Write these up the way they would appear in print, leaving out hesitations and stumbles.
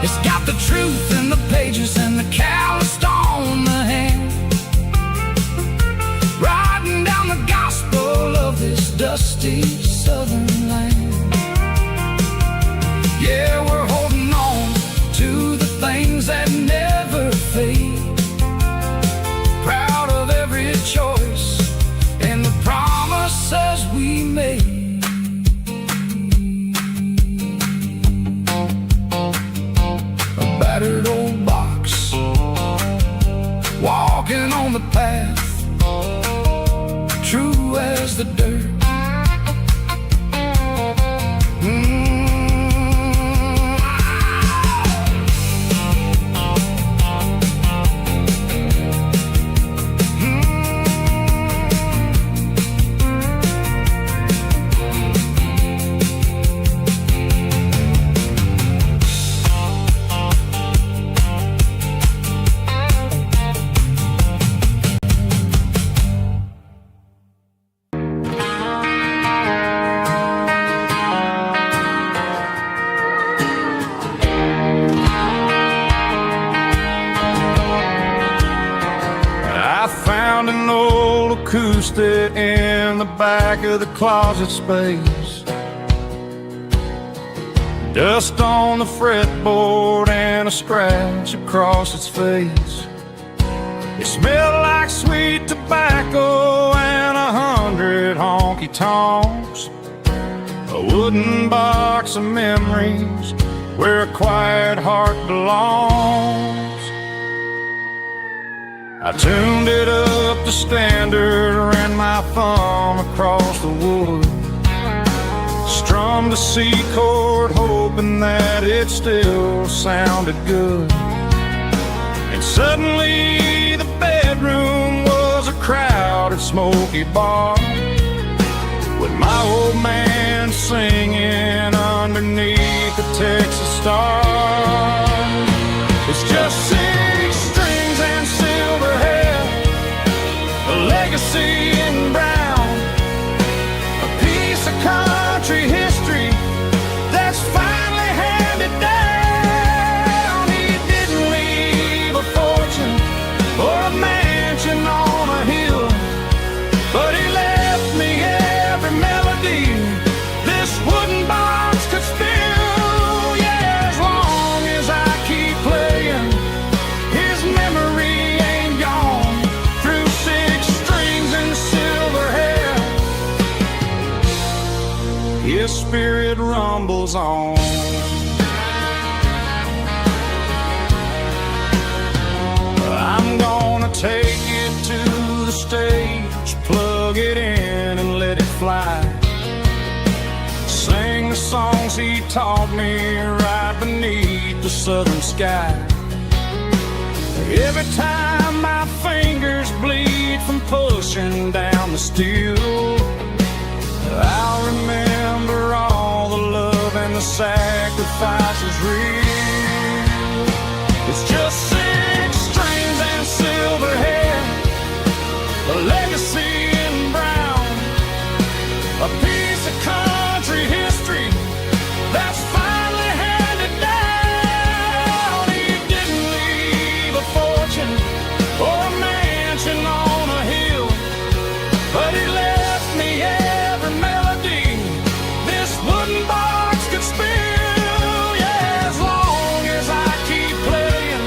It's got the truth in the pages and the calloused on the hand, writing down the gospel of this dusty southern land. Yeah, we're holding on to the things that never fade, proud of every choice and the promises we made. A battered old box, walking on the path, true as the dirt. Acoustic in the back of the closet space, dust on the fretboard and a scratch across its face. It smelled like sweet tobacco and 100 honky-tonks, a wooden box of memories where a quiet heart belongs. I tuned it up to standard, ran my thumb across the wood, strummed a C chord hoping that it still sounded good. And suddenly the bedroom was a crowded smoky bar, with my old man singing underneath the Texas star. It's just 6 strings and silver hair, a legacy in brown, a piece of country history that's finally handed down. He didn't leave a fortune or a mansion on a hill, but he left me every melody this wooden box could spill. Yeah, as long as I keep playing, his memory ain't gone. Through 6 strings and silver hair, his spirit rumbles on. I'm gonna take it to the stage, plug it in and let it fly, sing the songs he taught me right beneath the southern sky. Every time my fingers bleed from pushing down the steel, I'll remember all the love and the sacrifices real. It's just 6 strings and silver hair, a legacy in brown, a piece of country history that's finally handed down. He didn't leave a fortune or a mansion on a hill, but he left me every melody this wooden box could spill. Yeah, as long as I keep playing,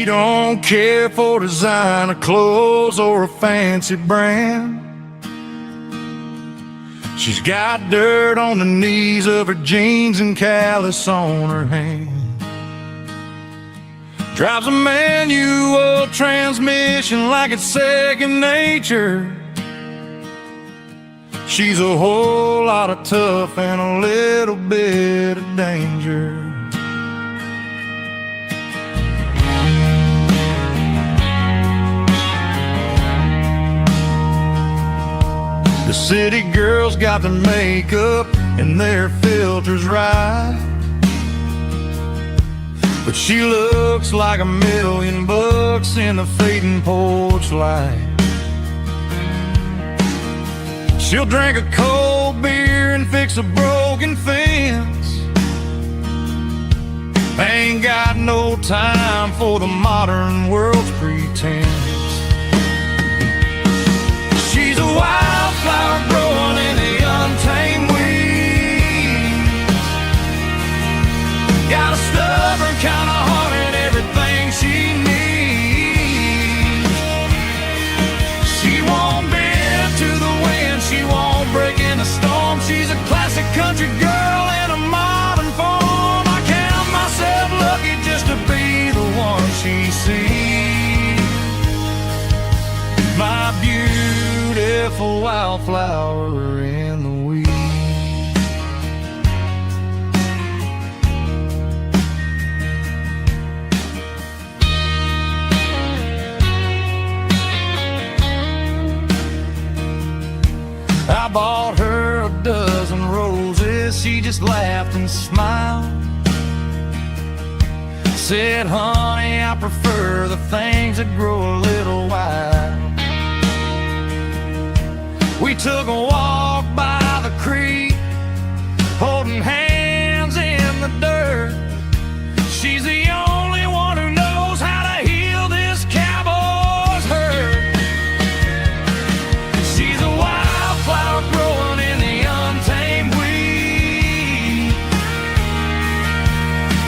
She don't care for designer clothes or a fancy brand. She's got dirt on the knees of her jeans and callus on her hand. Drives a manual transmission like it's second nature. She's a whole lot of tough and a little bit of danger. The city girls got their makeup and their filters right, but she looks like $1,000,000 in the fading porch light. She'll drink a cold beer and fix a broken fence. Ain't got no time for the modern world's pretense. She's a wildflower growing in the untamed weeds. Got a stubborn kind of heart and everything she needs. She won't bend to the wind, she won't break in a storm. She's a classic country girl in a modern form. I count myself lucky just to be the one she sees. My beautiful wildflower in the weeds. I bought her a dozen roses, she just laughed and smiled. Said, honey, I prefer the things that grow a little wild. We took a walk by the creek, holding hands in the dirt. She's the only one who knows how to heal this cowboy's hurt. She's a wildflower growing in the untamed weed.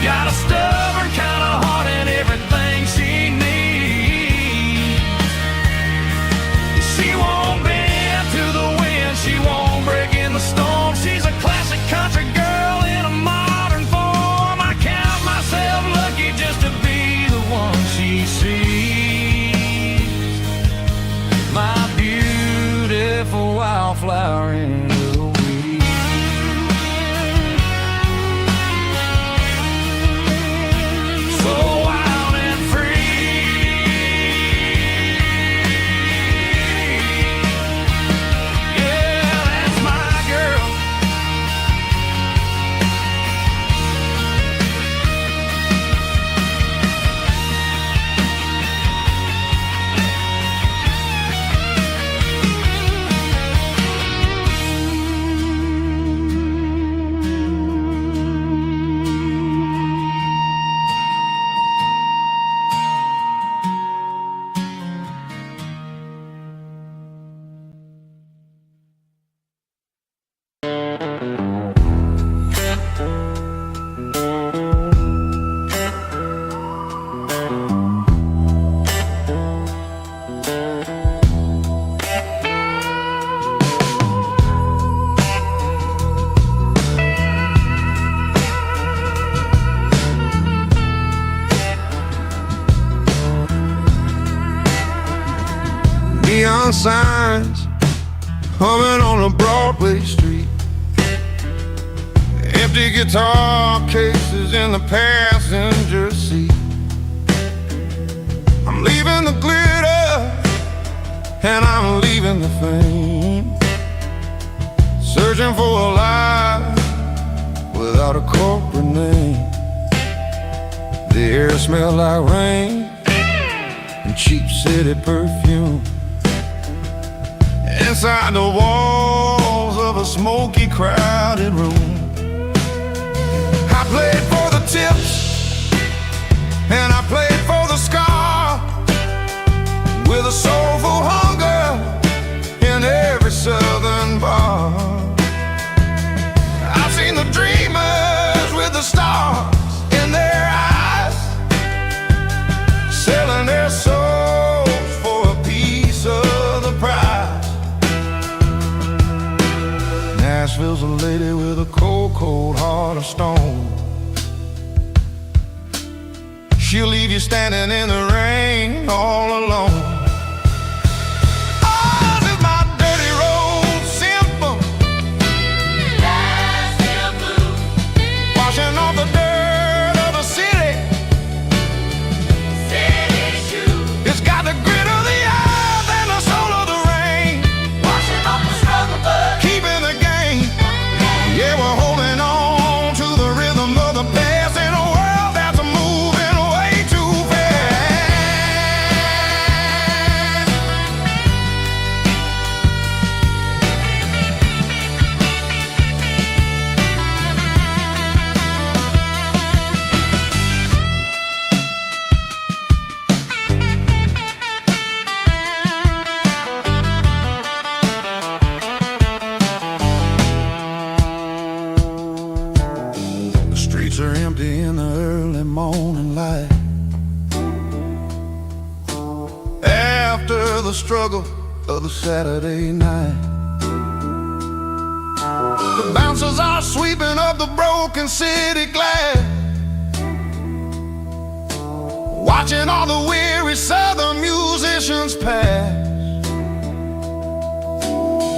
Got a stubborn kind of heart and everything she needs. She won't bend to the wind, she won't break in the storm. She's a classic country girl in a modern form. I count myself lucky just to be the one she sees. My beautiful wildflower in the weeds. So wild and free, yeah, that's my girl. Neon signs humming on a Broadway street. Empty guitar cases in the passenger seat. I'm leaving the glitter and I'm leaving the fame. Searching for a life without a corporate name. The air smelled like rain and cheap city perfume. Inside the walls of a smoky, crowded room, I played for the tips and I played for the scar, with a soulful hunger in every southern bar. I've seen the dreamers with the stars in their eyes, heart of stone. She'll leave you standing in the rain all alone. Oh, this is my dirty road symphony. Nashville blues. Washing off the dirt of the city. City shoes. It's got the grit of the earth and the soul of the rain. Washing off the struggle, but keeping the game. Yeah, we're holding on to the rhythm of the past in a world that's moving way too fast. The streets are empty in the early morning light. After the struggle of the Saturday night, the bouncers are sweeping up the broken city glass, watching all the weary southern musicians pass.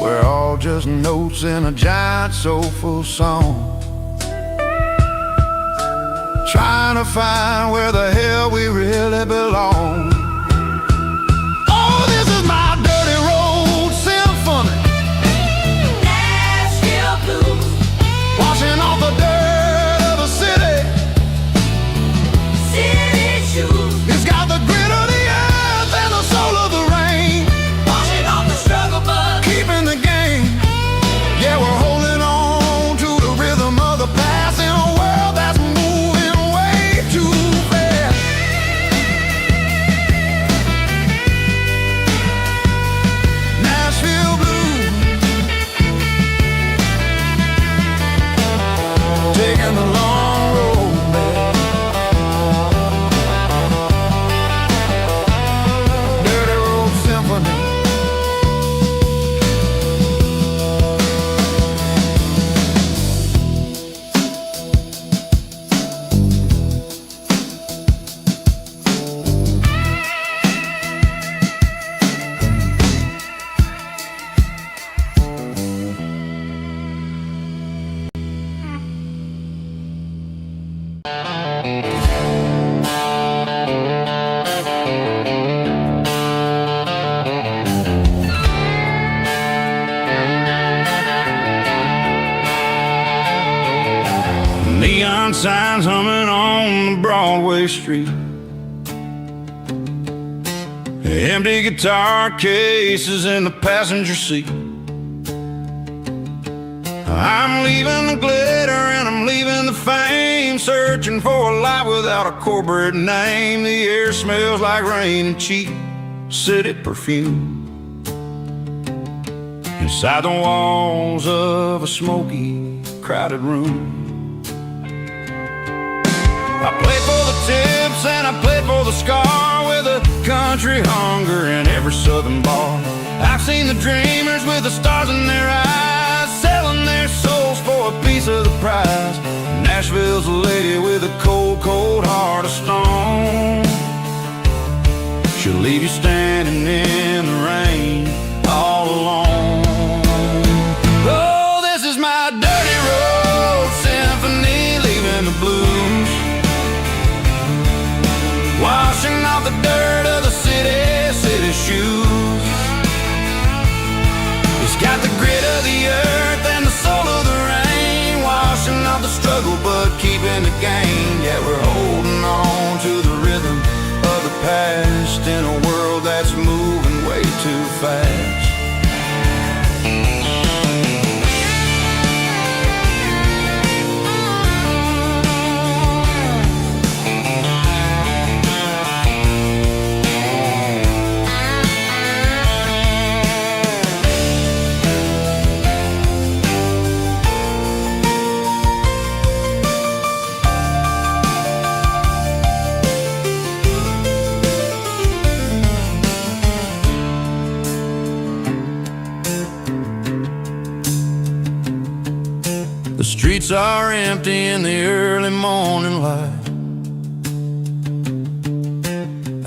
We're all just notes in a giant soulful song, trying to find where the hell we really belong. Oh, this is my dirty road symphony. Nashville blues. Washing off the dirt of the city. City shoes. It's got the grit of the earth and the soul of the rain. Washing off the struggle, but keeping the game. Yeah, we're holding on to the rhythm of the past in a world that's moving way too fast. Nashville blues, taking the long road back. Dirty road symphony. Neon signs humming on the Broadway street. Empty guitar cases in the passenger seat. I'm leaving the glitter and I'm leaving the fame, searching for a life without a corporate name. The air smells like rain and cheap city perfume. Inside the walls of a smoky, crowded room, I played for the tips and I played for the scar, with a country hunger in every southern bar. I've seen the dreamers with the stars in their eyes, selling their souls for a piece of the prize. Nashville's a lady with a cold, cold heart of stone. She'll leave you standing in the rain all alone. Oh, this is my dirty road symphony, leaving the blues. Washing off the dirt of the city, city shoes. It's got the grit of the earth and the soul of the rain. Washing off the struggle, but keeping the game. Yeah, we're holding on to the rhythm of the past in a world that's moving way too fast. streets are empty in the early morning light.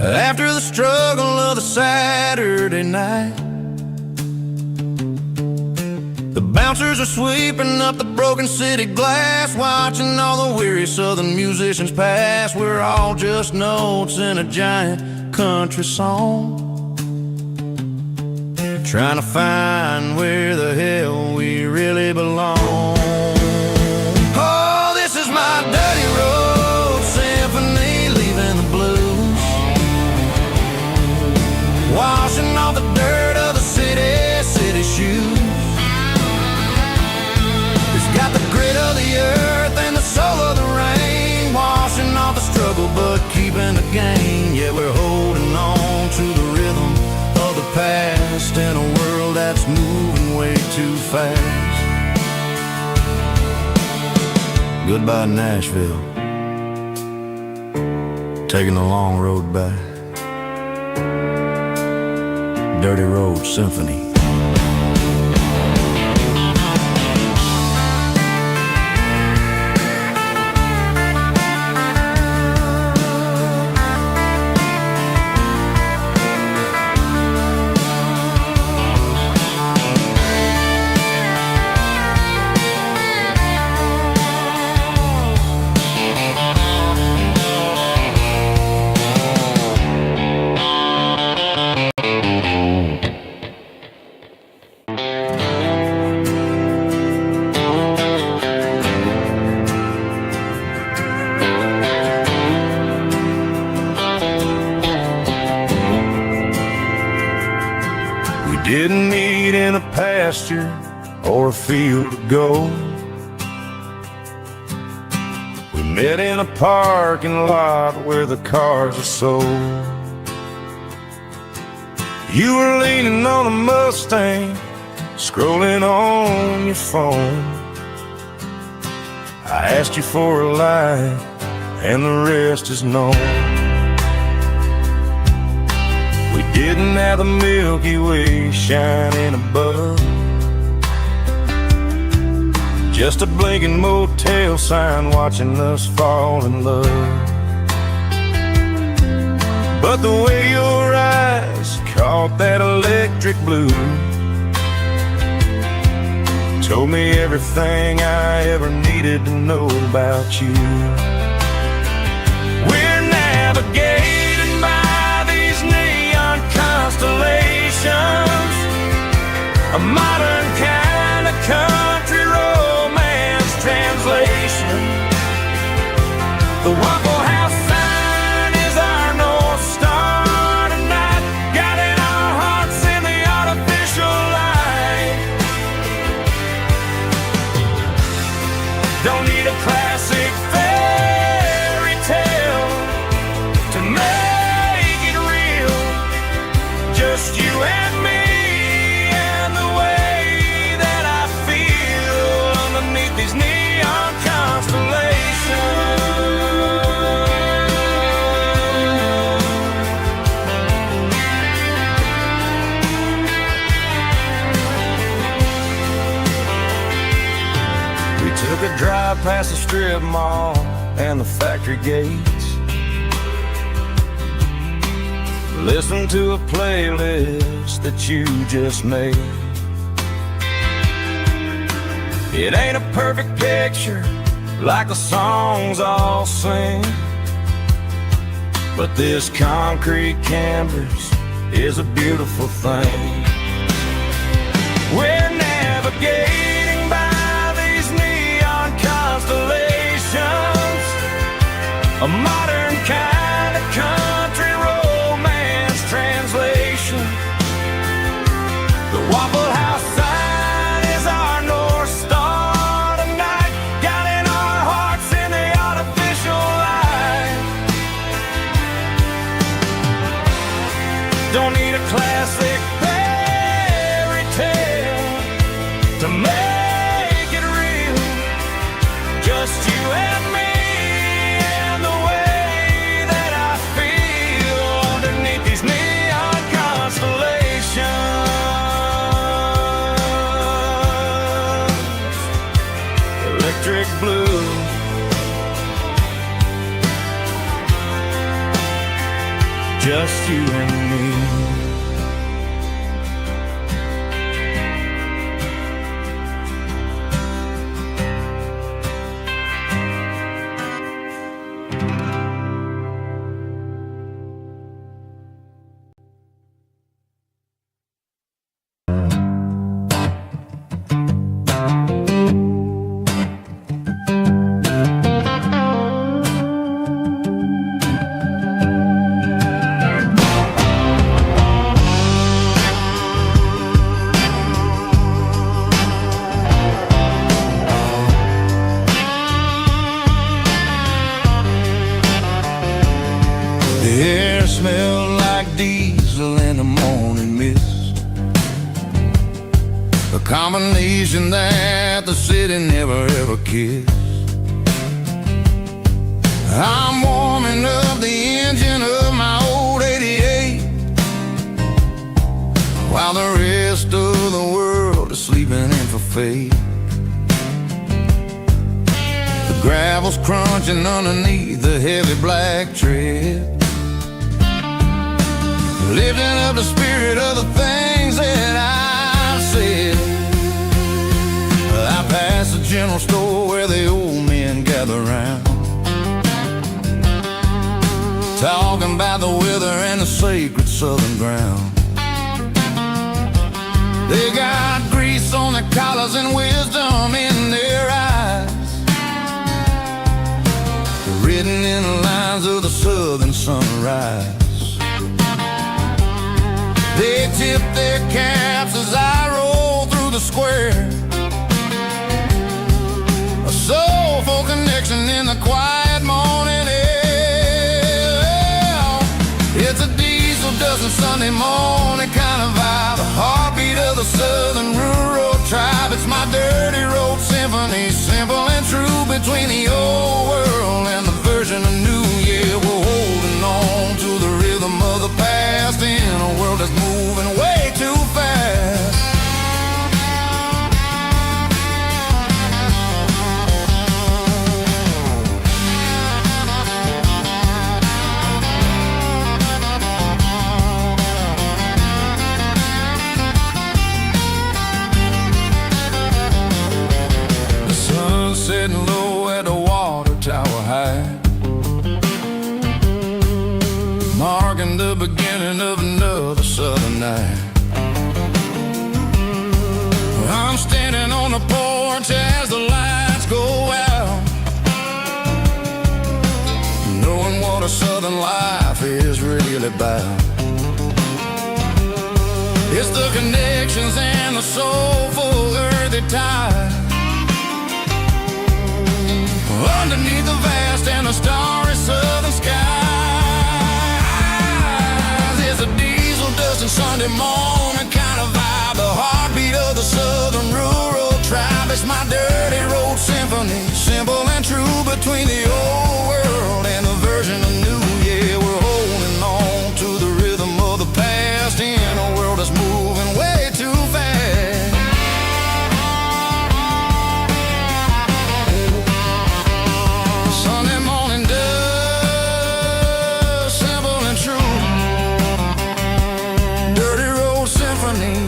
After the struggle of the Saturday night, the bouncers are sweeping up the broken city glass, watching all the weary southern musicians pass. We're all just notes in a giant country song, trying to find where the hell we really belong. Oh, this is my dirty road symphony, leaving the blues, washing off the dirt of the city shoes. It's got the grit of the earth and the soul of the rain, washing off the struggle but keeping the gain. Yeah, we're holding on to the rhythm of the past in a world that's moving way too fast. Goodbye Nashville, taking the long road back. Dirty Road Symphony. Didn't meet in a pasture or a field of gold. We met in a parking lot where the cars are sold. You were leaning on a Mustang, scrolling on your phone. I asked you for a light, and the rest is known. Didn't have the Milky Way shining above, just a blinking motel sign watching us fall in love. But the way your eyes caught that electric blue told me everything I ever needed to know about you. We're navigating by these neon constellations, a modern kind of country romance translation. The Waffle House sign is our North Star tonight, guiding our hearts in the artificial light. Don't need a classic fairy tale to make it real, just you and me and the way that I feel underneath these neon constellations. We took a drive past the strip mall and the factory gates, listen to a playlist that you just made. It ain't a perfect picture like the songs all sing, but this concrete canvas is a beautiful thing. We're navigating by these neon constellations, a modern kind of country translation. The Waffle House sign is our North Star tonight, guiding our hearts in the artificial light. Don't need a classic fairy tale to make it real, just you and me. Electric just you and me. Smell like diesel in the morning mist, a combination that the city never ever kissed. I'm warming up the engine of my old 88, while the rest of the world is sleeping in for fate. The gravel's crunching underneath the heavy black tread, lifting up the spirit of the things that I've said. I pass the general store where the old men gather round, talking about the weather and the sacred southern ground. They got grease on their collars and wisdom in their eyes, written in the lines of the southern sunrise. They tip their caps as I roll through the square, a soulful connection in the quiet morning air. It's a diesel dozen Sunday morning kind of vibe, the heartbeat of the southern rural tribe. It's my dirty road symphony, simple and true, between the old world and the version of new. Yeah, we're holding on to the rhythm of the past in a world that's moving way too fast. The sun's setting low at the water tower high, marking the beginning of another southern night. I'm standing on the porch as the lights go out, knowing what a southern life is really about. It's the connections and the soulful earthy tide, underneath the vast and the starry southern skies. It's a diesel dusting Sunday morning kind of vibe, the heartbeat of the southern rural tribe. It's my dirty road symphony, simple and true, between the old world and the version of new. Yeah, we're holding on to the rhythm of the past in a world that's moving way too fast. Sunday morning dust, simple and true, dirty road symphony.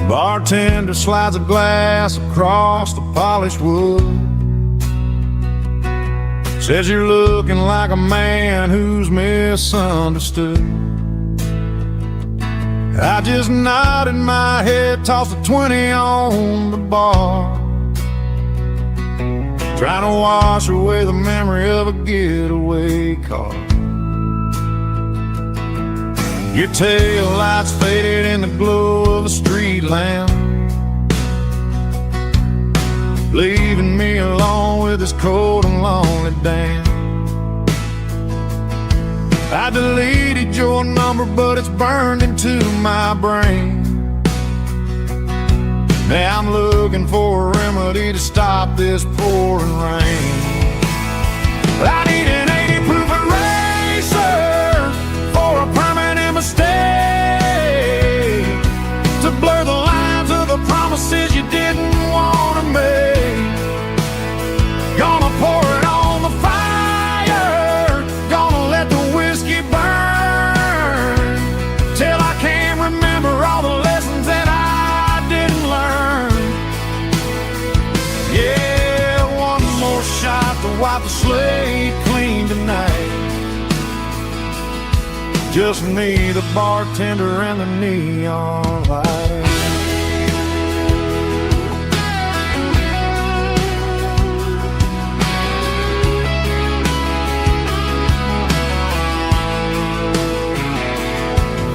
Bartender slides a glass across the polished wood. Says you're looking like a man who's misunderstood. I just nodded my head, tossed a 20 on the bar, trying to wash away the memory of a getaway car. Your tail lights faded in the glow of a street lamp, leaving me alone with this cold and lonely damn. I deleted your number, but it's burned into my brain. Now I'm looking for a remedy to stop this pouring rain. I need an 80 proof eraser for a permanent mistake, to blur the lines of the promises you didn't want to make. Gonna pour it on the fire, gonna let the whiskey burn, till I can't remember all the lessons that I didn't learn. Yeah, one more shot to wipe the slate clean tonight. Just me, the bartender, and the neon light.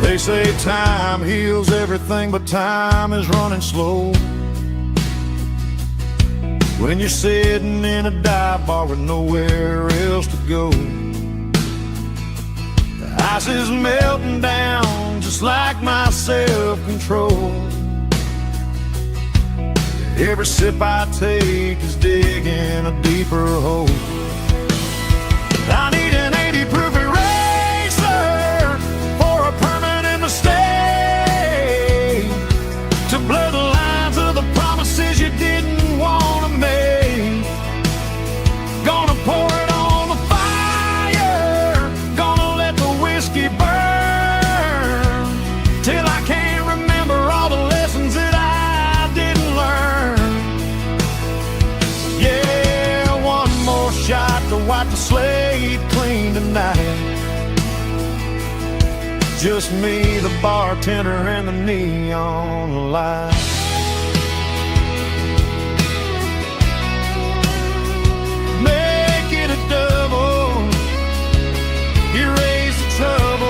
They say time heals everything, but time is running slow when you're sitting in a dive bar with nowhere else to go. The ice is melting down just like my self-control. Every sip I take is digging a deeper hole. I need an 80 proof eraser for a permanent mistake, to blur the lines of the promises you didn't want to make. Gonna pour it on the fire, gonna let the whiskey burn, till I can't remember all the lessons that I didn't learn. Yeah, one more shot to wipe the slate clean tonight. Just me, the bartender, and the neon light. Make it a double, erase the trouble.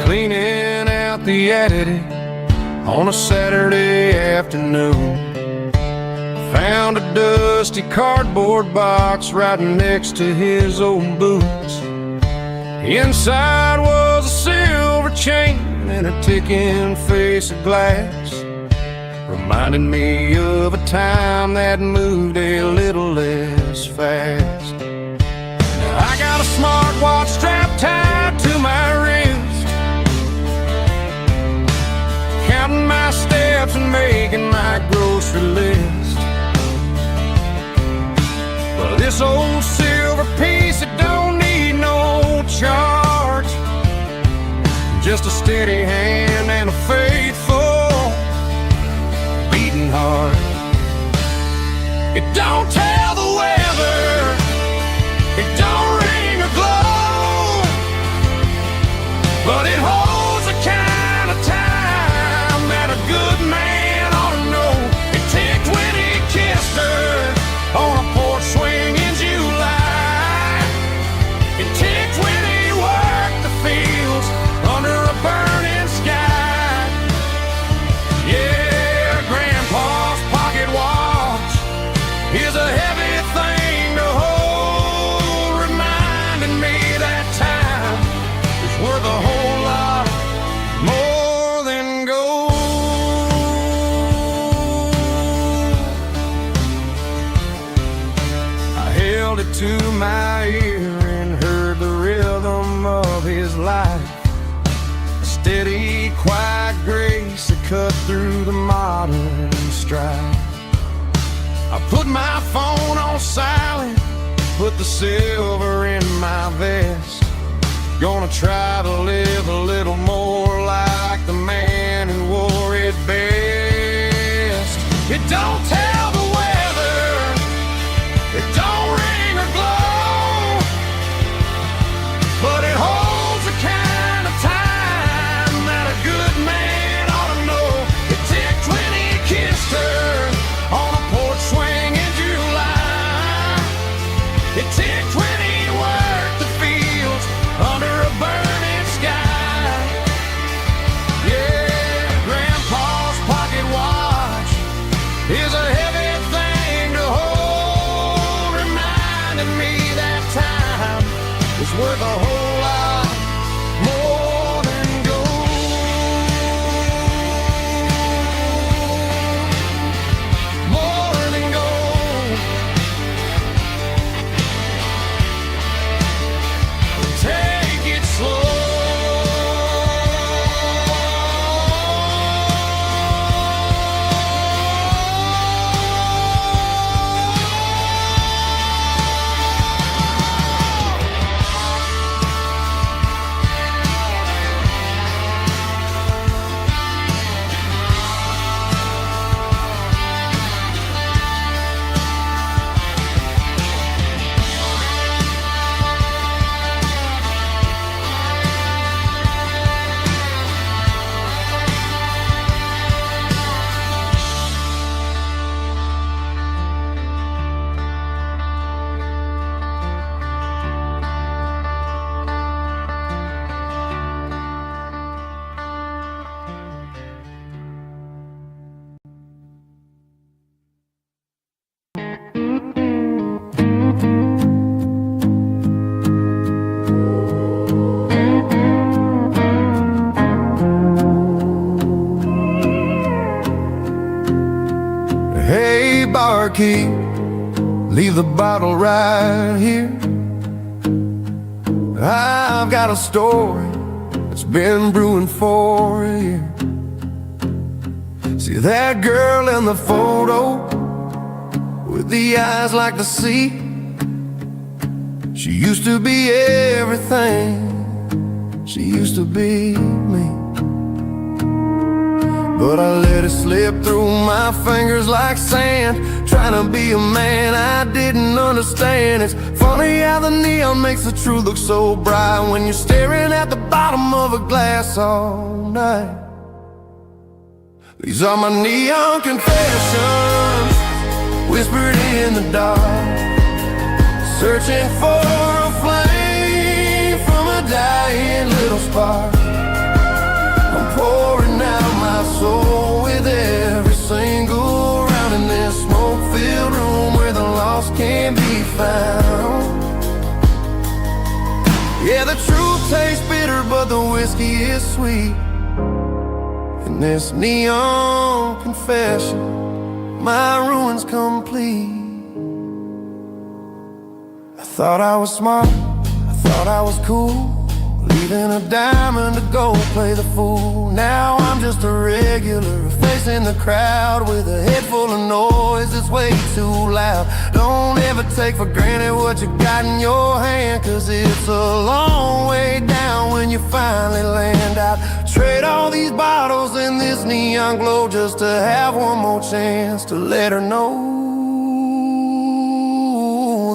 Cleaning out the attic on a Saturday afternoon, found a dusty cardboard box right next to his old boots. Inside was a silver chain and a ticking face of glass, reminding me of a time that moved a little less fast. Now I got a smartwatch strapped tied to my wrist, counting my steps and making my grocery list. Well, this old silver piece, it don't need no charge, just a steady hand and a faithful beating heart. It don't tell the weather, it don't ring or glow, but it holds the kind of time that a good man ought to know. It ticked when he kissed her on a porch swing in July. It ticked when he worked the fields under a burning sky. Yeah, Grandpa's pocket watch is a held it to my ear and heard the rhythm of his life. A steady, quiet grace that cut through the modern strife. I put my phone on silent, put the silver in my vest. Gonna try to live a little more like the man who wore it best. It don't tell the weather, it don't ring or glow, but it holds the kind of time that a good man ought to know. It ticked when he kissed her on a porch swing in July. It ticked when he worked the fields under a burning sky. Yeah, Grandpa's pocket watch is a heavy thing to hold, reminding me that time is worth a whole lot more than gold. More than gold. Take it slow. Hey, barkeep, leave the bottle right here. I've got a story that's been brewing for a year. See that girl in the photo with the eyes like the sea? She used to be everything, she used to be me. But I let it slip through my fingers like sand, trying to be a man I didn't understand. It's funny how the neon makes the truth look so bright when you're staring at the bottom of a glass all night. These are my neon confessions, whispered in the dark, searching for a flame from a dying little spark. I'm pouring out my soul with every single round in this smoke-filled room where the lost can't be found. Yeah, the truth tastes bitter, but the whiskey is sweet. In this neon confession, my ruin's complete. I thought I was smart, I thought I was cool, leaving a diamond to go play the fool. Now I'm just a regular, facing the crowd with a head full of noise that's way too loud. Don't ever take for granted what you got in your hand, cause it's a long way down when you finally land out. Trade all these bottles and this neon glow just to have one more chance to let her know.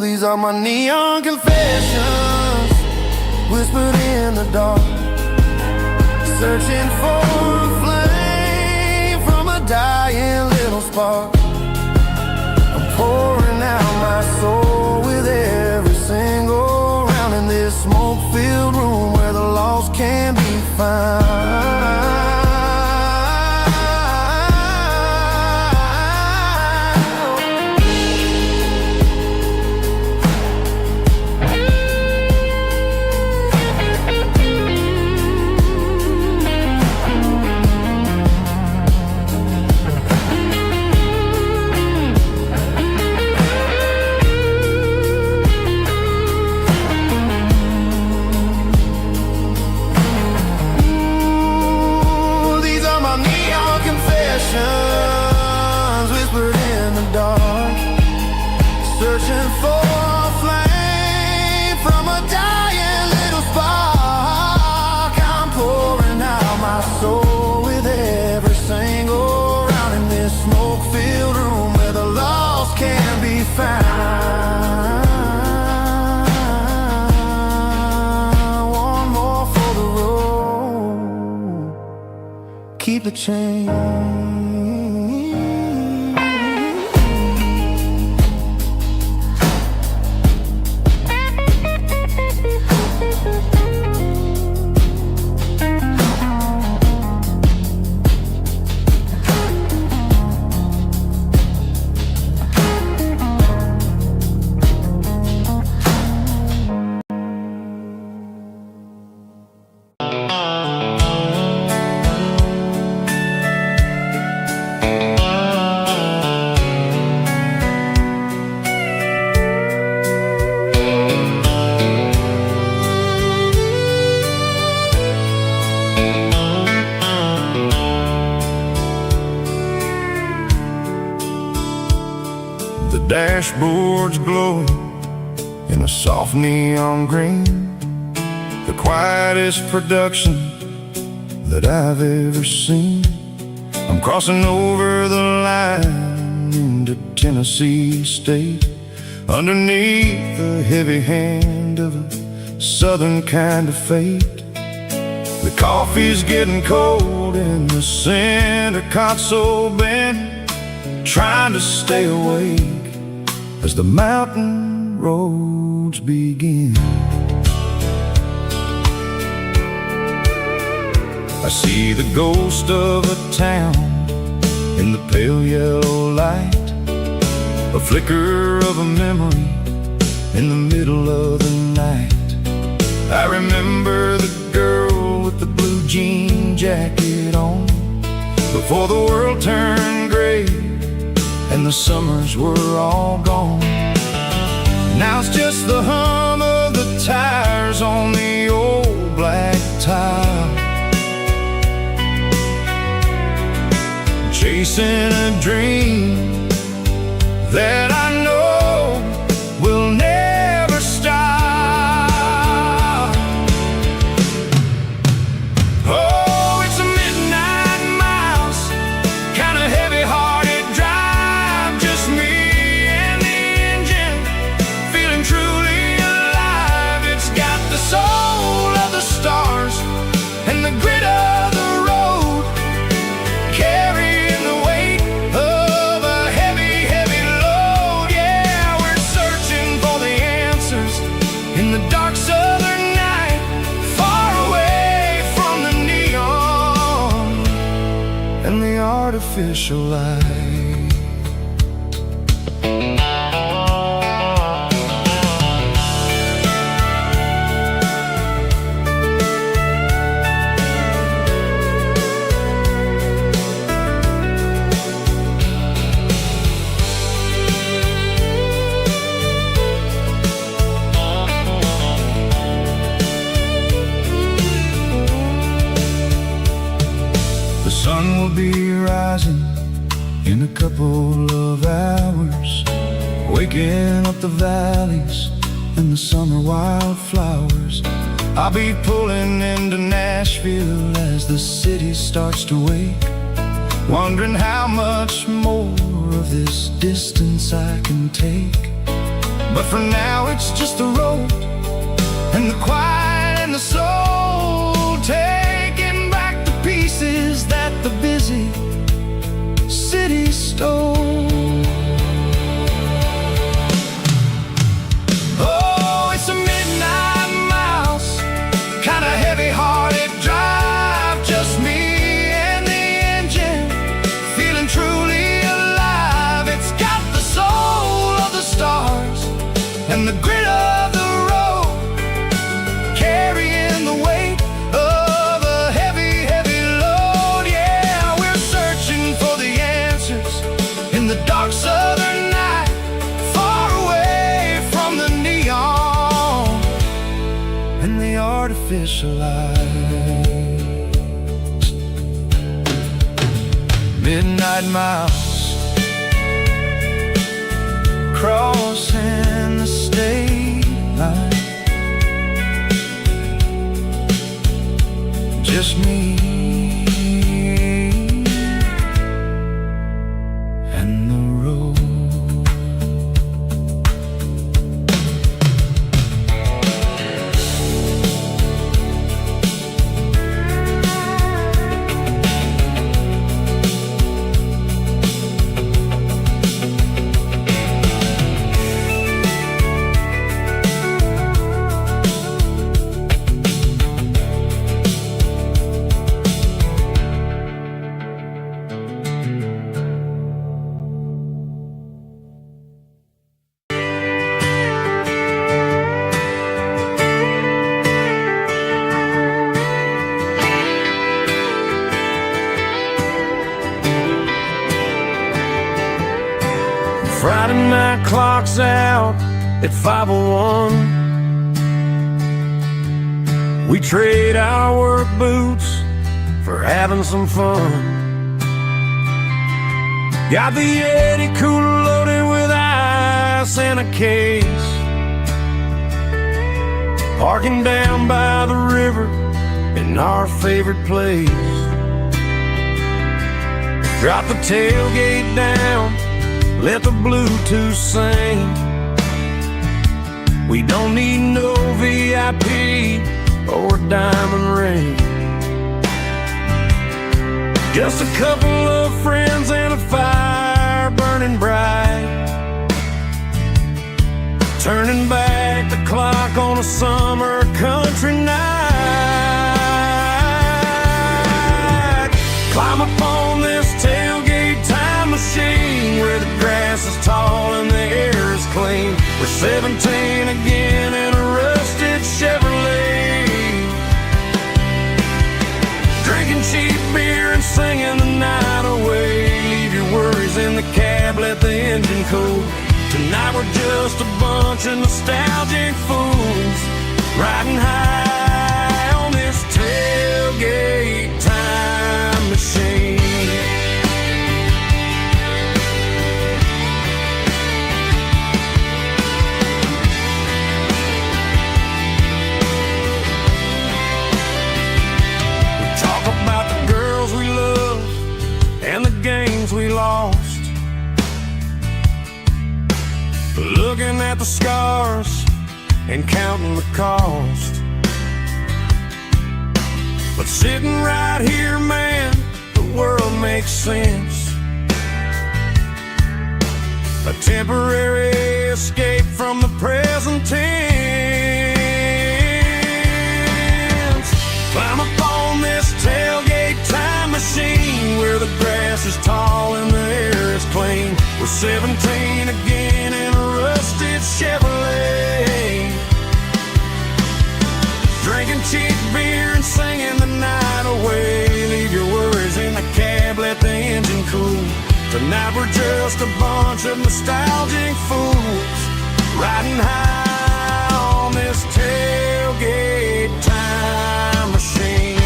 These are my neon confessions, whispered in the dark, searching for a flame from a dying little spark. I'm pouring out my soul with every single round in this smoke-filled room where the lost can be found. change. Dashboard's glowing in a soft neon green, the quietest production that I've ever seen. I'm crossing over the line into Tennessee State, underneath the heavy hand of a southern kind of fate. The coffee's getting cold in the center console bin, trying to stay awake as the mountain roads begin. I see the ghost of a town in the pale yellow light, a flicker of a memory in the middle of the night. I remember the girl with the blue jean jacket on, before the world turned gray and the summers were all gone. Now it's just the hum of the tires on the old black tile, chasing a dream that I know will never stop. Oh, it's a midnight miles, kind of heavy-hearted drive, just me and the engine, feeling truly alive. It's got the soul of the stars and the grit of the road, carrying the weight of a heavy, heavy load. Yeah, we're searching for the answers in the dark southern night, far away from the neon and the artificial light. The sun will be rising in a couple of hours, waking up the valleys and the summer wildflowers. I'll be pulling into Nashville as the city starts to wake, wondering how much more of this distance I can take. But for now it's just the road and the quiet and the soul, taking back the pieces that the busy city stole. Oh, it's a midnight miles, kind of heavy-hearted drive, just me and the engine, feeling truly alive. It's got the soul of the stars and the grit of the road, carrying the weight of a heavy, heavy load. Yeah, we're searching for the answers in the dark southern night, far away from the neon and the artificial light. Midnight miles, crossing the state line, just me and the road. midnight clock's out at 5:01. We trade our work boots for having some fun. Got the Yeti cooler loaded with ice and a case, parking down by the river in our favorite place. Drop the tailgate down, let the Bluetooth sing. We don't need no VIP or a diamond ring. Just a couple of friends and a fire burning bright, turning back the clock on a summer country night. Climb up on this tailgate time machine where the grass is tall and the air is clean. We're 17 again in a rusted Chevrolet, drinking cheap beer and singing the night away. Leave your worries in the cab, let the engine cool. Tonight we're just a bunch of nostalgic fools, riding high on this tailgate time machine. We talk about the girls we love and the games we lost, looking at the scars and counting the cost. But sitting right here, man, the world makes sense. A temporary escape from the present tense. Climb up on this tailgate time machine where the grass is tall and the air is clean. We're 17 again in a rusted Chevrolet, drinking cheap beer and singing the night away. Leave your worries in the cab, let the engine cool. Tonight we're just a bunch of nostalgic fools, riding high on this tailgate time machine.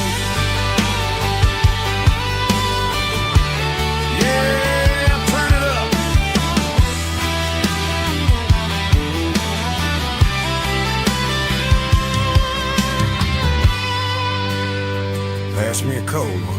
Pass me a cold one.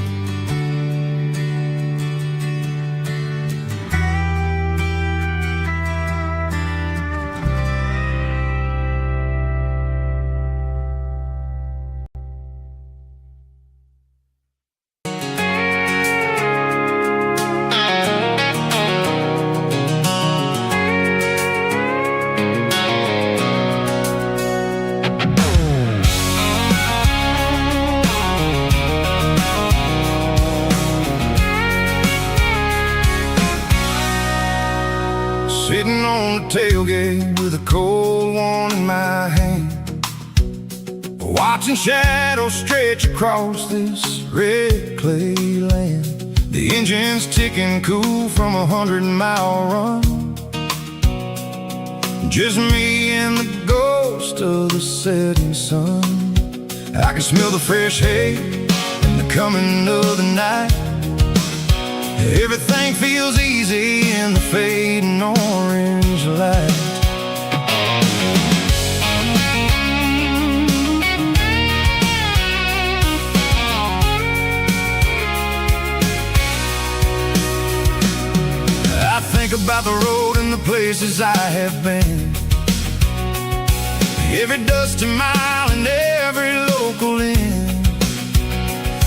Sitting on the tailgate with a cold one in my hand, watching shadows stretch across this red clay land. The engine's ticking cool from a 100-mile run, just me and the ghost of the setting sun. I can smell the fresh hay and the coming of the night. Everything feels easy in the fading orange light. I think about the road and the places I have been, every dusty mile and every local inn.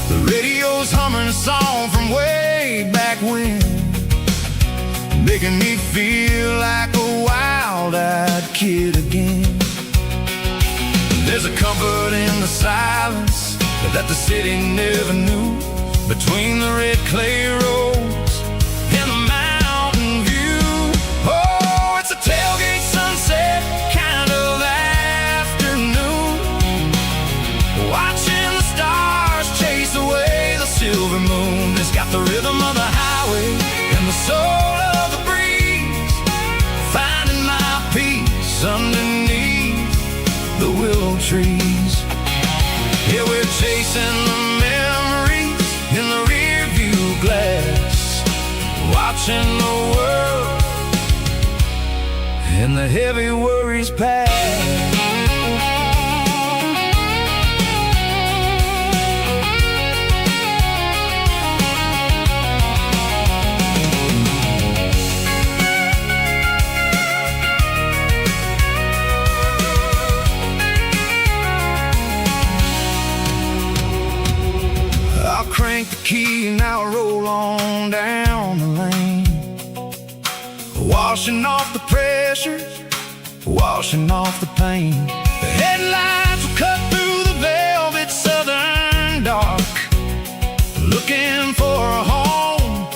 The radio's humming a song from way back when, making me feel like a wild-eyed kid again. There's a comfort in the silence that the city never knew, between the red clay roads and the mountain view. Oh, it's a tailgate sunset kind of afternoon, watching the stars chase away the silver moon. It's got the rhythm of the highway and the soul of the breeze. Find the heavy worries pass. Crank the key and now I roll on down the lane, washing off the pressure, washing off the pain. The headlights will cut through the velvet southern dark, looking for a home,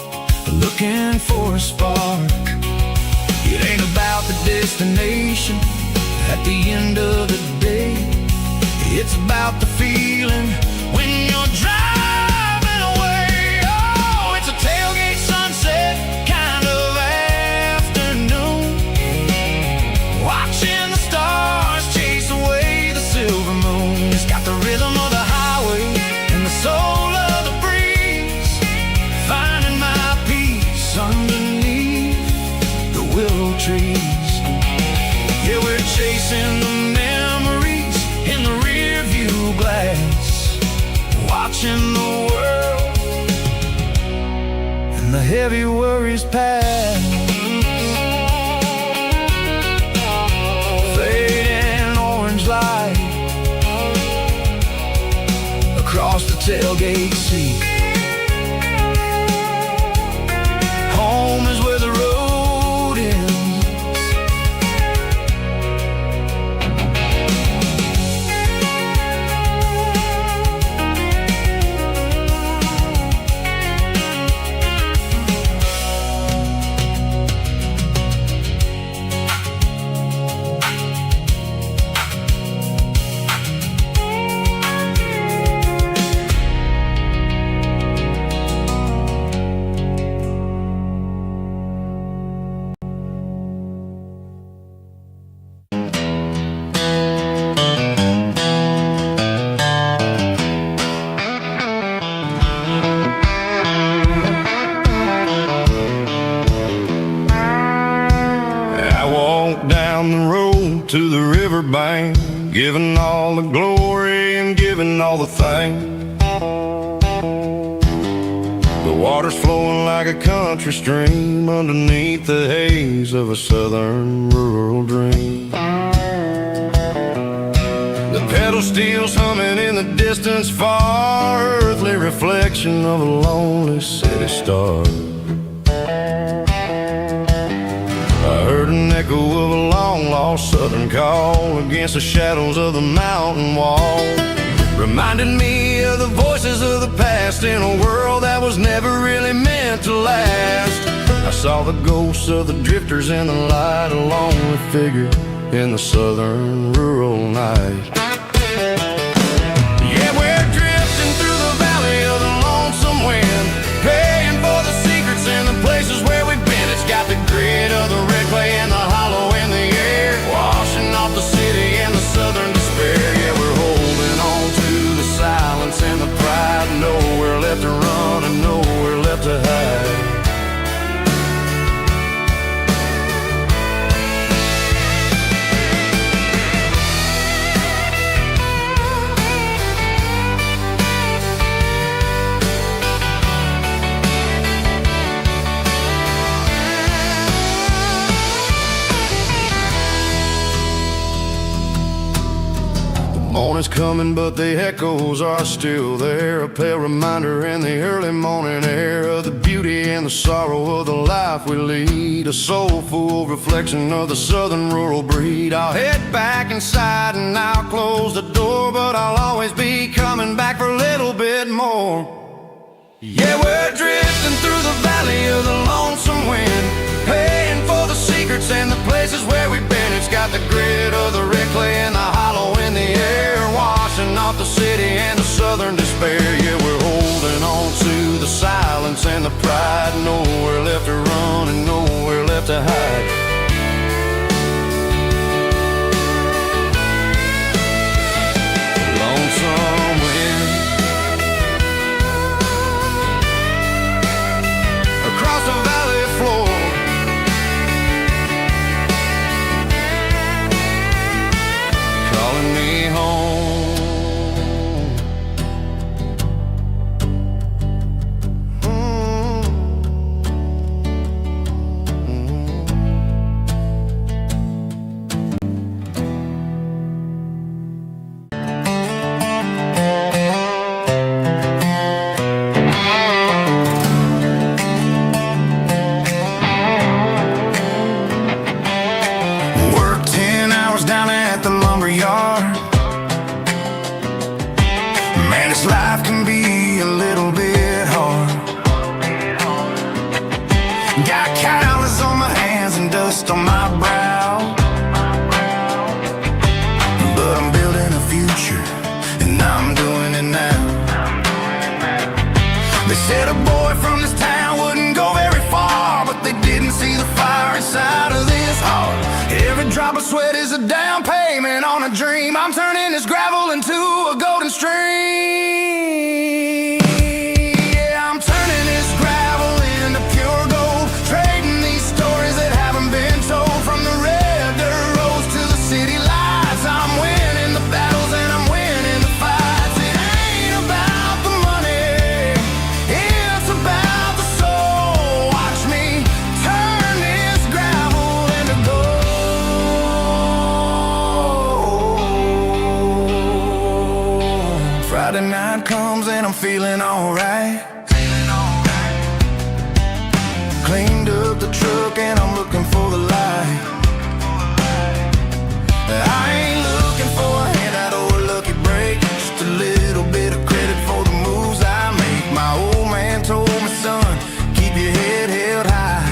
looking for a spark. It ain't about the destination at the end of the day, it's about the feeling when you're driving. Tailgate sunset kind of afternoon, watching the stars chase away the silver moon. It's got the rhythm of the highway and the soul of the breeze, finding my peace underneath the willow trees. Yeah, we're chasing the memories in the rear view glass, watching the world, the heavy worries pass. Fading orange light across the tailgate seat. Home is where the road ends. To the riverbank, giving all the glory and giving all the thanks. The water's flowing like a country stream underneath the haze of a southern rural dream. The pedal steel's humming in the distance far, earthly reflection of a lonely city star. I heard an echo of a long-lost southern call against the shadows of the mountain wall, reminded me of the voices of the past in a world that was never really meant to last. I saw the ghosts of the drifters in the light, a lonely figure in the southern rural night. Yeah, we're drifting through the valley of the lonesome wind, paying for the secrets and the places where we've been. It's got the grit of the red clay and the hollow in the air, washing off the city and the southern despair. Yeah, we're holding on to the silence and the pride, nowhere left to run and nowhere left to hide. Morning's coming, but the echoes are still there, a pale reminder in the early morning air of the beauty and the sorrow of the life we lead, a soulful reflection of the southern rural breed. I'll head back inside and I'll close the door, but I'll always be coming back for a little bit more. Yeah, we're drifting through the valley of the lonesome wind, paying for the secrets and the places where we've been. It's got the grit of the red clay and the hollow in the air, washing off the city and the southern despair. Yeah, we're holding on to the silence and the pride, nowhere left to run and nowhere left to hide. Lonesome wind across the valley floor, down payment on a dream. I'm turning this gravel into a golden stream. Yeah, I'm turning this gravel into pure gold, trading these stories that haven't been told. From the red dirt roads to the city lights, I'm winning the battles and I'm winning the fights. It ain't about the money, it's about the soul. Watch me turn this gravel into gold. Friday night comes and I'm feeling alright. Cleaned up the truck and I'm looking for the light. I ain't looking for a handout or a lucky break, just a little bit of credit for the moves I make. My old man told me, son, keep your head held high.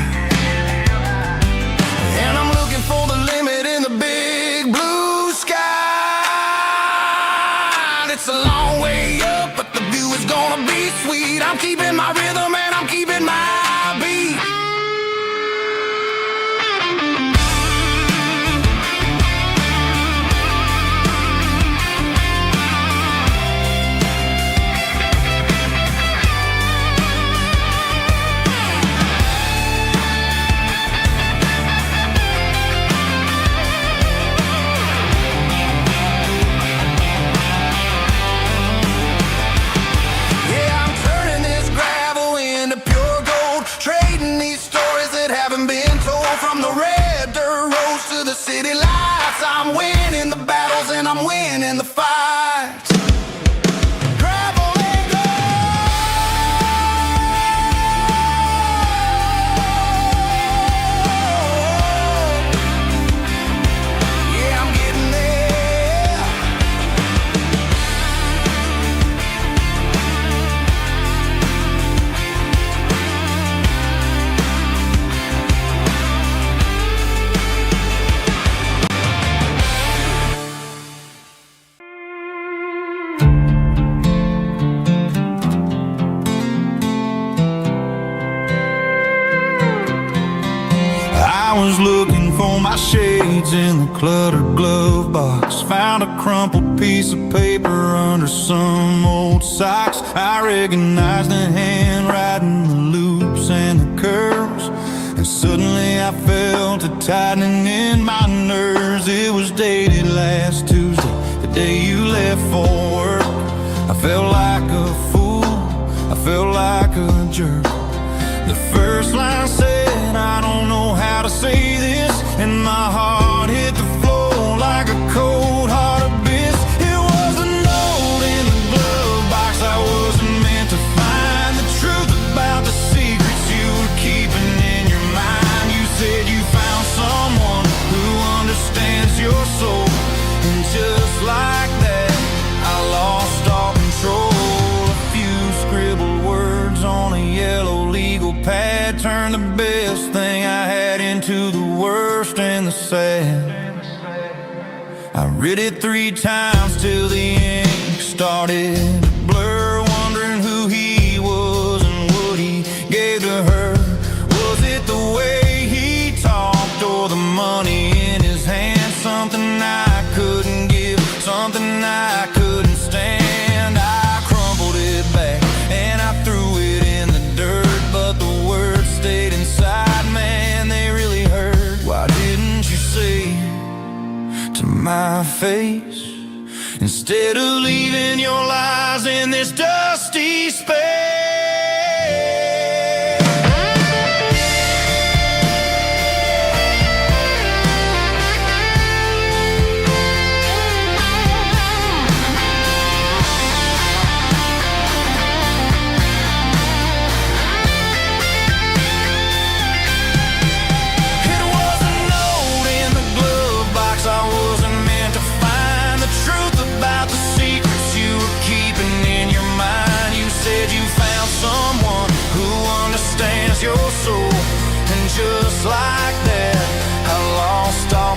And I'm looking for the limit in the big blue sky. It's a long way up, but the view is gonna be sweet. I'm keeping my rhythm and I'm keeping my beat. From the red dirt roads to the city lights, I'm winning the battles and I'm winning the fights. Gravel and gold. Yeah, I'm getting there. I was looking for my shades in the cluttered glove box. Found a crumpled piece of paper under some old socks. I recognized the handwriting, the loops and the curves, and suddenly I felt a tightening in my nerves. It was dated last Tuesday, the day you left for work. I felt like a fool, I felt like a jerk. The first line said, I don't know how to say this, and my heart hit the floor like a cold heart abyss. It was a note in the glove box I wasn't meant to find. The truth about the secrets you were keeping in your mind. You said you found someone who understands your soul, and just like that, I lost all control. A few scribbled words on a yellow legal pad turned the best thing I had into the worst and the sad. I read it 3 times till the ink started to blur, wondering who he was and what he gave to her. Was it the way he talked or the money in his hand? Something I couldn't give, something I couldn't stand. I crumpled it back and I threw it in the dirt, but the words stayed inside, man, they really hurt. Why didn't you say to my face, instead of leaving your lies in this dusty space? Your soul, and just like that, I lost all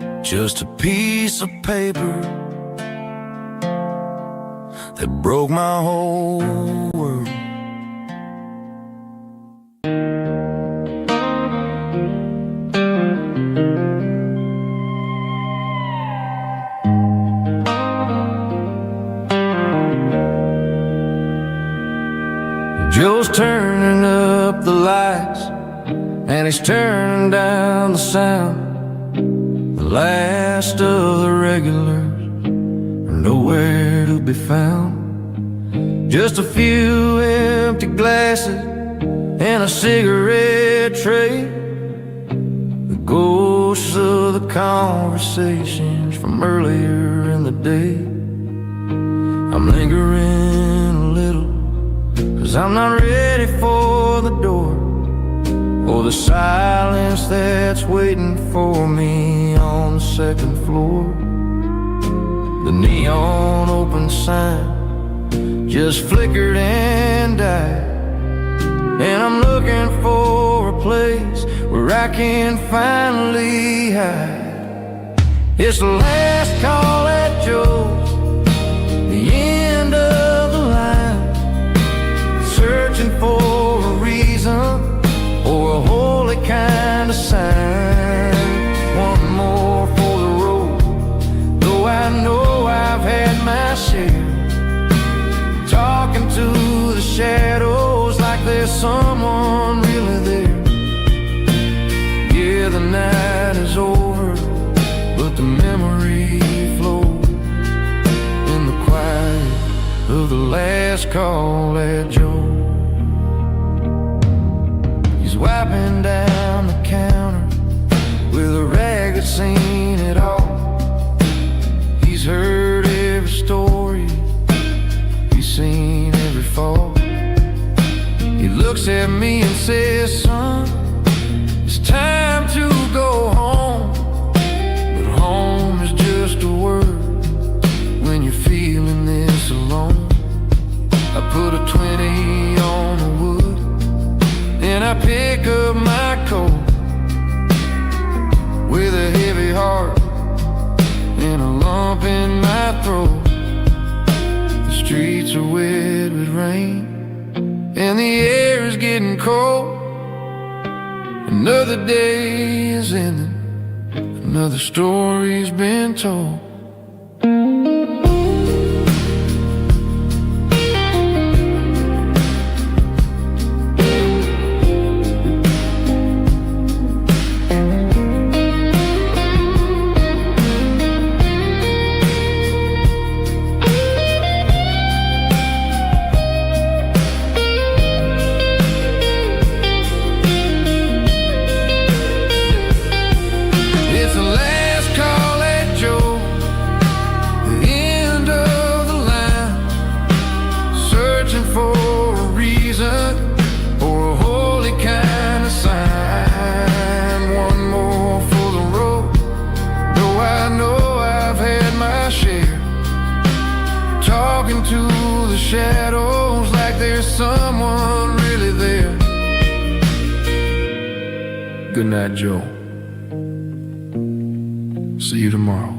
control. Just a piece of paper that broke my whole world. Joe's turning up the lights, and he's turning down the sound. The last of the regulars are nowhere to be found. Just a few empty glasses and a cigarette tray, the ghosts of the conversations from earlier in the day. I'm lingering a little, 'cause I'm not ready for the door, or the silence that's waiting for me on the second floor. The neon open sign just flickered and died, and I'm looking for a place where I can finally hide. It's the last call at Joe's, the end of the line, searching for a reason or a holy kind of sign. One more for the road, though I know I've had my share. Talking to the shadows like there's someone really there. Yeah, the night is over, but the memory flows in the quiet of the last call at Joe. He's wiping down the counter with a rag that's seen it all. He's heard every story, he's seen every fall. He looks at me and says, son, it's time to go home. But home is just a word when you're feeling this alone. I put a 20 on the wood, and I pick up my coat with a heavy heart and a lump in my throat. The streets are wet with rain, and the air is getting cold. Another day is ending, another story's been told. Shadows like there's someone really there. Good night, Joe. See you tomorrow.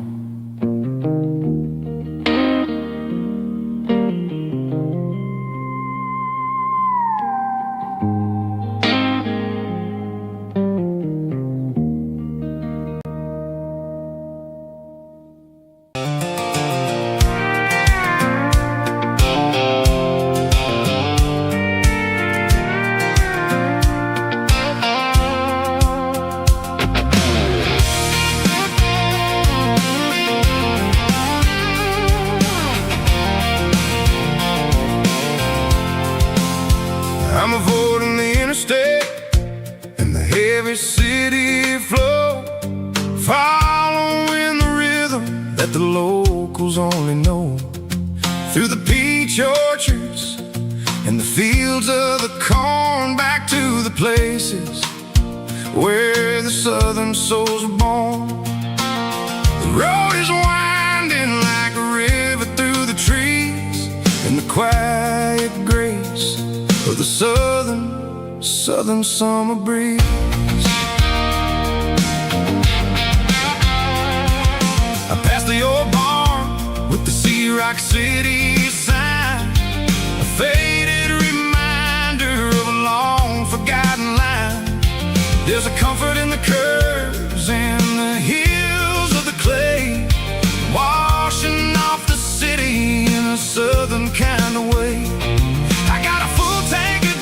I'm avoiding the interstate and the heavy city flow, following the rhythm that the locals only know. Through the peach orchards and the fields of the corn, back to the places where the southern souls were born. The road is winding like a river through the trees, and the quiet grace of the southern summer breeze. I passed the old barn with the Sea Rock City sign, a faded reminder of a long forgotten line. There's a comfort in the curves and the hills of the clay, washing off the city in a southern kind of way. I got a full tank of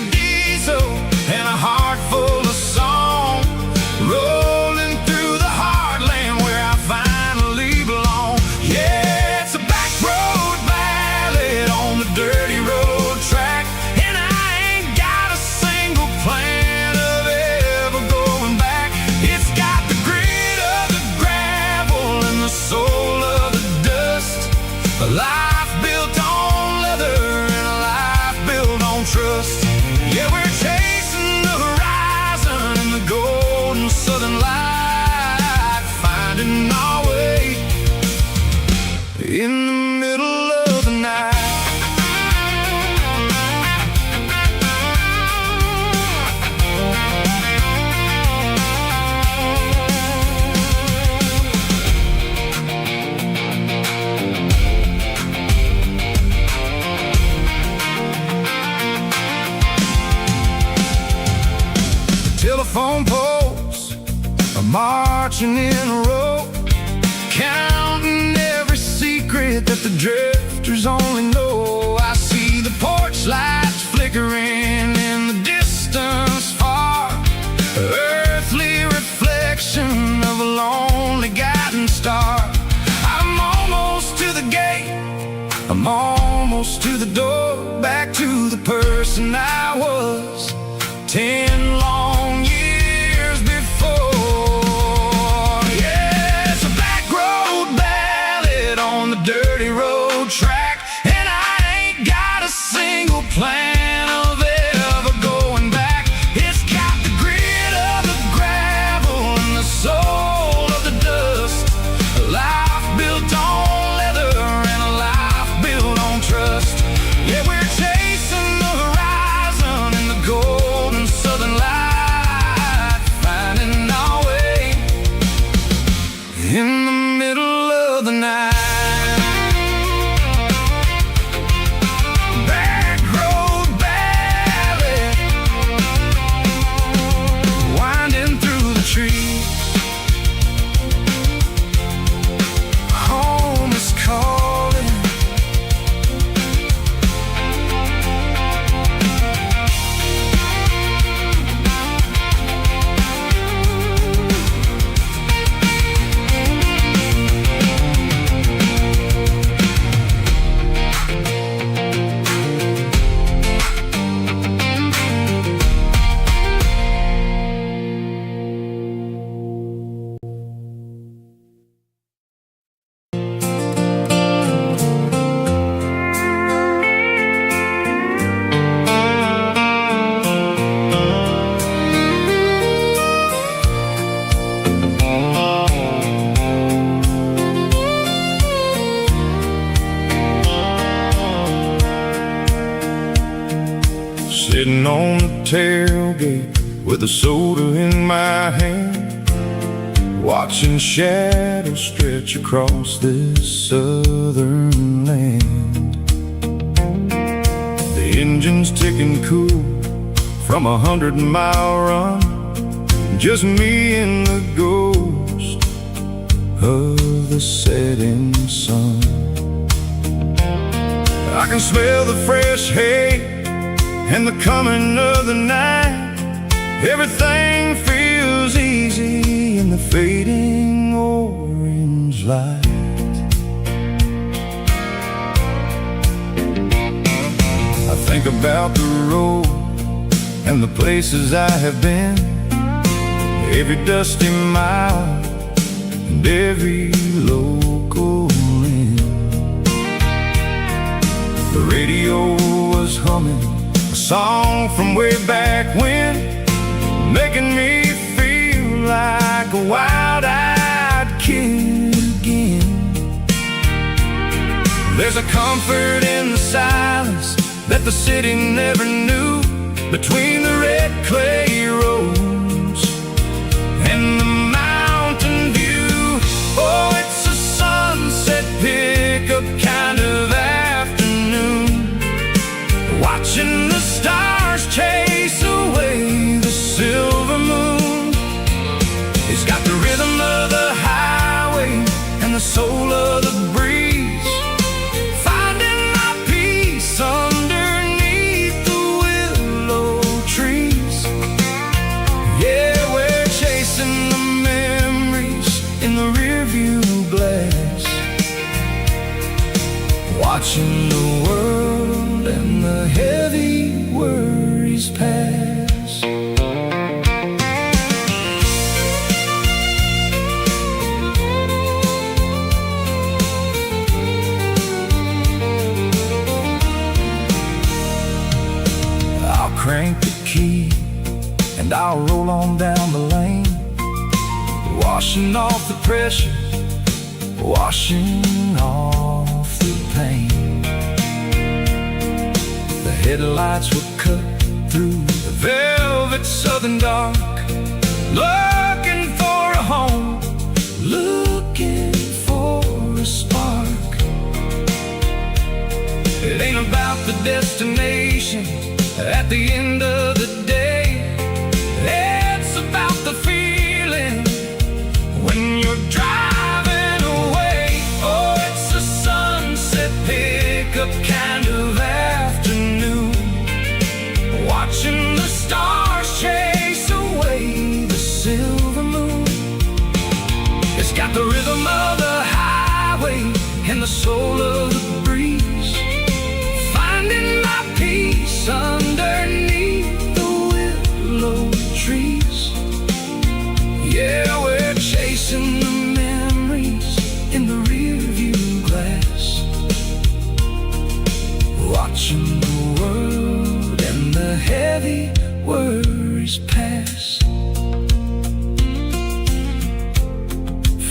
finding our way in the middle of the night. Telephone poles are marching in a row, counting every secret that the drifters only know. I see the porch lights flickering in the distance far, earthly reflection of a lonely guiding star. I'm almost to the gate, I'm almost to the door, back to the person I was 10 long years before. Yeah, it's a back road ballad on the dirty road track, and I ain't got a single plan of ever going back. It's got the grit of the gravel and the soul of the dust, a life built on leather and a life built on trust. Yeah, we're chasing the horizon in the golden southern light, finding our way in the middle of the night. Back road ballad, winding through the trees. Home is calling. Sitting on the tailgate with a soda in my hand, watching shadows stretch across this southern land. The engine's ticking cool from 100-mile run, just me and the ghost of the setting sun. I can smell the fresh hay and the coming of the night. Everything feels easy in the fading orange light. I think about the road and the places I have been, every dusty mile and every local inn. The radio was humming a song from way back when, making me feel like a wild-eyed kid again. There's a comfort in the silence that the city never knew, between the red clay roads and the mountain view. Oh, it's a sunset pickup kind of afternoon, watching the stars chase away the silver moon. It's got the rhythm of the highway and the soul of the breeze, finding my peace underneath the willow trees. Yeah, we're chasing the memories in the rearview glass, watching the world and the heavy worries pass. I'll crank the key and I'll roll on down the lane, wash washing off the pressure, washing off the pain. The headlights were cut through the velvet southern dark, looking for a home, looking for a spark. It ain't about the destination at the end of the day. It's about the feeling when you're driving away. Oh, it's a sunset pickup kind of afternoon, watching the stars chase away the silver moon. It's got the rhythm of the highway and the soul of the breeze, finding my peace underneath the willow trees. Yeah, we're chasing the memories in the rearview glass, watching the world and the heavy worries pass.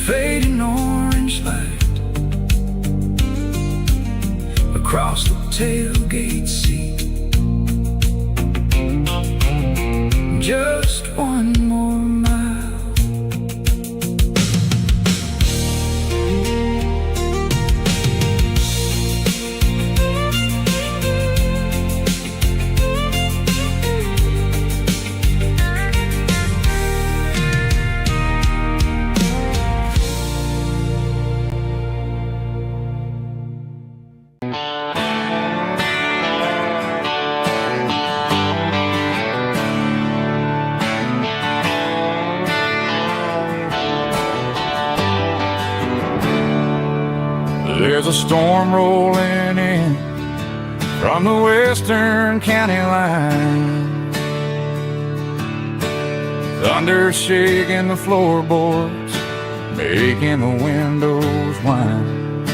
Fading orange light across the tailgate seat. Just one more mile. There's a storm rolling in from the western county line, thunder shaking the floorboards, making the windows whine.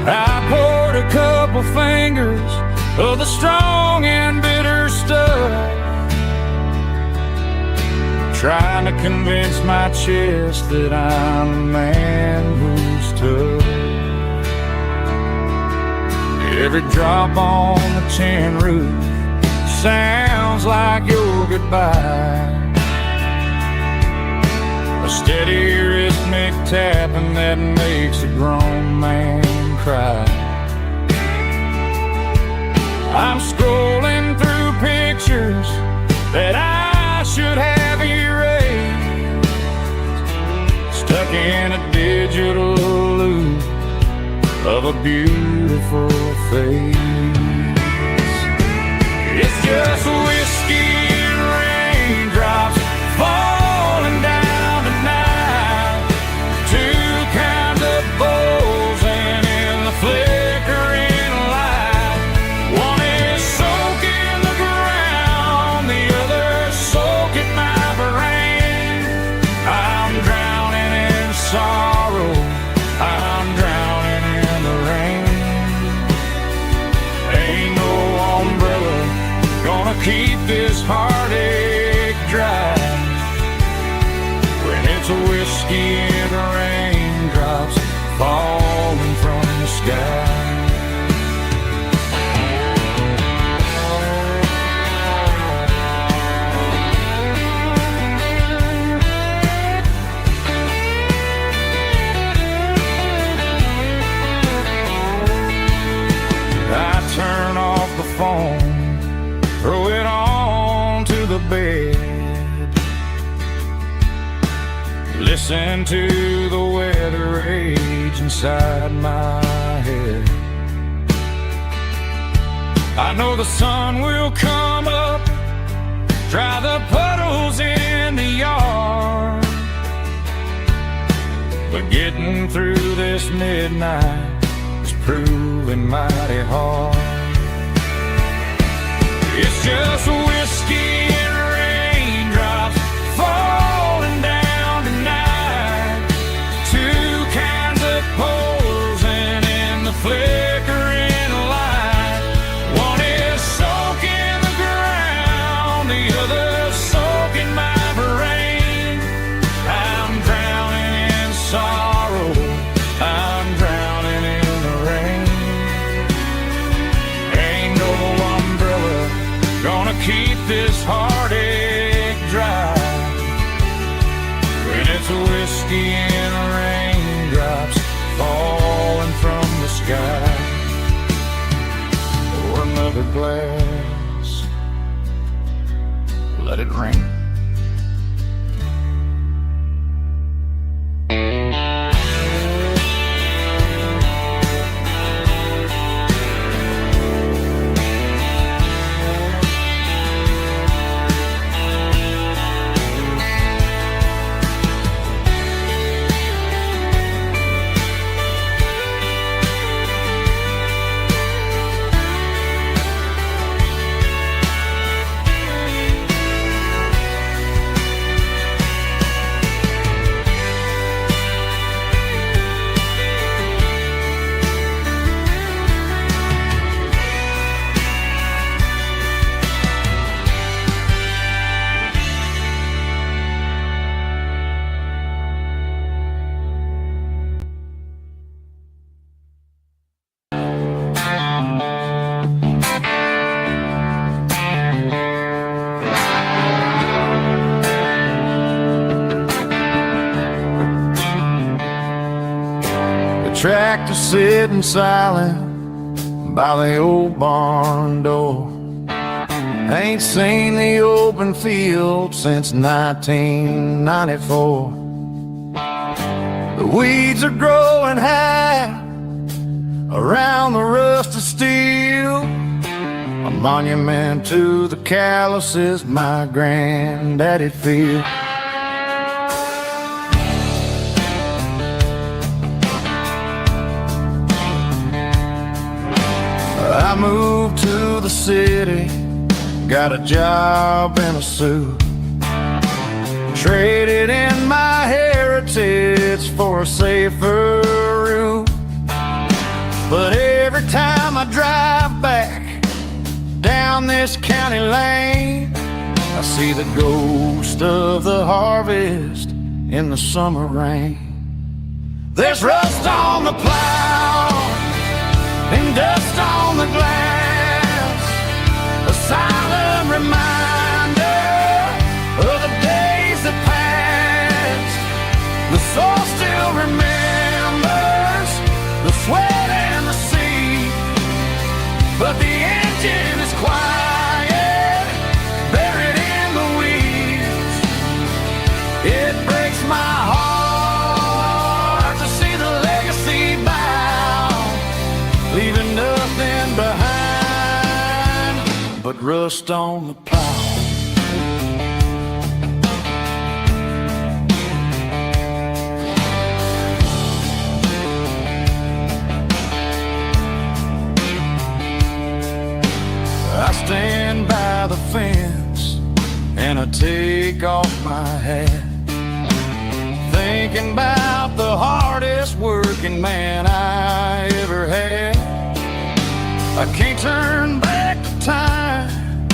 I poured a couple fingers of the strong and bitter stuff, trying to convince my chest that I'm a man who's tough. Every drop on the tin roof sounds like your goodbye, a steady rhythmic tapping that makes a grown man cry. I'm scrolling through pictures that I should have erased, stuck in a digital loop of a beautiful face. It's just whiskey and raindrops falling down tonight, two kinds of bowls and in the flickering light. One is soaking the ground, the other soaking my brain. I'm drowning in sorrow, I'm drowning in the rain. Ain't no umbrella gonna keep this heartache dry when it's a whiskey and raindrops falling from the sky. Turn off the phone, throw it on to the bed, listen to the weather rage inside my head. I know the sun will come up, dry the puddles in the yard, but getting through this midnight is proving mighty hard. It's just whiskey and raindrops falling down tonight, two kinds of poles and in the flickering light. One is soaking the ground, the other soaking my brain. this heartache drive, when it's a whiskey and raindrops falling from the sky. Pour another glass, let it rain. Tractor sitting silent by the old barn door. Ain't seen the open field since 1994. The weeds are growing high around the rusted steel, a monument to the calluses my granddaddy feel. I moved to the city, got a job in a suit, traded in my heritage for a safer route. But every time I drive back down this county lane, I see the ghost of the harvest in the summer rain. There's rust on the plow and dust on the glass, a silent reminder of the days that passed. The soul still remembers the sweat and the sea, but the engine is quiet, buried in the weeds. It breaks my heart to see the legacy bow, leaving nothing behind but rust on the plow. I stand by the fence and I take off my hat, thinking about the hardest working man I ever had. I can't turn back the time,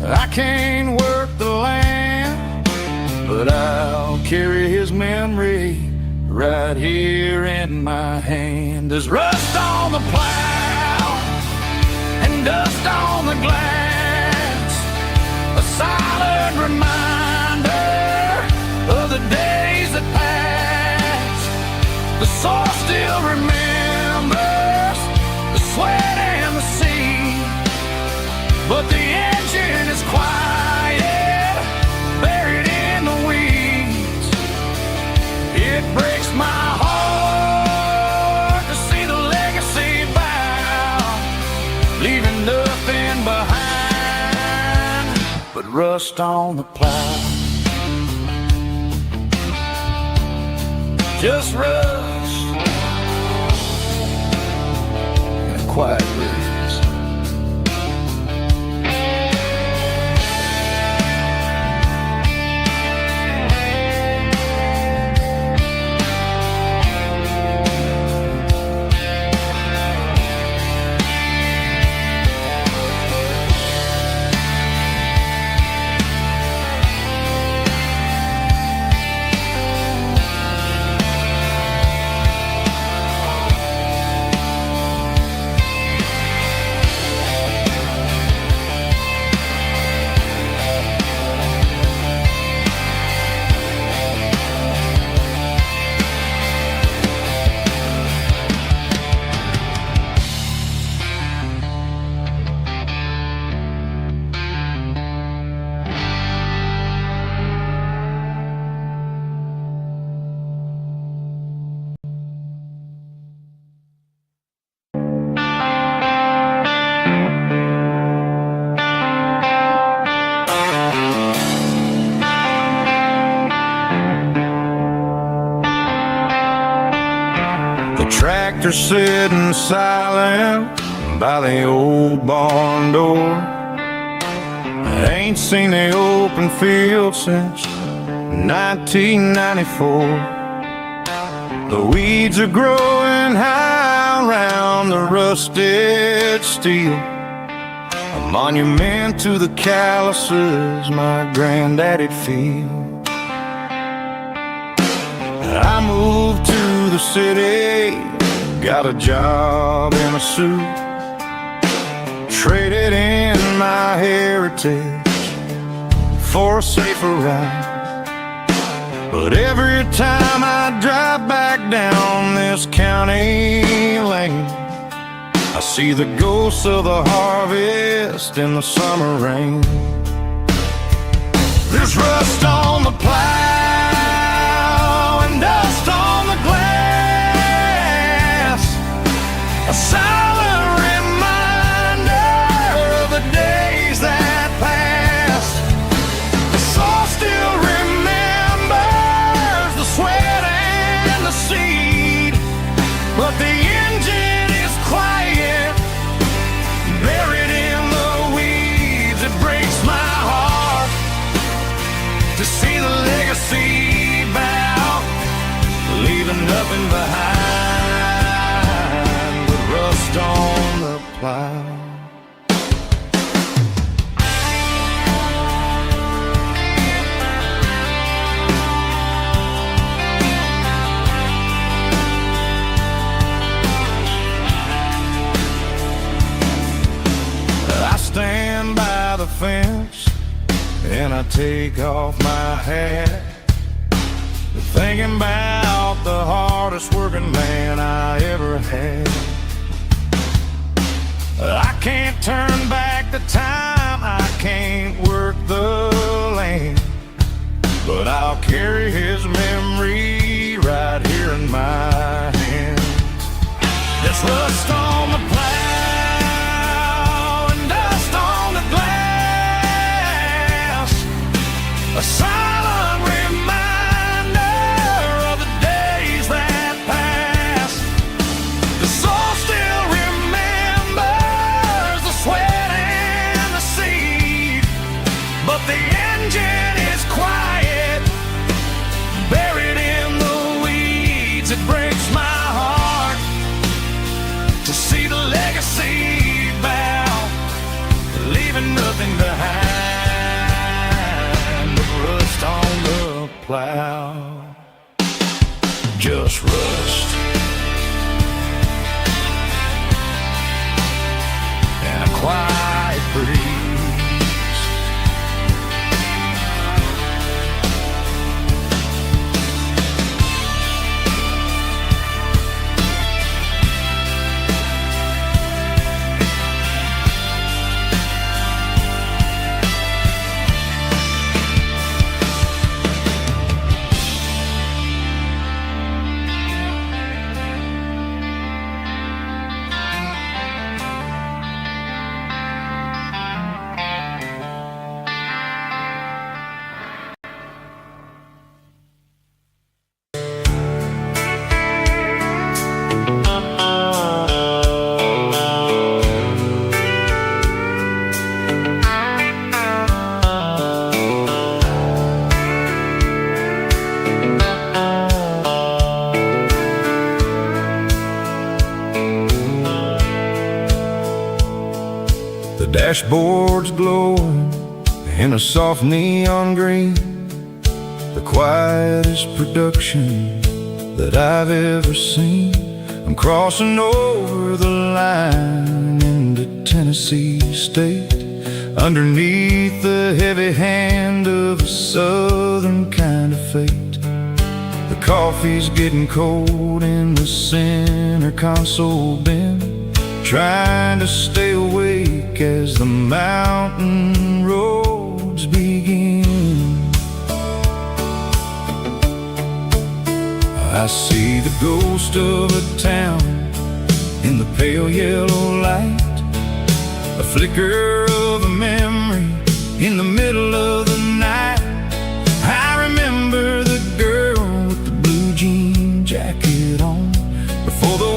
I can't work the land, but I'll carry his memory right here in my hand. There's rust on the plow and dust on the glass, a silent reminder of the days that passed. The soul still remembers the sweat and the sea, but the engine is quiet, buried in the weeds. It breaks my heart to see the legacy bow, leaving nothing behind but rust on the plow. Just rust and a quiet breeze. Tractor sitting silent by the old barn door. I ain't seen the open field since 1994. The weeds are growing high around the rusted steel, a monument to the calluses my granddaddy'd feel. I moved to the city, got a job in a suit, traded in my heritage for a safer ride. But every time I drive back down this county lane, I see the ghosts of the harvest in the summer rain. There's rust on the plow and dust on the glass, a silent reminder of the days that passed. The soul still remembers the sweat and the seed, but the engine is quiet, buried in the weeds. It breaks my heart to see the legacy bow, leaving nothing behind but rust on the plow. I stand by the fence and I take off my hat, thinking about the hardest working man I ever had. I can't turn back the time, I can't work the land, but I'll carry his memory right here in my hand. There's rust on the plow and dust on the glass, a silent reminder of the days that passed. The soul still remembers the sweat and the seed, but the engine is quiet, buried in the weeds. It breaks my heart to see the legacy bow, leaving nothing behind but rust on the plow. Just rust and a quiet breeze. Dashboard's glowing in a soft neon green, the quietest production that I've ever seen. I'm crossing over the line into Tennessee State, underneath the heavy hand of a southern kind of fate. The coffee's getting cold in the center console bin, trying to stay awake as the mountain roads begin. I see the ghost of a town in the pale yellow light, a flicker of a memory in the middle of the night. I remember the girl with the blue jean jacket on, before the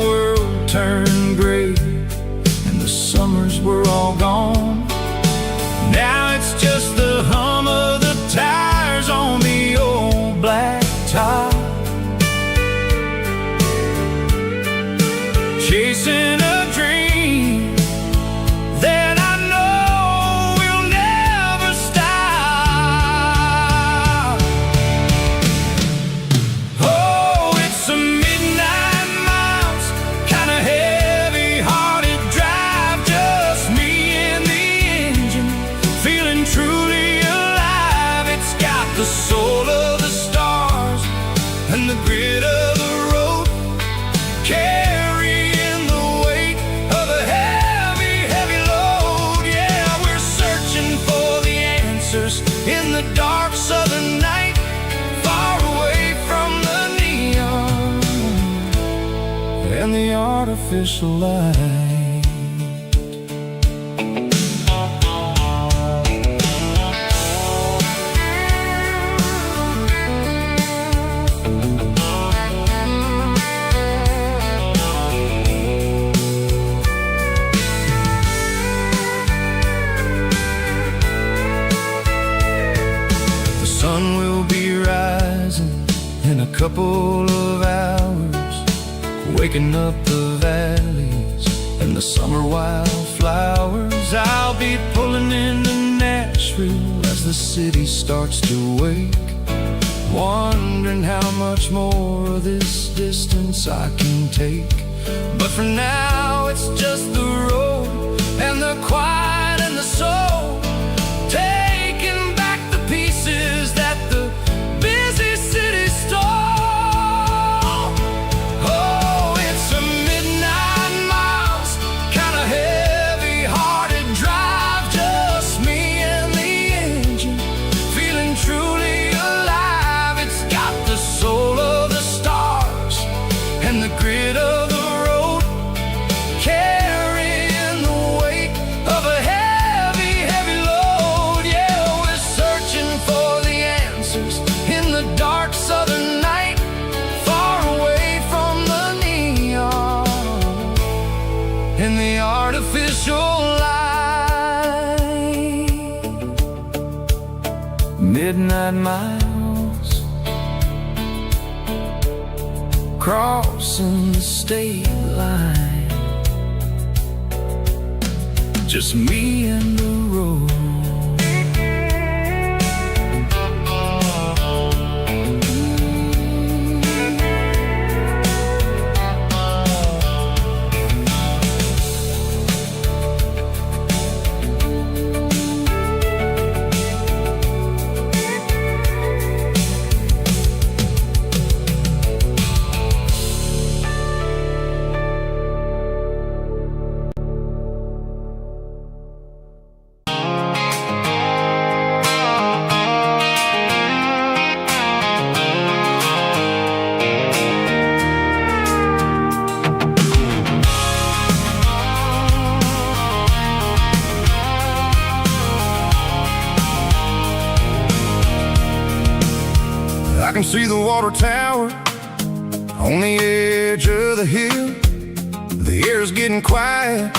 artificial light. The sun will be rising in a couple of hours, waking up the valleys and the summer wildflowers. I'll be pulling into Nashville as the city starts to wake, wondering how much more of this distance I can take. But for now it's just the road and the quiet and the soul, taking back the pieces that the busy city stole. Oh, it's a midnight miles, kinda heavy-hearted drive, just me and the engine, feeling truly alive. It's got the soul of the stars and the grit of the road, carrying the weight of a heavy, heavy load. Yeah, we're searching for the answers in the dark southern night, far away from the neon and the artificial light. Midnight miles, crossing the state line, just me and the road. I can see the water tower on the edge of the hill. The air's getting quiet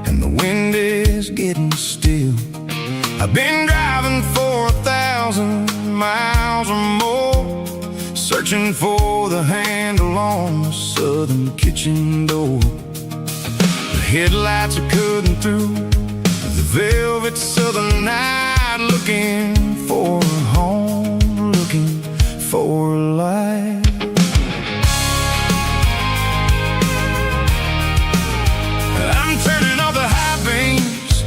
and the wind is getting still. I've been driving for 1,000 miles or more, searching for the handle on the southern kitchen door. The headlights are cutting through the velvet southern night, looking for a home, looking for life. I'm turning off the high beams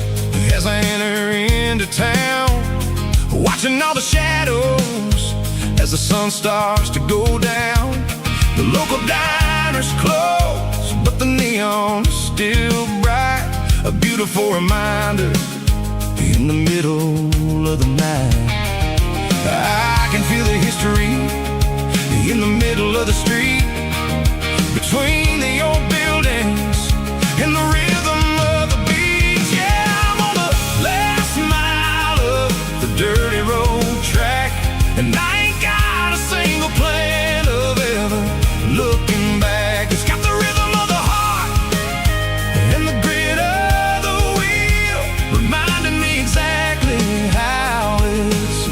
as I enter into town, watching all the shadows as the sun starts to go down. The local diner's closed, but the neon is still bright, a beautiful reminder in the middle of the night. I can feel the history in the middle of the street, between the old buildings and the rhythm of the beat. Yeah, I'm on the last mile of the dirty road track, and I ain't got a single plan of ever looking back. It's got the rhythm of the heart and the grit of the wheel, reminding me exactly how it's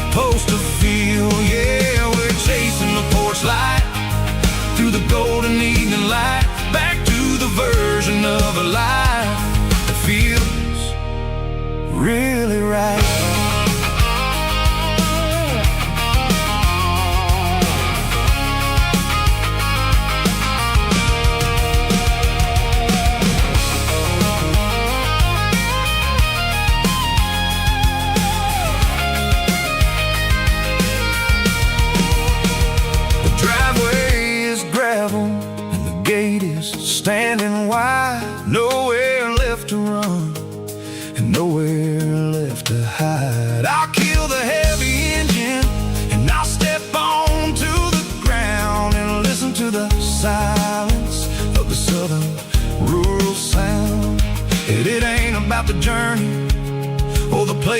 supposed to feel. Yeah, we're chasing the porch light through the golden evening light, back to the version of a life that feels really right. Standing wide, nowhere left to run and nowhere left to hide. I'll kill the heavy engine and I'll step onto the ground and listen to the silence of the southern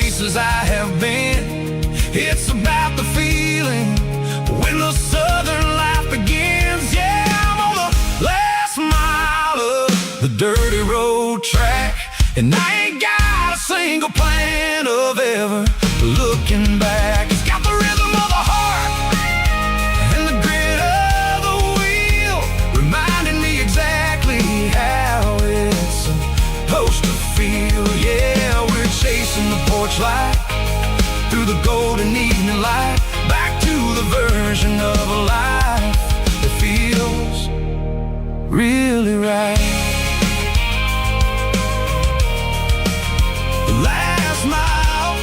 places I have been. It's about the feeling when the southern life begins. Yeah, I'm on the last mile of the dirty road track, and I ain't got a single plan of ever looking back. It's got the rhythm of the heart and the grit of the wheel, reminding me exactly how it's supposed to feel. Yeah, we're chasing the porch light through the golden evening light, back to the version of a life that feels really right. The last mile,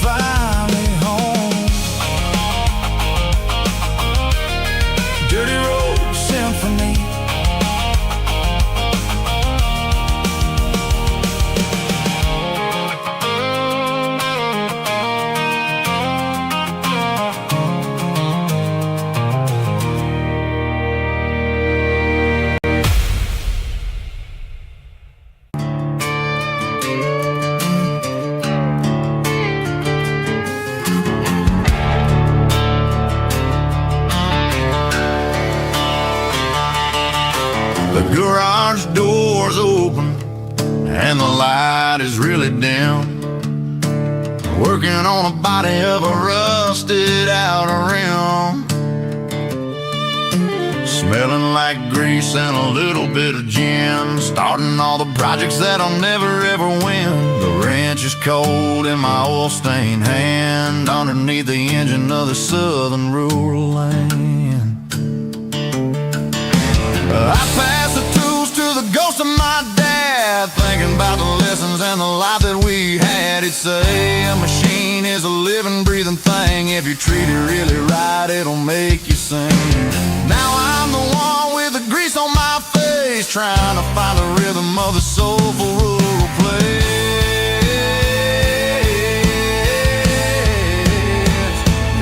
finally home. Dirty Road Symphony. The garage door's open and the light is really dim, working on a body of a rusted out rim, smelling like grease and a little bit of gin, starting all the projects that I'll never ever win. The wrench is cold in my oil-stained hand, underneath the engine of the southern rural land. I pass the tools to the ghost of my dad, thinking about the lessons and the life that we had. He'd say a machine is a living, breathing thing. If you treat it really right, it'll make you sing. Now I'm the one with the grease on my face, trying to find the rhythm of the soulful rural place.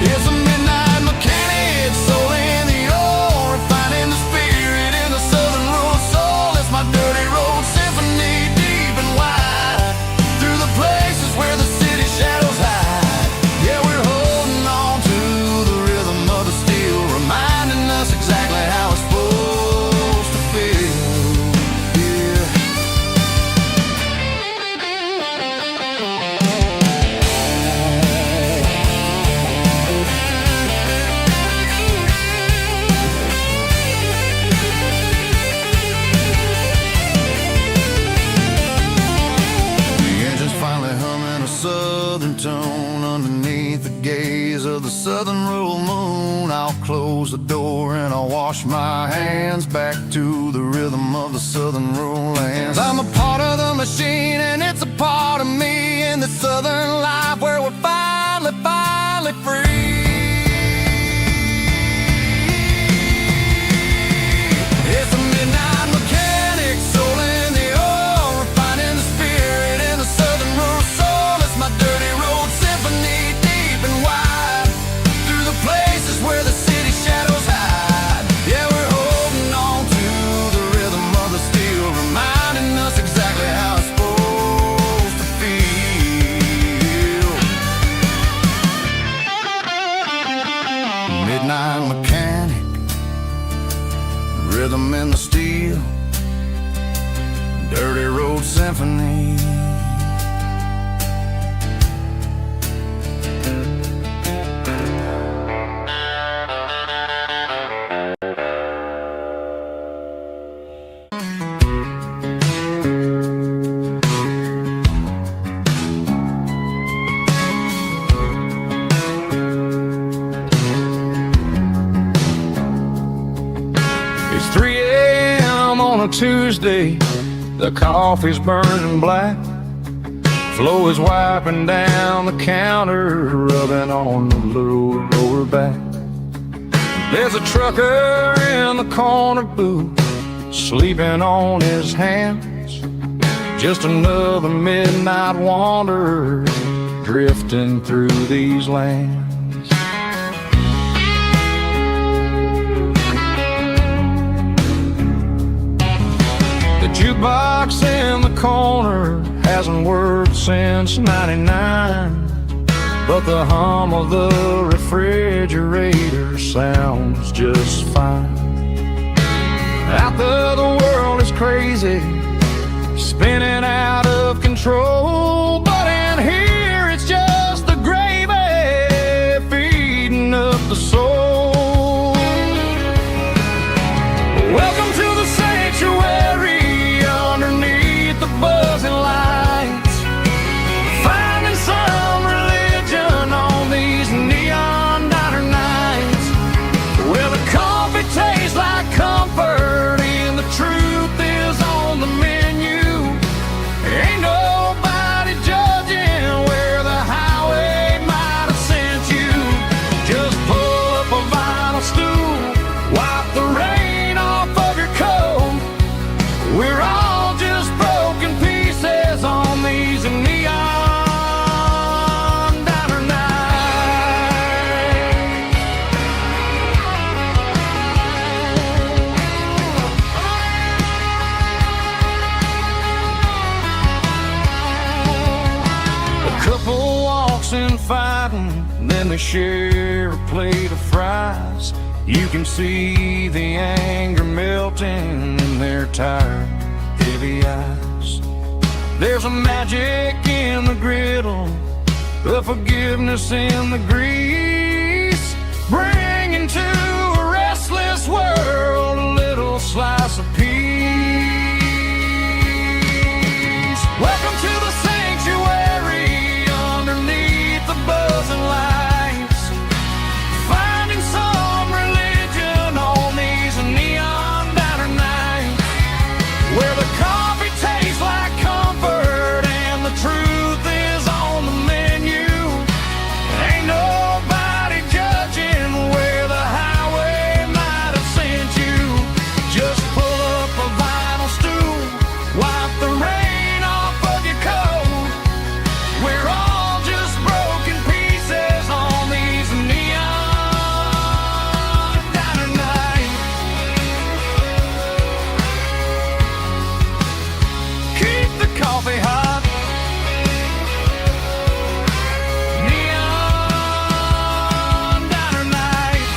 It's a midnight mechanic, soul in the ore, refining the spirit in the southern rural soul. It's my dirty road symphony, deep and wide, through the places where the city shadows hide. Yeah, we're holding on to the rhythm of the steel, reminding us exactly how it's supposed to feel. Yeah. The engine's finally humming a southern tone underneath the gaze of the southern rural moon. I'll close the door and I'll wash my hands, back to the rhythm of the southern rural lands. I'm a part of the machine and it's a part of me, in the southern life where we're finally free. It's a midnight mechanic, soul in the ore, refining the spirit in the southern rural soul. It's my dirty road symphony, deep and wide, through the places where the city shadows hide. Yeah, we're holding on to the rhythm of the steel, reminding us exactly how it's supposed to feel. Midnight mechanic, rhythm in the steel, dirty road symphony. It's 3 a.m. on a Tuesday, the coffee's burning black, Flo is wiping down the counter, rubbing on the little lower back. There's a trucker in the corner booth, sleeping on his hands, just another midnight wanderer drifting through these lands. The Jukebox in the corner hasn't worked since '99, but the hum of the refrigerator sounds just fine. Out there the world is crazy, spinning out of control, but in here it's just the gravy feeding up the soul. Welcome to the sanctuary underneath the buzzing lights, finding some religion on these neon diner nights. Well, the coffee tastes like comfort and the truth is on the menu. Ain't nobody judging where the highway might have sent you. Just pull up a vinyl stool, wipe the rain off of your coat. We're all just broken pieces on these neon diner nights. A couple walks in fighting, then they share a plate of fries. You can see the anger melting in their tired, heavy eyes. There's a magic in the griddle, a forgiveness in the grease, bringing to a restless world a little slice of peace. Welcome to the sanctuary underneath the buzzing lights, finding some religion on these neon diner nights, where the coffee tastes like comfort and the truth is on the menu. Ain't nobody judging where the highway might have sent you. Just pull up a vinyl stool, wipe the rain off of your coat. We're all just broken pieces on these neon diner nights. Keep the coffee hot. Neon diner nights.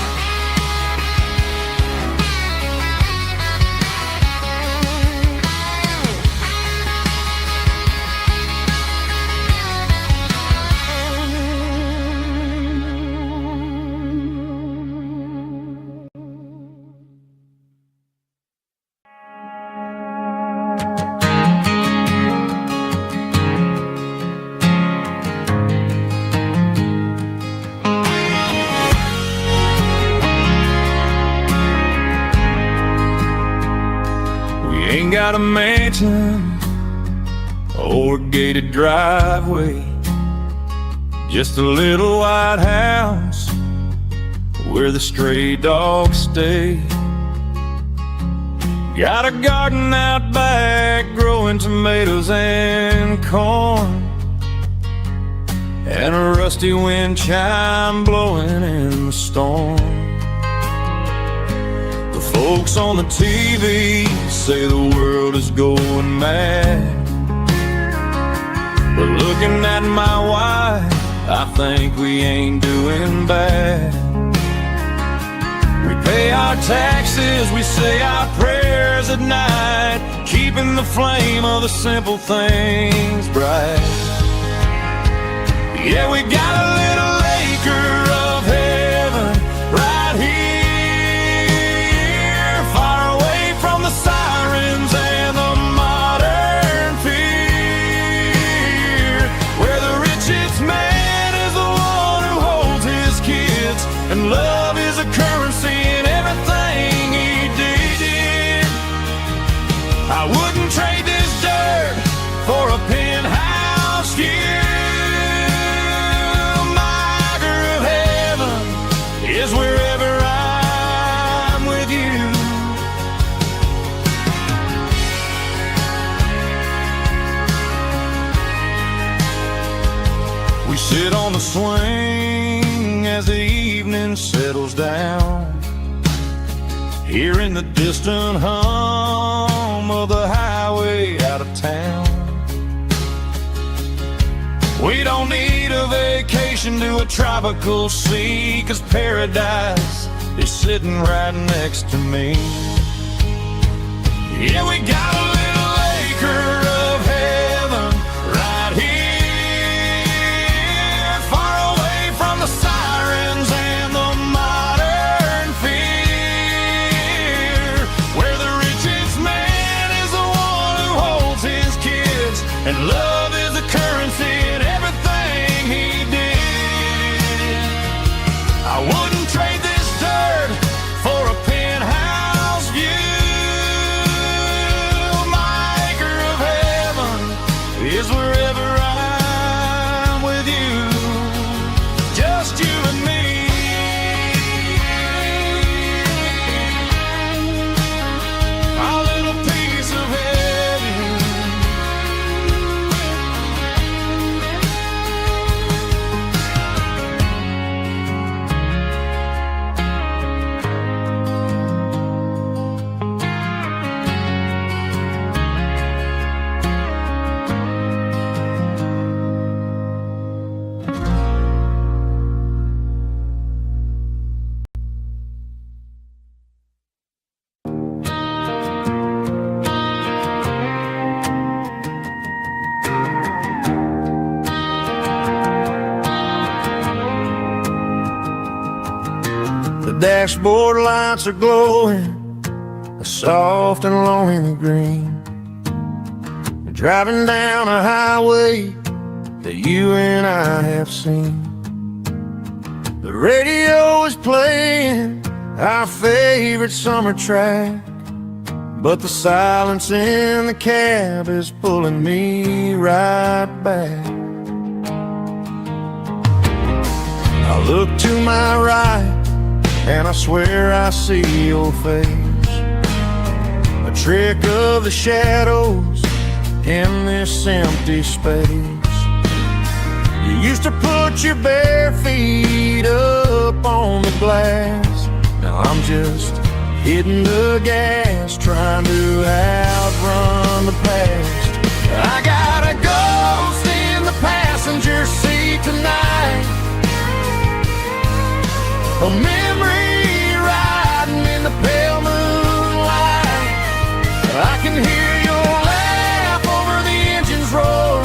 We ain't got a mansion or a gated driveway, just a little white house where the stray dogs stay. Got a garden out back growing tomatoes and corn, and a rusty wind chime blowing in the storm. The folks on the TV say the world is going mad, but looking at my wife, I think we ain't doing bad. We pay our taxes, we say our prayers at night, keeping the flame of the simple things bright. Yeah, we got a little acre of heaven right here, far away from the sirens and the modern fear, where the richest man is the one who holds his kids, and love is a currency in everything he did. I wouldn't trade this dirt for a penthouse view. Is wherever I'm with you. We sit on the swing as the evening settles down, hearing the distant hum bottom of the highway out of town. We don't need a vacation to a tropical sea, 'cause paradise is sitting right next to me. Yeah, we got a little acre of heaven right here, far away from the sirens and the modern fear, where the richest man is the one who holds his kids, and love is a currency in everything he did. I wouldn't trade this dirt for a penthouse view. My acre of heaven is wherever I'm with you, just you and me. Our little piece of heaven. The dashboard lights are glowing, a soft and lonely green. Driving down a highway that you and I have seen. The radio is playing our favorite summer track, but the silence in the cab is pulling me right back. I look to my right and I swear I see your face, a trick of the shadows in this empty space. You used to put your bare feet up on the glass. Now I'm just hitting the gas, trying to outrun the past. I got a ghost in the passenger seat tonight, a memory riding in the pale moonlight. I can hear your laugh over the engine's roar,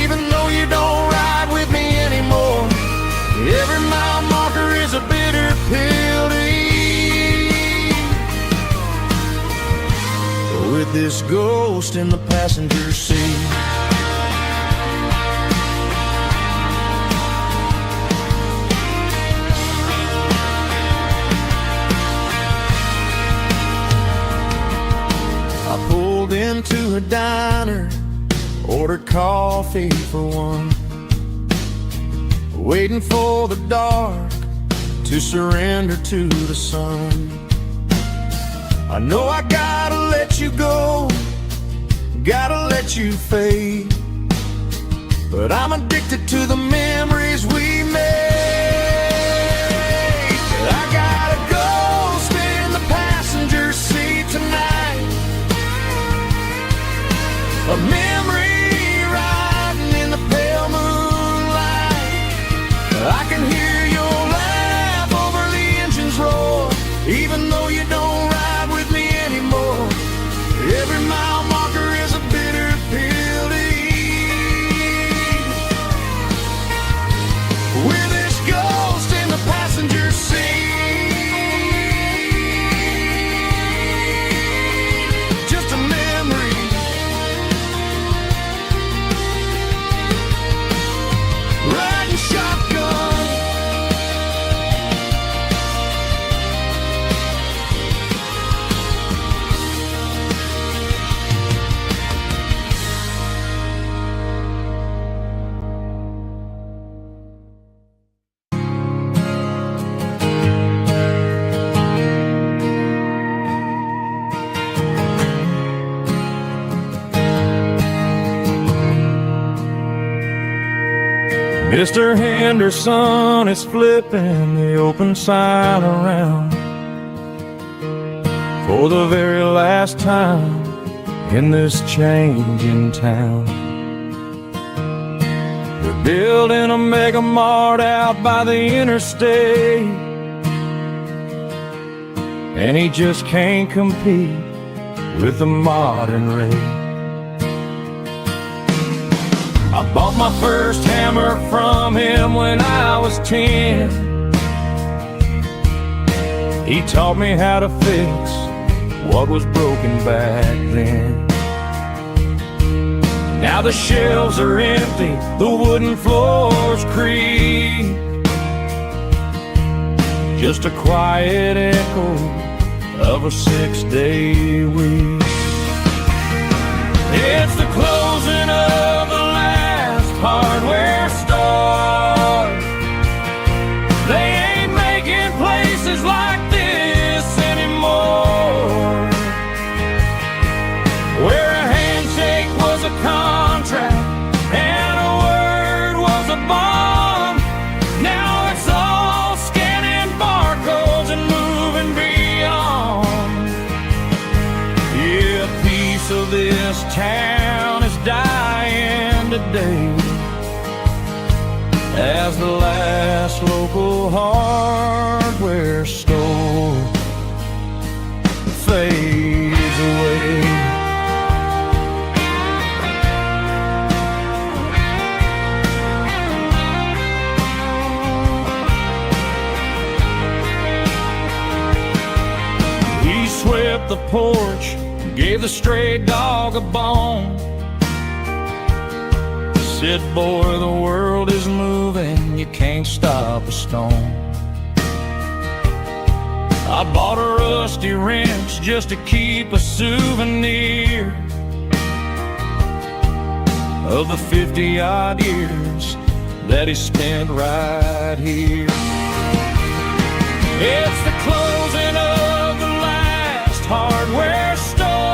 even though you don't ride with me anymore. Every mile marker is a bitter pill to eat, with this ghost in the passenger seat. Into a diner, ordered coffee for one, waiting for the dark to surrender to the sun. I know I gotta let you go, gotta let you fade, but I'm addicted to the memories we made. I got a ghost in the passenger seat tonight, a memory riding in the pale moonlight. I can hear your laugh over the engine's roar, even though you don't ride with me anymore. Every mile marker is a bitter pill to eat, with this ghost in the passenger seat. Just a memory, riding shotgun. Mr. Henderson is flipping the open sign around for the very last time in this changing town. They're building a mega mart out by the interstate, and he just can't compete with the modern rate. I bought my first hammer from him when I was 10. He taught me how to fix what was broken back then. Now the shelves are empty, the wooden floors creak, just a quiet echo of a 6-day week. It's the closing of the last hardware store. They ain't making places like this anymore, where a handshake was a contract and a word was a bond. Now it's all scanning barcodes and moving beyond. Yeah, a piece of this town is dying today as the last local hardware store fades away. He swept the porch, gave the stray dog a bone, said, boy, the world is moving, you can't stop a stone. I bought a rusty wrench just to keep a souvenir of the 50-odd years that he spent right here. It's the closing of the last hardware store.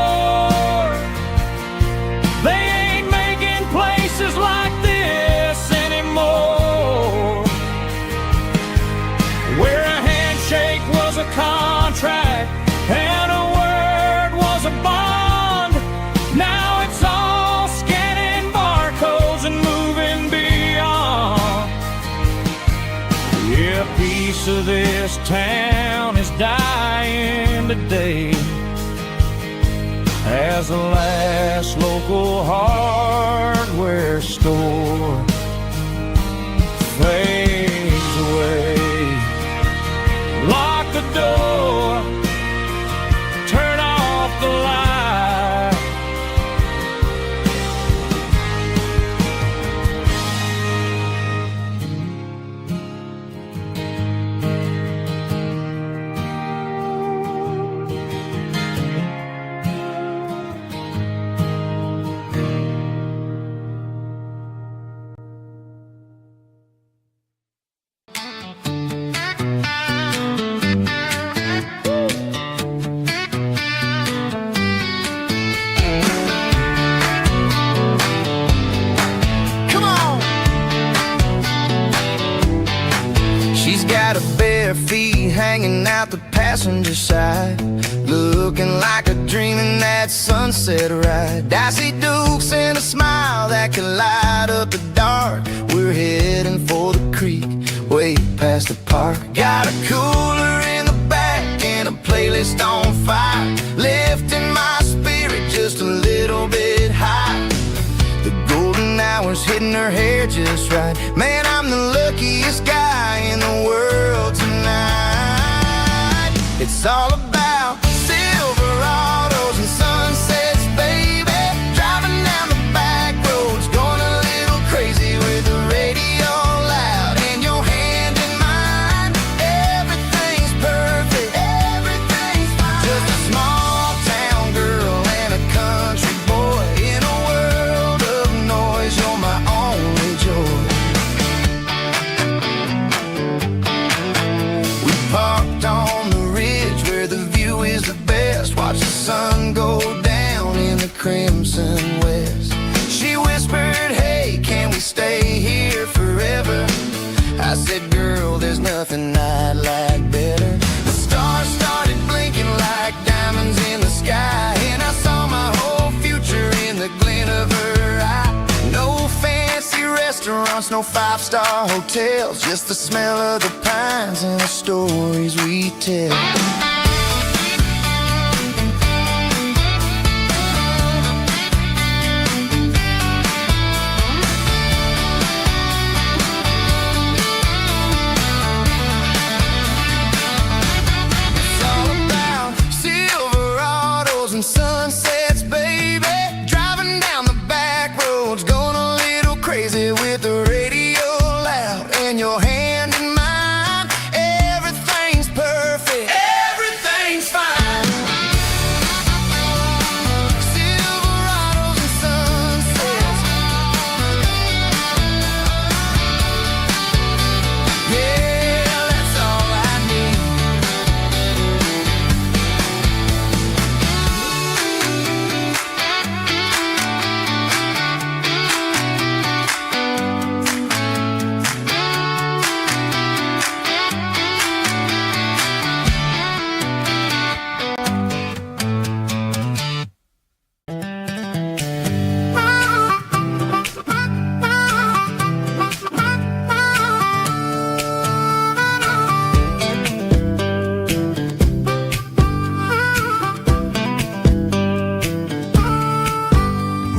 They ain't making places like this anymore, where a handshake was a contract and a word was a bond. Now it's all scanning barcodes and moving beyond. Yeah, a piece of this town is dying today as the last local hardware store fades away. Lock the door, turn off the light. Hanging out the passenger side, looking like a dream in that sunset ride. Dicey dukes and a smile that can light up the dark. We're heading for the creek, way past the park. Got a cooler in the back and a playlist on fire, lifting my spirit just a little bit high. The golden hour's hitting her hair just right. Man, I'm the luckiest guy in the world tonight. It's all about Silverados and sunsets, baby. Driving down the back roads, going a little crazy with the radio loud and your hand in mine. Everything's perfect, everything's fine. Just a small town girl and a country boy in a world of noise. You're my only joy. We parked on the ridge where the five-star hotels, just the smell of the pines and the stories we tell. It's all about Silverados and sunsets, baby. Driving down the back roads, going a little crazy with the radio loud and your hand in mine. Everything's perfect, everything's fine. Silverados and sunsets, yeah, that's all I need.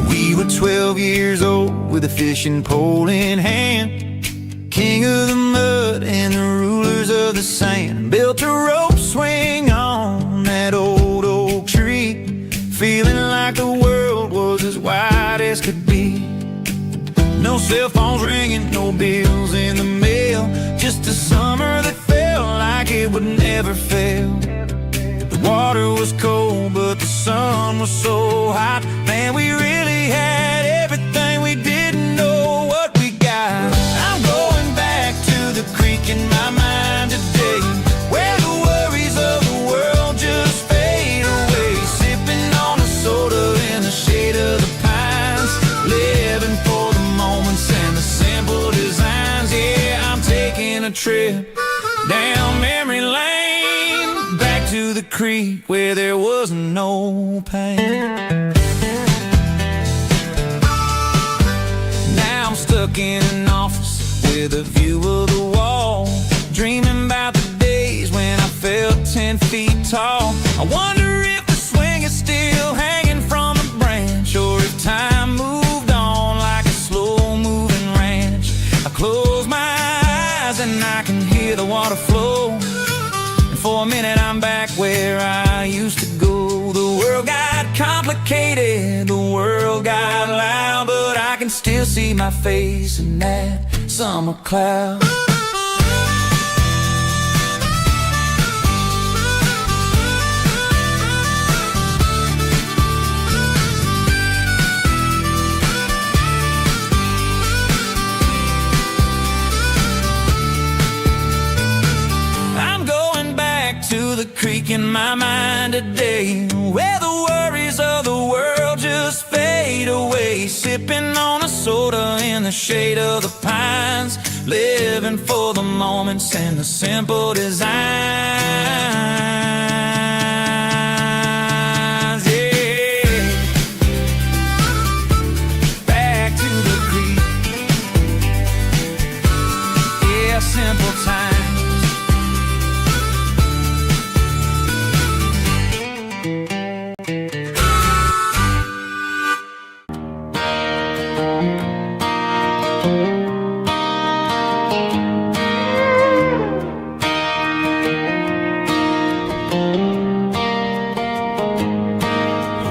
We were 12 years old with a fishing pole in hand, king of the mud and the rulers of the sand. Built a rope swing on that old oak tree, feeling like the world was as wide as could be. No cell phones ringing, no bills in the mail, just a summer that felt like it would never fail. The water was cold, but the sun was so hot. Man, we really had everything, we didn't know what we got. I'm going back to the creek in my mind today, where the worries of the world just fade away. Sipping on a soda in the shade of the pines, living for the moments and the simple designs. Yeah, I'm taking a trip down memory lane, back to the creek where there was no pain. Now I'm stuck in an office with a view of the wall, dreaming about the days when I felt 10 feet tall. I wonder if the swing is still hanging from a branch, or if time moved on like a slow-moving ranch. I close my eyes and I can hear the water flow, and for a minute I'm back where I used to go. The world got complicated, the world got loud, but I can still see my face in that summer cloud. I'm going back to the creek in my mind today, where the worries of the world just fade away. Sipping on a soda in the shade of the pines, living for the moments and the simple designs. Yeah, back to the creek. Yeah, simple times.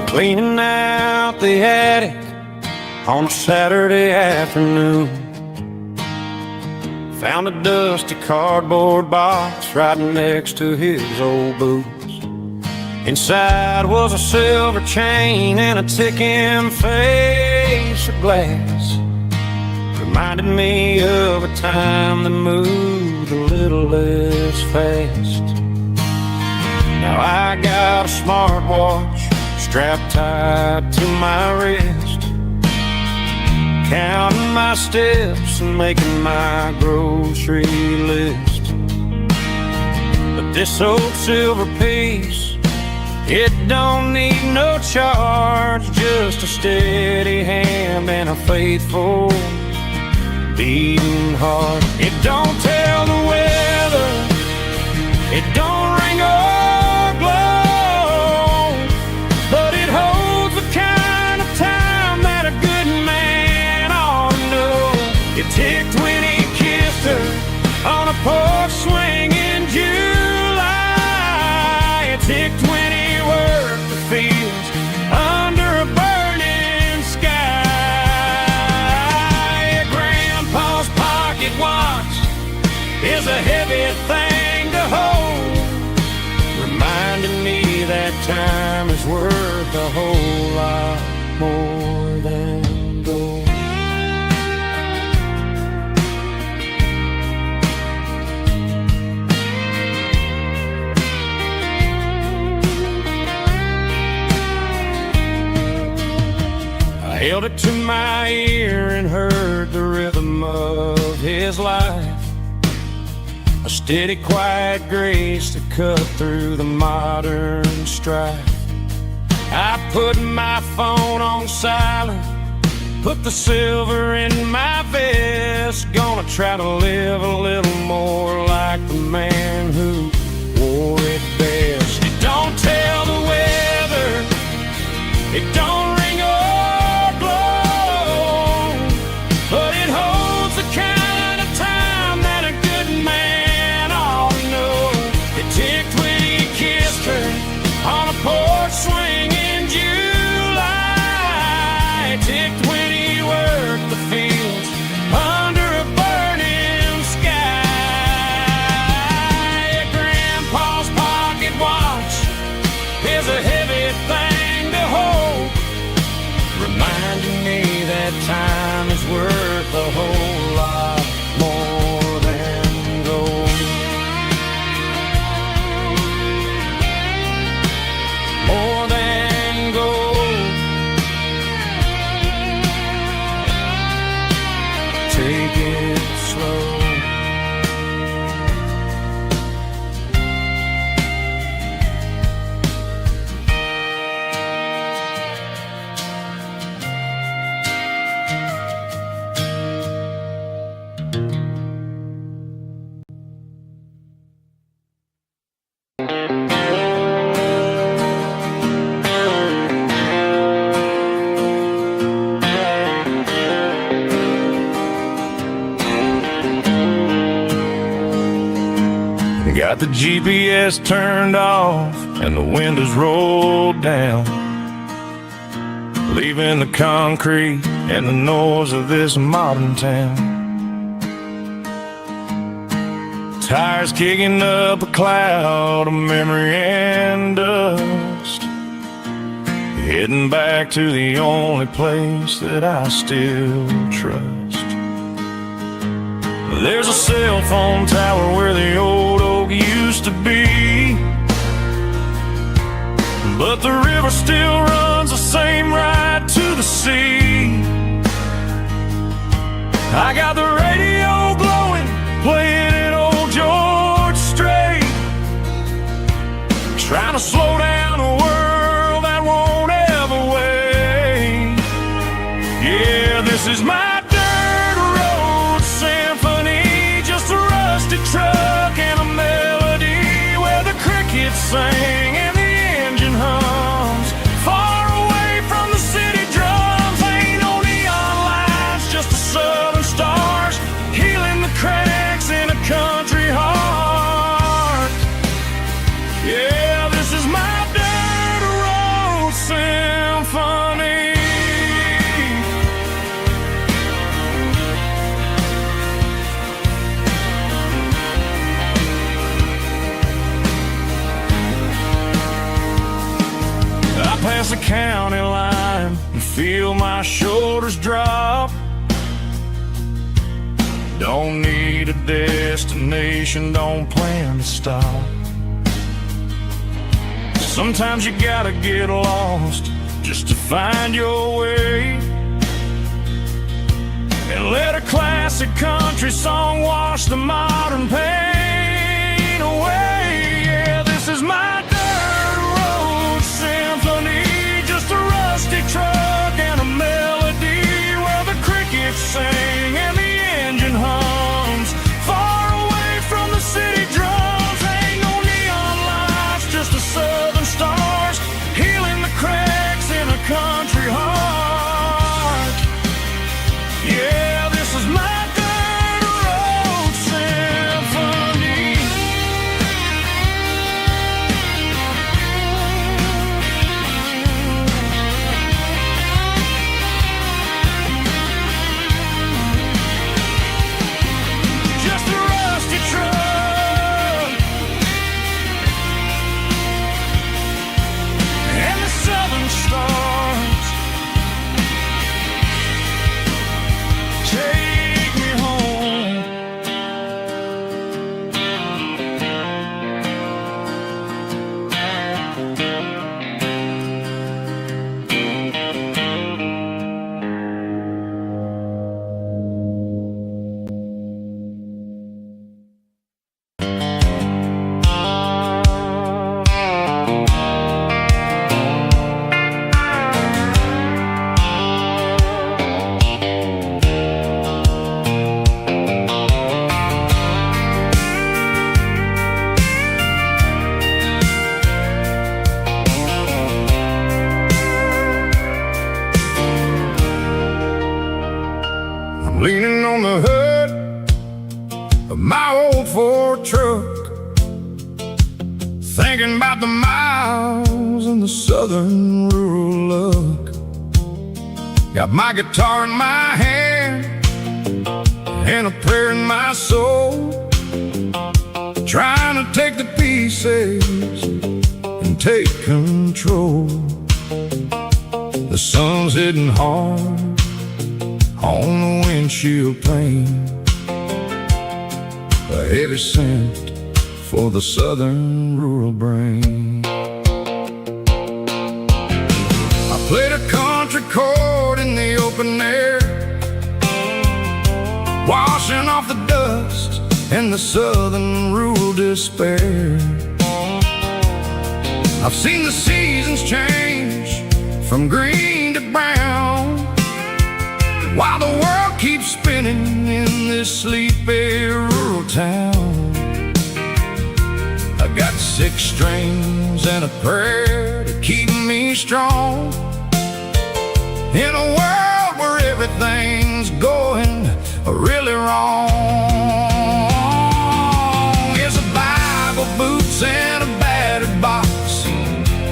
Cleaning out the attic on a Saturday afternoon, found a dusty cardboard box right next to his old boots. Inside was a silver chain and a ticking face of glass, reminded me of a time that moved a little less fast. Now I got a smartwatch strapped tight to my wrist, counting my steps and making my grocery list. But this old silver piece, it don't need no charge, just a steady hand and a faithful beating heart. It don't tell the weather, it don't ring or glow, but it holds the kind of time that a good man ought to know. It ticked when he kissed her on a porch swing in July. It ticked when he worked the fields under a burning sky. Grandpa's pocket watch is a heavy thing to hold, reminding me that time is worth a whole lot more than gold. I held it to my ear and heard the rhythm of his life, a steady, quiet grace to cut through the modern strife. I put my phone on silent, put the silver in my vest. Gonna try to live a little more like the man who wore it best. It don't tell the weather, it don't ring or glow, but it holds the kind of time that a good man ought to know. It ticked when he kissed her on a porch swing in July. It ticked when he worked the fields under a burning sky. Grandpa's pocket watch is a heavy thing to hold, reminding me that time is worth a whole lot more than gold. More than gold. Take it slow. Got the GPS turned off and the windows rolled down, leaving the concrete and the noise of this modern town. Tires kicking up a cloud of memory and dust, heading back to the only place that I still trust. There's a cell phone tower where the old oak used to be, but the river still runs the same right to the sea. I got the radio glowing, playing an old George Strait, trying to slow down a world that won't ever wait. Yeah, this is my dirt road symphony, just a rusty truck and a melody where the crickets sing and the engine hums. Far away from the city drums, ain't no neon lights, just the southern stars healing the cracks in a country heart. Yeah, this is my dirt road symphony. I pass the county line and feel my shoulders drop. Don't need a destination, don't plan to stop. Sometimes you gotta get lost just to find your way, and let a classic country song wash the modern pain away. Yeah, this is my dirt road symphony, just a rusty truck and a melody where the crickets sing and the thinking about the miles and the southern rural look. Got my guitar in my hand and a prayer in my soul, trying to take the pieces and take control. The sun's hitting hard on the windshield pane, a heavy scent for the southern rural brain. I played a country chord in the open air, washing off the dust and the southern rural despair. I've seen the seasons change from green to brown, while the world keeps spinning in this sleepy rural town. I got 6 strings and a prayer to keep me strong, in a world where everything's going really wrong. It's a Bible, boots, and a battered box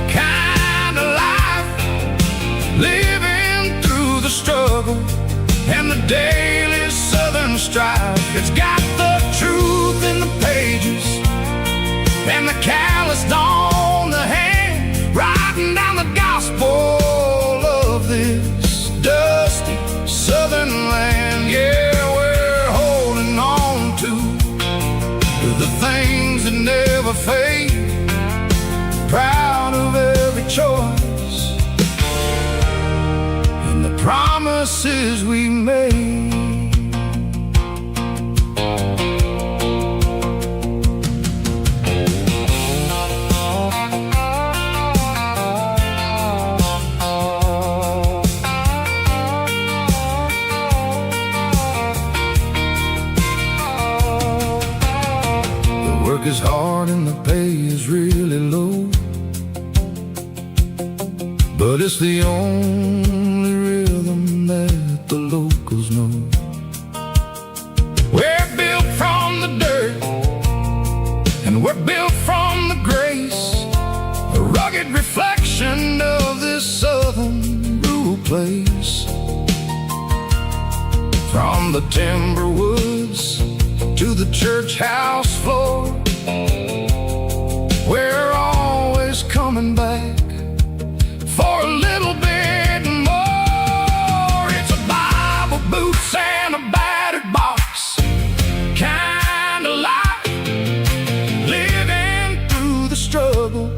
kind of life, living through the struggle and the daily southern strife. It's got the truth in the pages and the calloused on the hand, writing down the gospel of this dusty southern land. Yeah, we're holding on to the things that never fade, proud of every choice and the promises we made. Work is hard and the pay is really low, but it's the only rhythm that the locals know. We're built from the dirt and we're built from the grace, a rugged reflection of this southern rural place. From the timber woods to the church house floor, we're always coming back for a little bit more. It's a Bible, boots, and a battered box kind of life, living through the struggle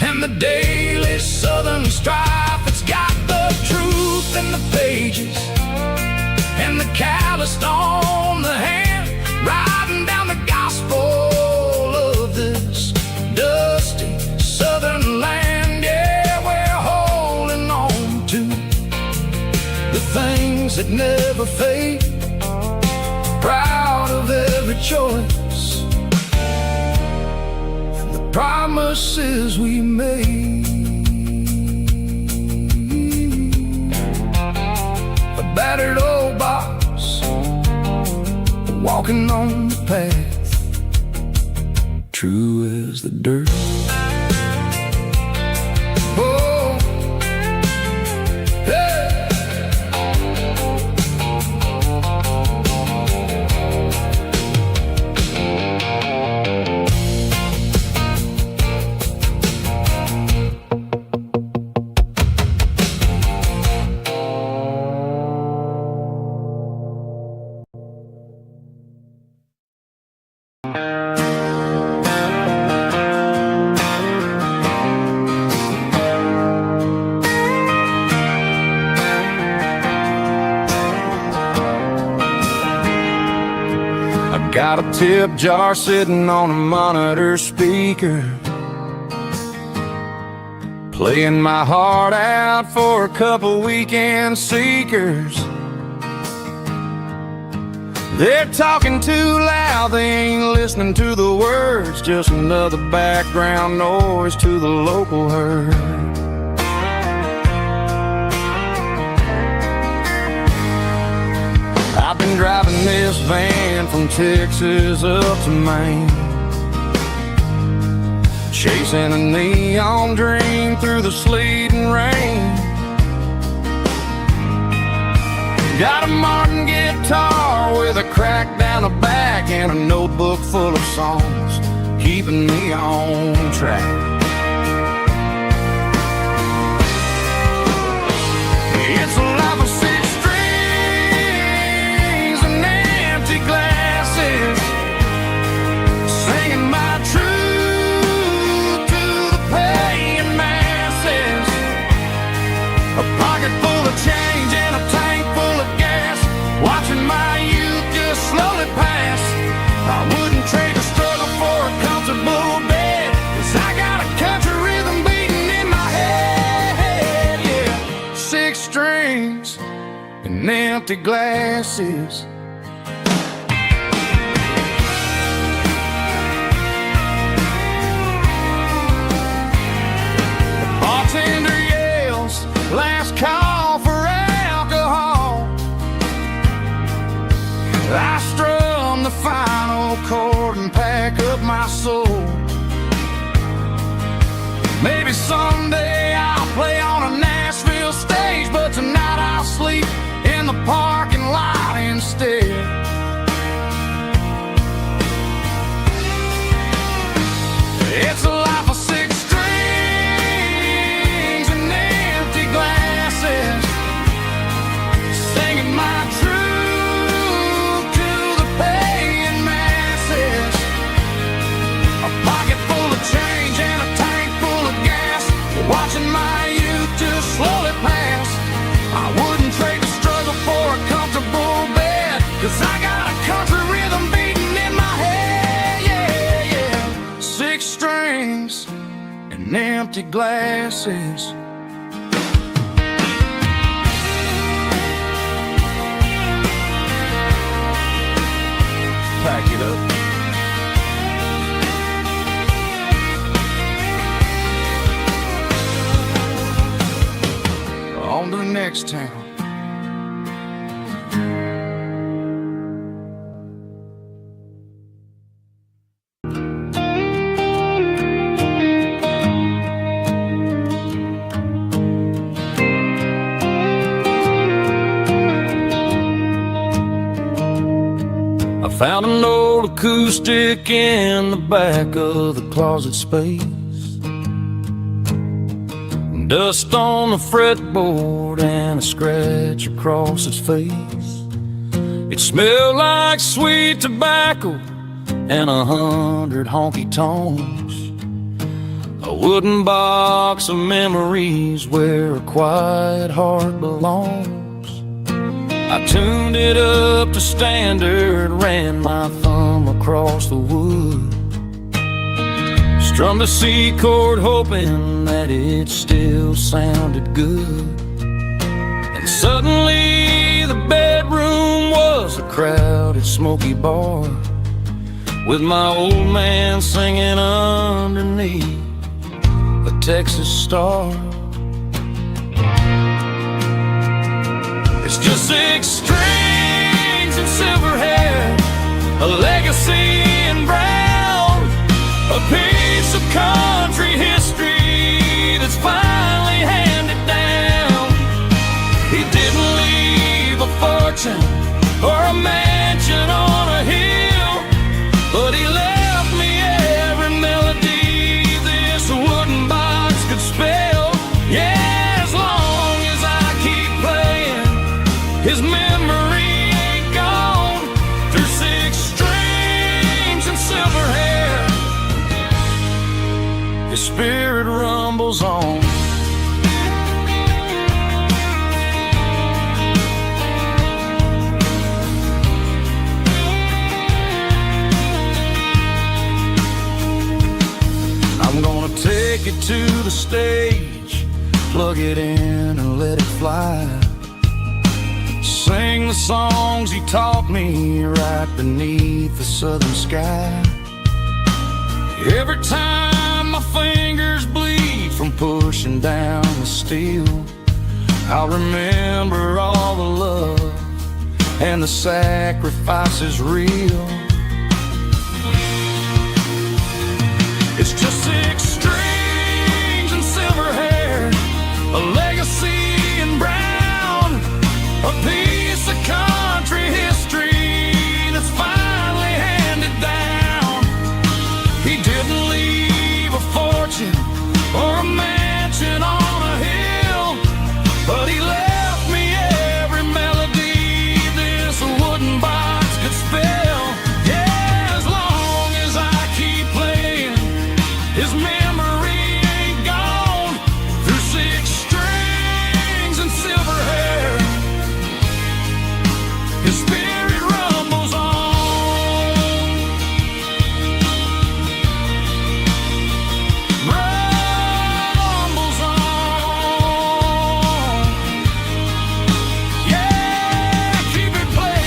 and the daily southern strife. It's got the truth in the pages and the calloused on the hand, writing down the gospel of this dusty southern land. Yeah, we're holding on to the things that never fade, proud of every choice and the promises we made. A battered old box, walking on the path, true as the dirt. Oh, hey. Got a tip jar sitting on a monitor speaker, playing my heart out for a couple weekend seekers. They're talking too loud, they ain't listening to the words, just another background noise to the local herd. I've been driving this van from Texas up to Maine, chasing a neon dream through the sleet and rain. Got a Martin guitar with a crack down the back and a notebook full of songs keeping me on track. It's a life of six strings and empty glasses, singing my truth to the paying masses. A pocket full of change and a tank full of gas, watching my youth just slowly pass. I wouldn't trade the struggle for a comfortable bed, 'cause I got a country rhythm beating in my head, yeah. Six strings and empty glasses. The bartender yells, last call for alcohol. I strum the final chord and pack up my soul. Maybe someday I'll play on a Nashville stage, but tonight I'll sleep in the parking lot instead. It's a life of six strings and empty glasses, singing my truth to the paying masses. A pocket full of change and a tank full of gas, watching my youth just slowly pass. I wouldn't trade the struggle for a comfortable bed, 'cause I got a country rhythm beating in my head, yeah, yeah. Six strings and empty glasses. Pack it up. On to the next town. I found an old acoustic in the back of the closet space, dust on the fretboard and a scratch across its face. It smelled like sweet tobacco and 100 honky-tonks, a wooden box of memories where a quiet heart belongs. I tuned it up to standard, ran my thumb across the wood, strummed a C chord hoping that it still sounded good. And suddenly the bedroom was a crowded smoky bar, with my old man singing underneath a Texas star. It's just six strings and silver hair, a legacy in brown, a piece of country history that's finally handed down. He didn't leave a fortune or a mansion on a hill, but he left me every melody this wooden box could spell. Yeah, as long as I keep playing, his memory ain't gone. Through six strings and silver hair, his spirit rumbles on. I'm gonna take it to the stage, plug it in and let it fly. Sing the songs he taught me right beneath the southern sky. Every time my fingers bleed from pushing down the steel, I'll remember all the love and the sacrifice is real. It's just six his memory ain't gone. Through 6 strings and silver hair, his spirit rumbles on. Rumbles on. Yeah, keep it playing.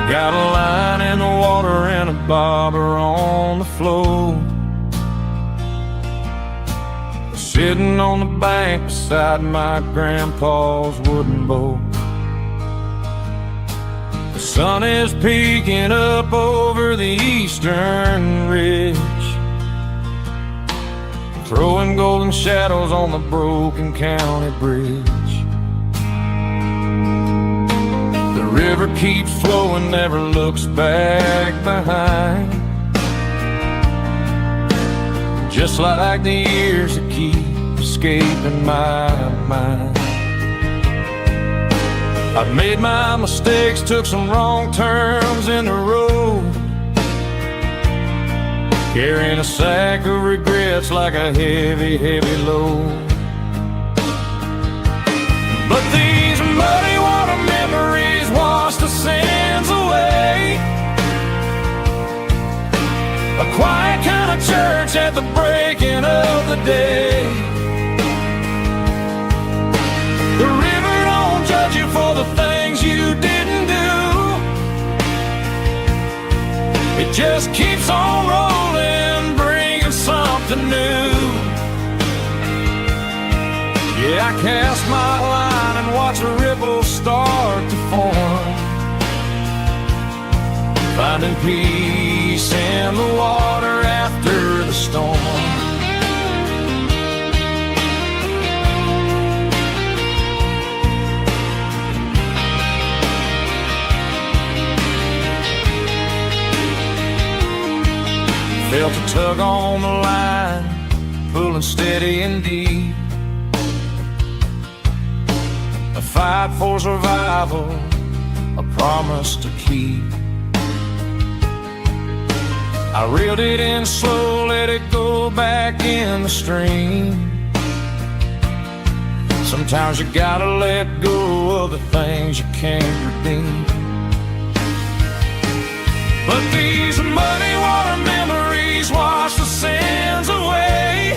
Got a line in the water and a bobber on the floor, sitting on the bank beside my grandpa's wooden boat. The sun is peeking up over the eastern ridge, throwing golden shadows on the broken county bridge. The river keeps flowing, never looks back behind, just like the years that keep escaping my mind. I've made my mistakes, took some wrong turns in the road, carrying a sack of regrets like a heavy, heavy load. But these muddy water memories wash the sins away. A quiet kind of church at the breaking of the day. The river don't judge you for the things you didn't do. It just keeps on rolling, bringing something new. Yeah, I cast my line and watch a ripple start to form, finding peace in the water after the storm. Felt a tug on the line, pulling steady and deep. A fight for survival, a promise to keep. I reeled it in slow, let it go back in the stream. Sometimes you gotta let go of the things you can't redeem. But these muddy water memories wash the sins away.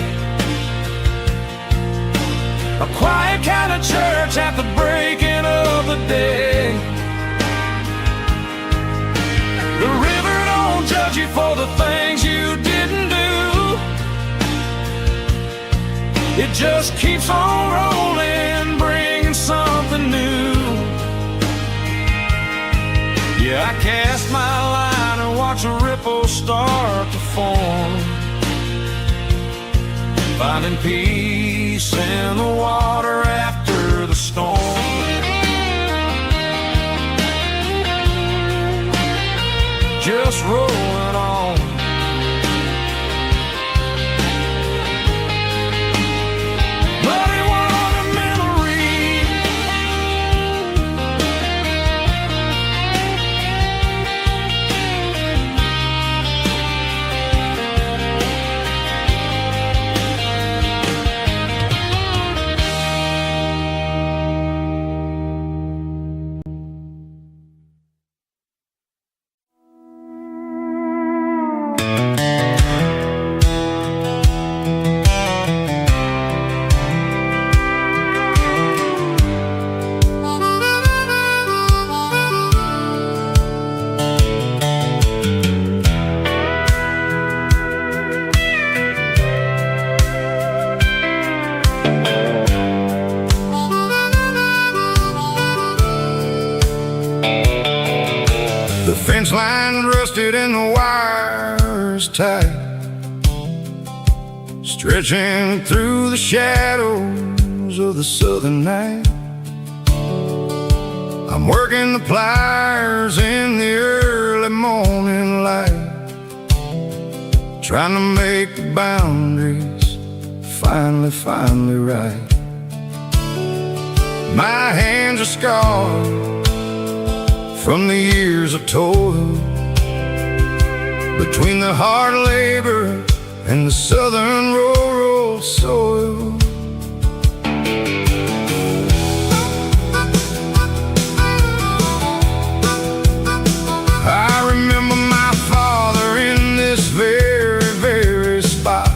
A quiet kind of church at the breaking of the day. The river don't judge you for the things you didn't do. It just keeps on rolling, bringing something new. Yeah, I cast my line and watch a ripple start to form, finding peace in the water after the storm. Just rolling on. Muddy water memory. line rusted and the wires tight, stretching through the shadows of the southern night. I'm working the pliers in the early morning light, trying to make the boundaries finally right. My hands are scarred from the years of toil, between the hard labor and the southern rural soil. I remember my father in this very spot,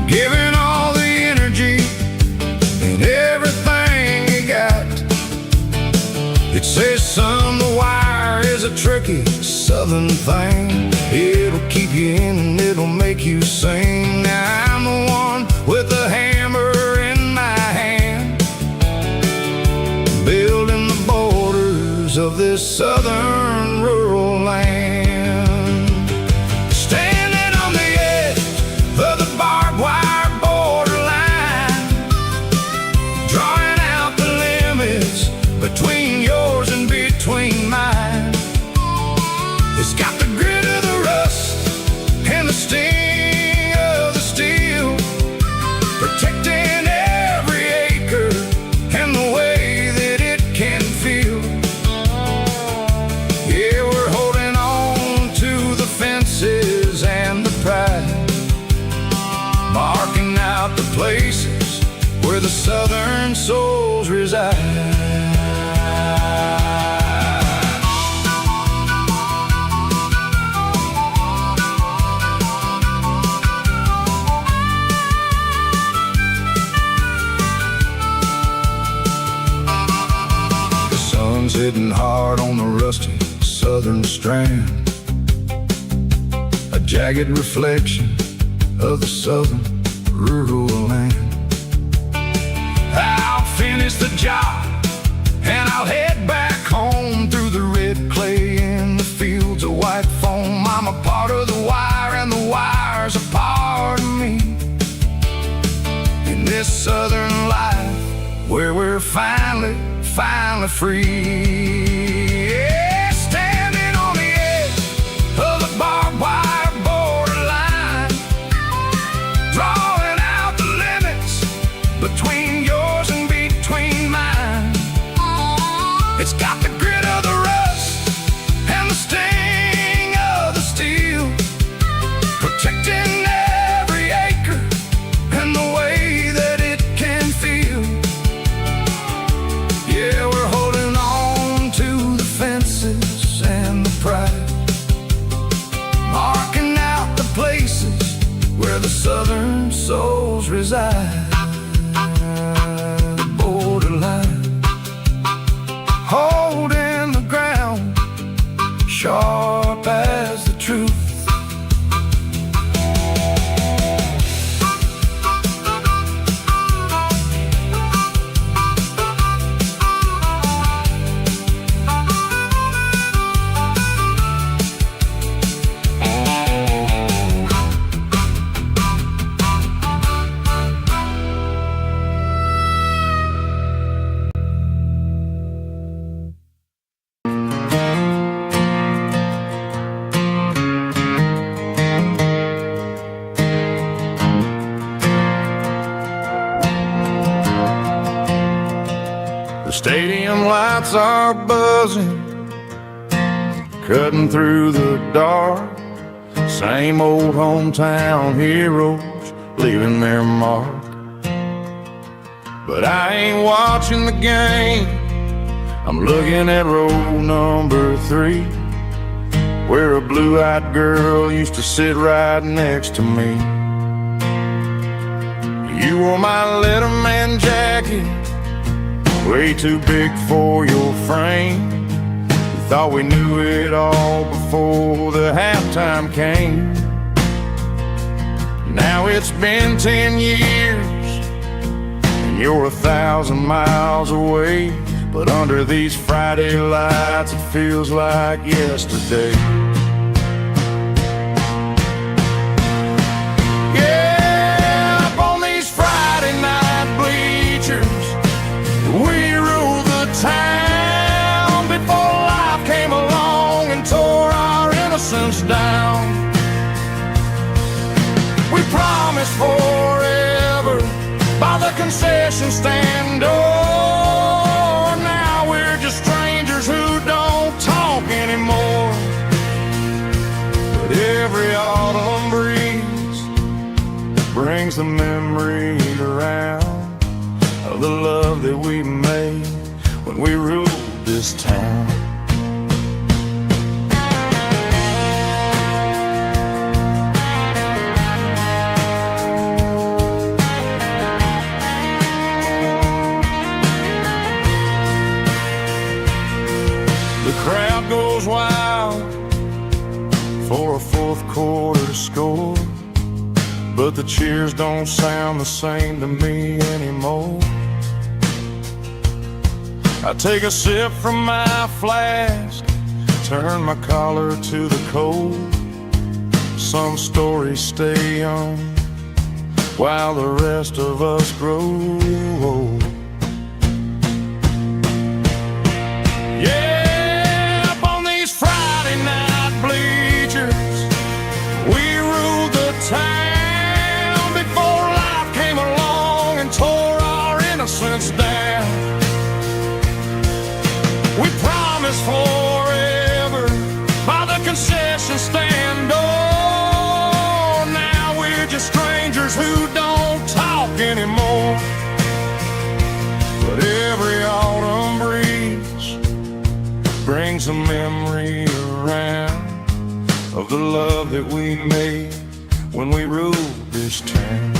giving all the energy and everything he got. It says, son, the wire is a tricky southern thing. It'll keep you in and it'll make you sing. Now I'm the one with the hammer in my hand, building the borders of this southern rural land. Standing on the edge of the barbed wire borderline, drawing out the limits between yours and between mine. It's got the grit of the rust and the sting of the steel, protecting every acre and the way that it can feel. Yeah, we're holding on to the fences and the pride, marking out the places where the southern souls reside. Hitting hard on the rusty southern strand, a jagged reflection of the southern rural land. I'll finish the job and I'll head back home through the red clay in the fields of white foam. I'm a part of the wire and the wire's a part of me, in this southern life where we're finally free. Yeah, standing on the edge of the barbed wire borderline, drawing out the limits between yours and between mine. It's got the grit of the rust and the sting of the steel, protecting every acre and the way that it can feel. Yeah, we're holding on to the fences and the pride, marking out the places where the southern souls reside. The borderline, holding the ground, sharp as the truth. The stadium lights are buzzing, cutting through the dark. Same old hometown heroes leaving their mark. But I ain't watching the game, I'm looking at row number 3, where a blue-eyed girl used to sit right next to me. You wore my Letterman jacket, way too big for your frame. We thought we knew it all before the halftime came. Now it's been 10 years and you're 1,000 miles away, but under these Friday lights it feels like yesterday. Yeah, up on these Friday night bleachers we ruled the town before life came along and tore our innocence down. We promised forever by the concession stand door. Now we're just strangers who don't talk anymore. But every autumn breeze brings the memory around of the love that we made when we ruled this town. The crowd goes wild for a fourth quarter score, but the cheers don't sound the same to me anymore. I take a sip from my flask, turn my collar to the cold. Some stories stay young while the rest of us grow old. Yeah, up on these Friday night bleachers we ruled the town before life came along and tore our innocence down. We promised forever by the concession stand door. Now we're just strangers who don't talk anymore. But every autumn breeze brings a memory around of the love that we made when we ruled this town.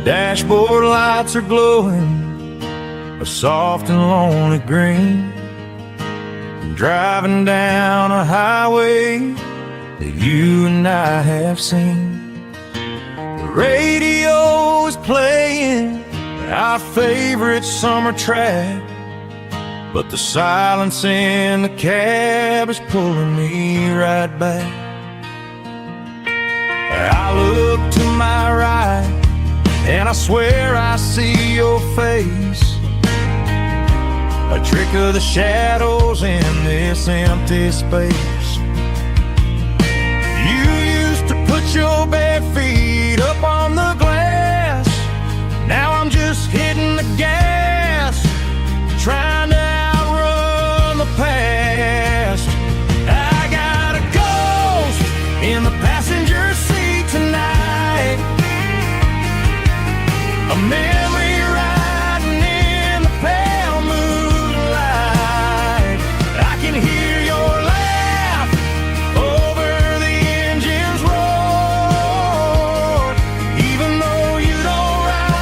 Dashboard lights are glowing a soft and lonely green. Driving down a highway that you and I have seen. The radio is playing our favorite summer track, but the silence in the cab is pulling me right back. I look to my right and I swear I see your face, a trick of the shadows in this empty space. You used to put your bare feet up on the glass. Now I'm just hitting the gas, trying to outrun the past. I got a ghost in the passenger seat tonight, a memory riding in the pale moonlight. I can hear your laugh over the engine's roar, even though you don't ride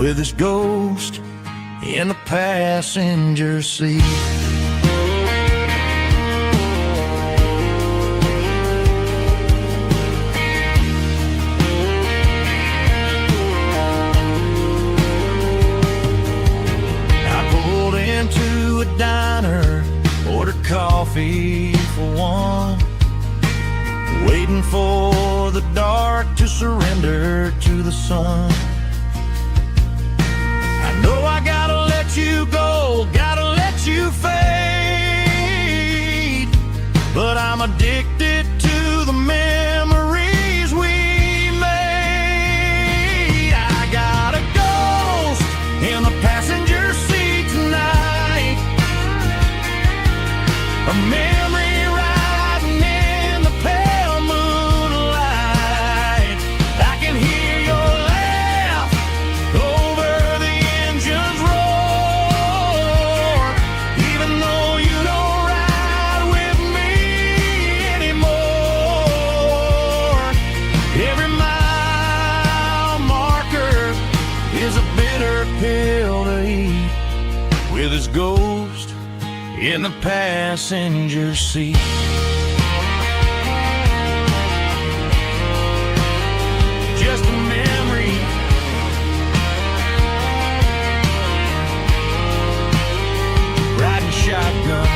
with his ghost in the passenger seat. Into a diner, ordered coffee for one, waiting for the dark to surrender to the sun. I know I gotta let you go, gotta let you fade, but I'm addicted to the memories we made. I got a ghost in the passenger seat tonight, a memory riding in the pale moonlight. I can hear your laugh over the engine's roar, even though you don't ride with me anymore. Every mile marker is a bitter pill to eat, with his ghost in the passenger seat. Just a memory, riding shotgun.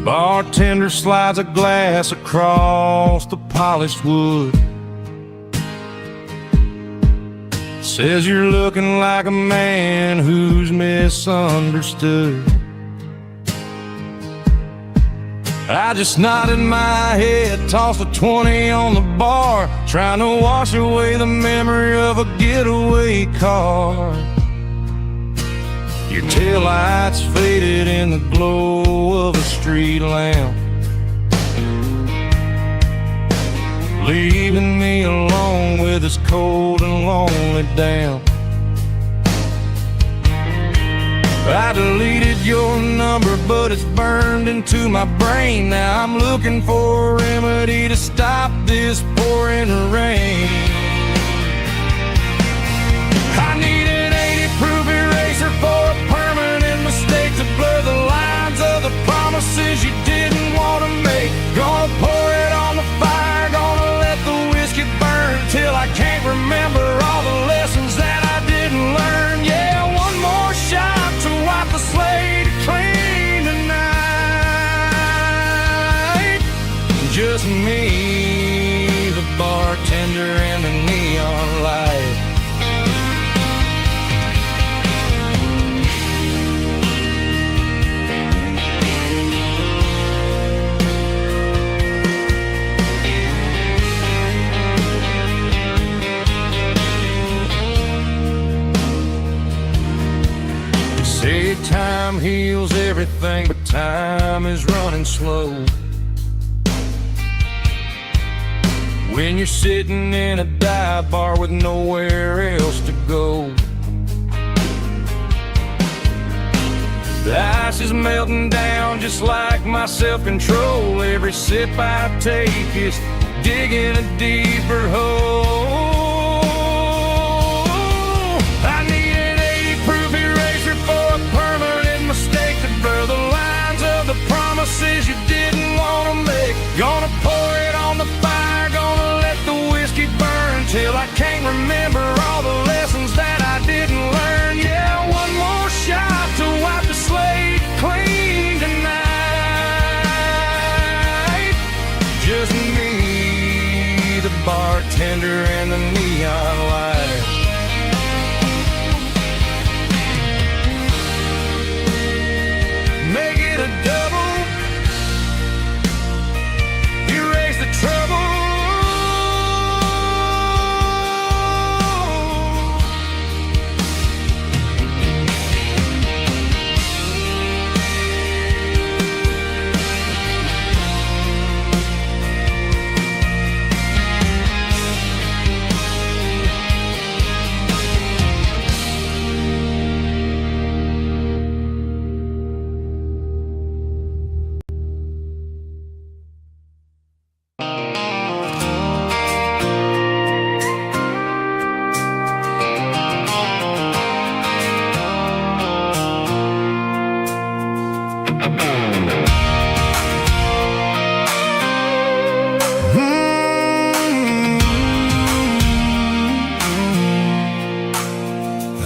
Bartender slides a glass across the polished wood, says you're looking like a man who's misunderstood. I just nodded my head, tossed a 20 on the bar, trying to wash away the memory of a getaway car. Your taillights faded in the glow of a street lamp, leaving me alone with this cold and lonely damp. I deleted your number, but it's burned into my brain. Now I'm looking for a remedy to stop this pouring rain. I need an 80-proof eraser for a permanent mistake to blur the lines of the promises you didn't want to make. Gonna pour it on the fire, gonna let the whiskey burn till I can't remember all the lessons that I didn't learn. Yeah, one more shot to wipe the slate clean tonight. Just me, the bartender, and the neon light. Say time heals everything, but time is running slow. When you're sitting in a dive bar with nowhere else to go, the ice is melting down just like my self-control. Every sip I take is digging a deeper hole. I need an 80-proof eraser for a permanent mistake to blur the lines of the promises you didn't want to make. Gonna pour it on the fire, gonna let the whiskey burn till I can't remember all the lessons that I didn't learn. Yeah, one more shot to wipe the slate clean tonight. Just me, the bartender, and the neon light.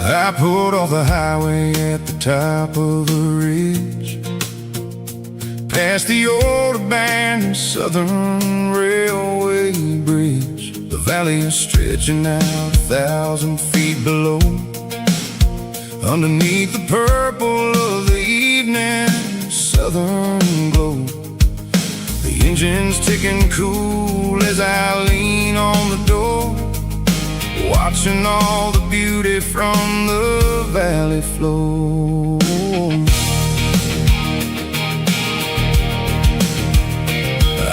I pulled off the highway at the top of the ridge, past the old abandoned Southern Railway bridge. The valley is stretching out 1,000 feet below, underneath the purple of the evening southern glow. The engine's ticking cool as I lean on the door, watching all the beauty from the valley flow.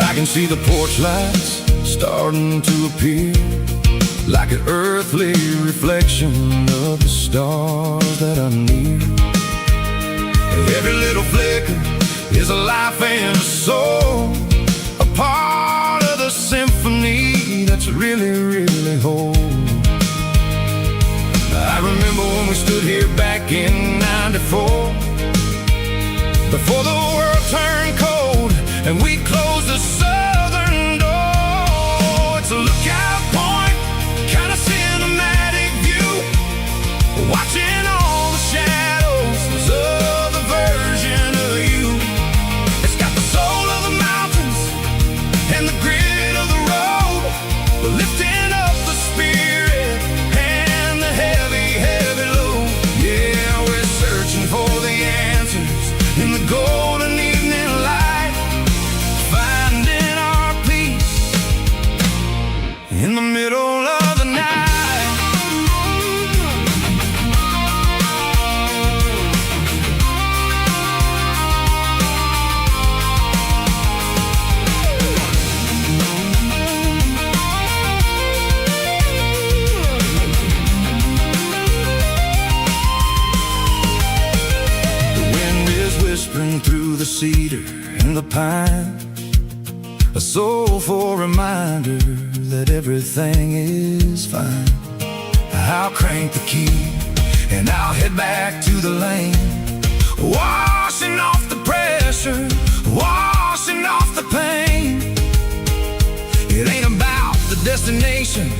I can see the porch lights starting to appear, like an earthly reflection of the stars that are near. Every little flicker is a life and a soul, a part of the symphony that's really, really whole. I remember when we stood here back in '94, before the world turned cold and we closed the southern door. It's a lookout point, kind of cinematic view, watching all the shadows of the version of you. It's got the soul of the mountains and the grit of the road, lifting up the spirit and the heavy, heavy load. Yeah, we're searching for the answers in the golden evening light, finding our peace in the middle of the night. Whispering through the cedar and the pine, a soulful reminder that everything is fine. I'll crank the key and I'll head back to the lane, washing off the pressure, washing off the pain. It ain't about the destination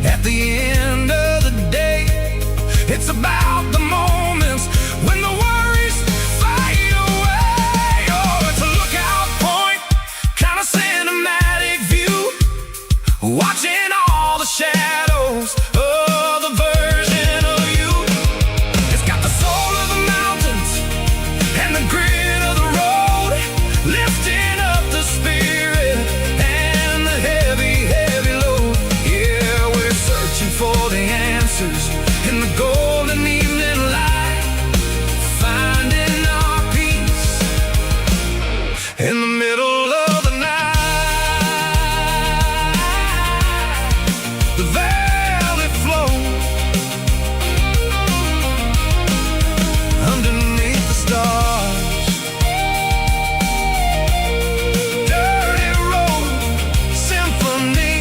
at the end of the day, it's about the moments when the worries fade away. Oh, it's a lookout point, kind of cinematic view, watching all the shadows of the version of you. It's got the soul of the mountains and the grit of the road, lifting up the spirit and the heavy, heavy load. Yeah, we're searching for the answers in the golden evening light, finding our peace in the middle of the night. The valley flows underneath the stars, dirty road symphony.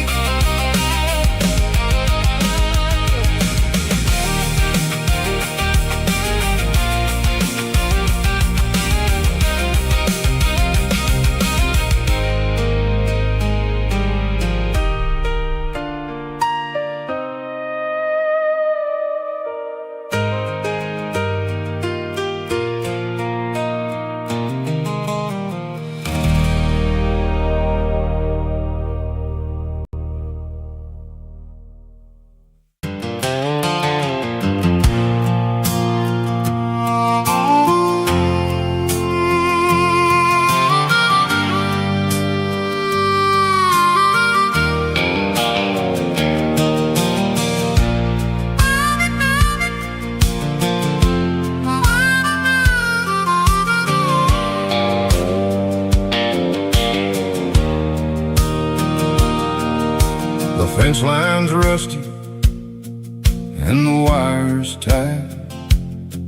The fence line's rusty and the wires tight,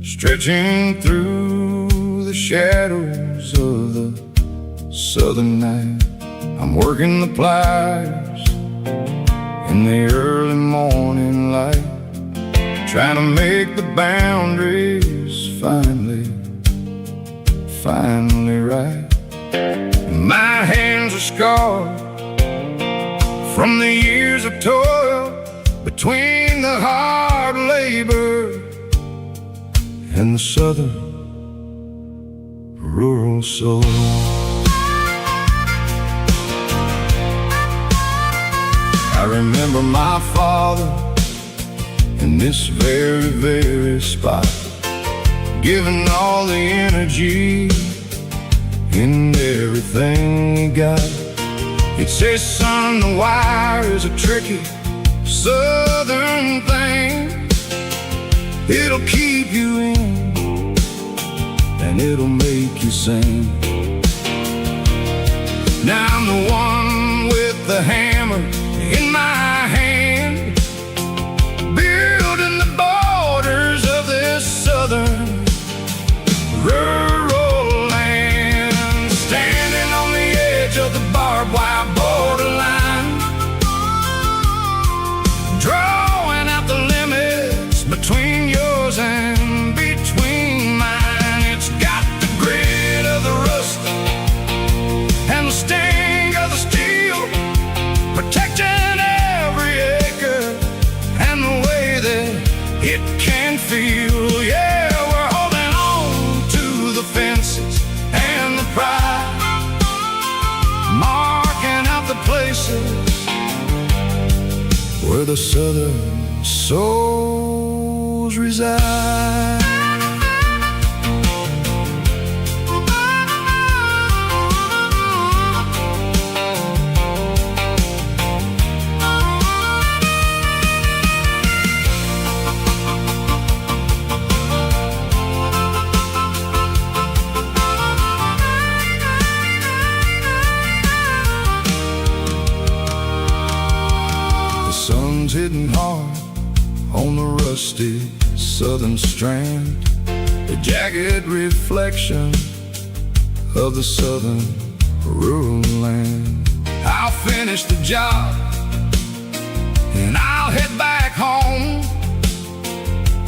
stretching through the shadows of the southern night. I'm working the pliers in the early morning light, trying to make the boundaries finally finally right. My hands are scarred from the years of toil, between the hard labor and the southern rural soul. I remember my father in this very, very spot, giving all the energy in everything he got. He'd say, son, the wire is a tricky southern thing. It'll keep you in and it'll make you sing. Now I'm the one with the hammer in my hand, building the borders of this southern rural land, standing on the edge of the barbed wire borderline, drawing out the limits between yours and between mine. It's got the grit of the rust and the sting of the steel, protecting every acre and the way that it can feel. Yeah, we're holding on to the fences and the pride, marking out the places where the southern souls reside. Hitting hard on the rusty southern strand, the jagged reflection of the southern rural land. I'll finish the job and I'll head back home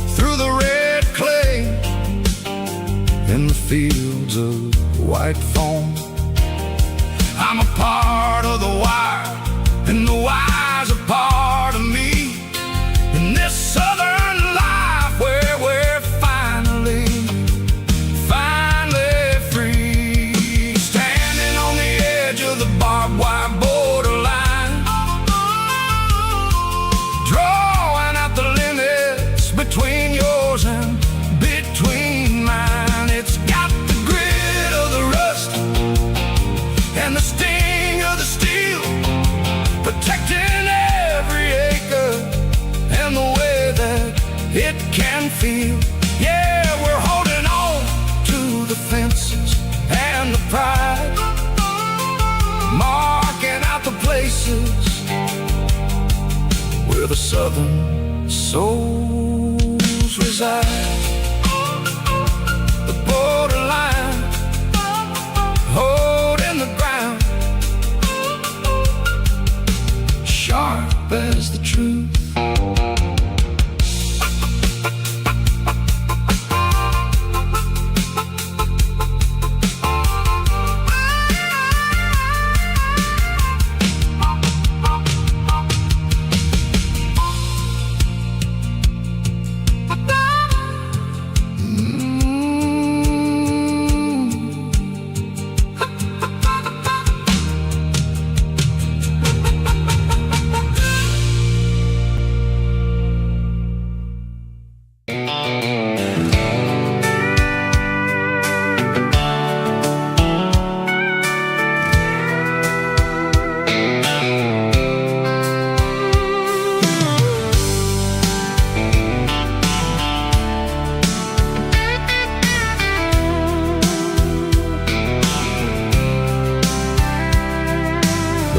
through the red clay in the fields of white foam. I'm a part of the wire and the wire's a part of me in this southern life where we're finally free, standing on the edge of the barbed wire borderline, drawing out the limits between yours and between mine. It's got the grit of the rust and the sting of the steel, protecting every acre and the way that it can feel. Yeah, we're holding on to the fences and the pride, marking out the places where the southern souls reside. The borderline, holding the ground, sharp as the truth.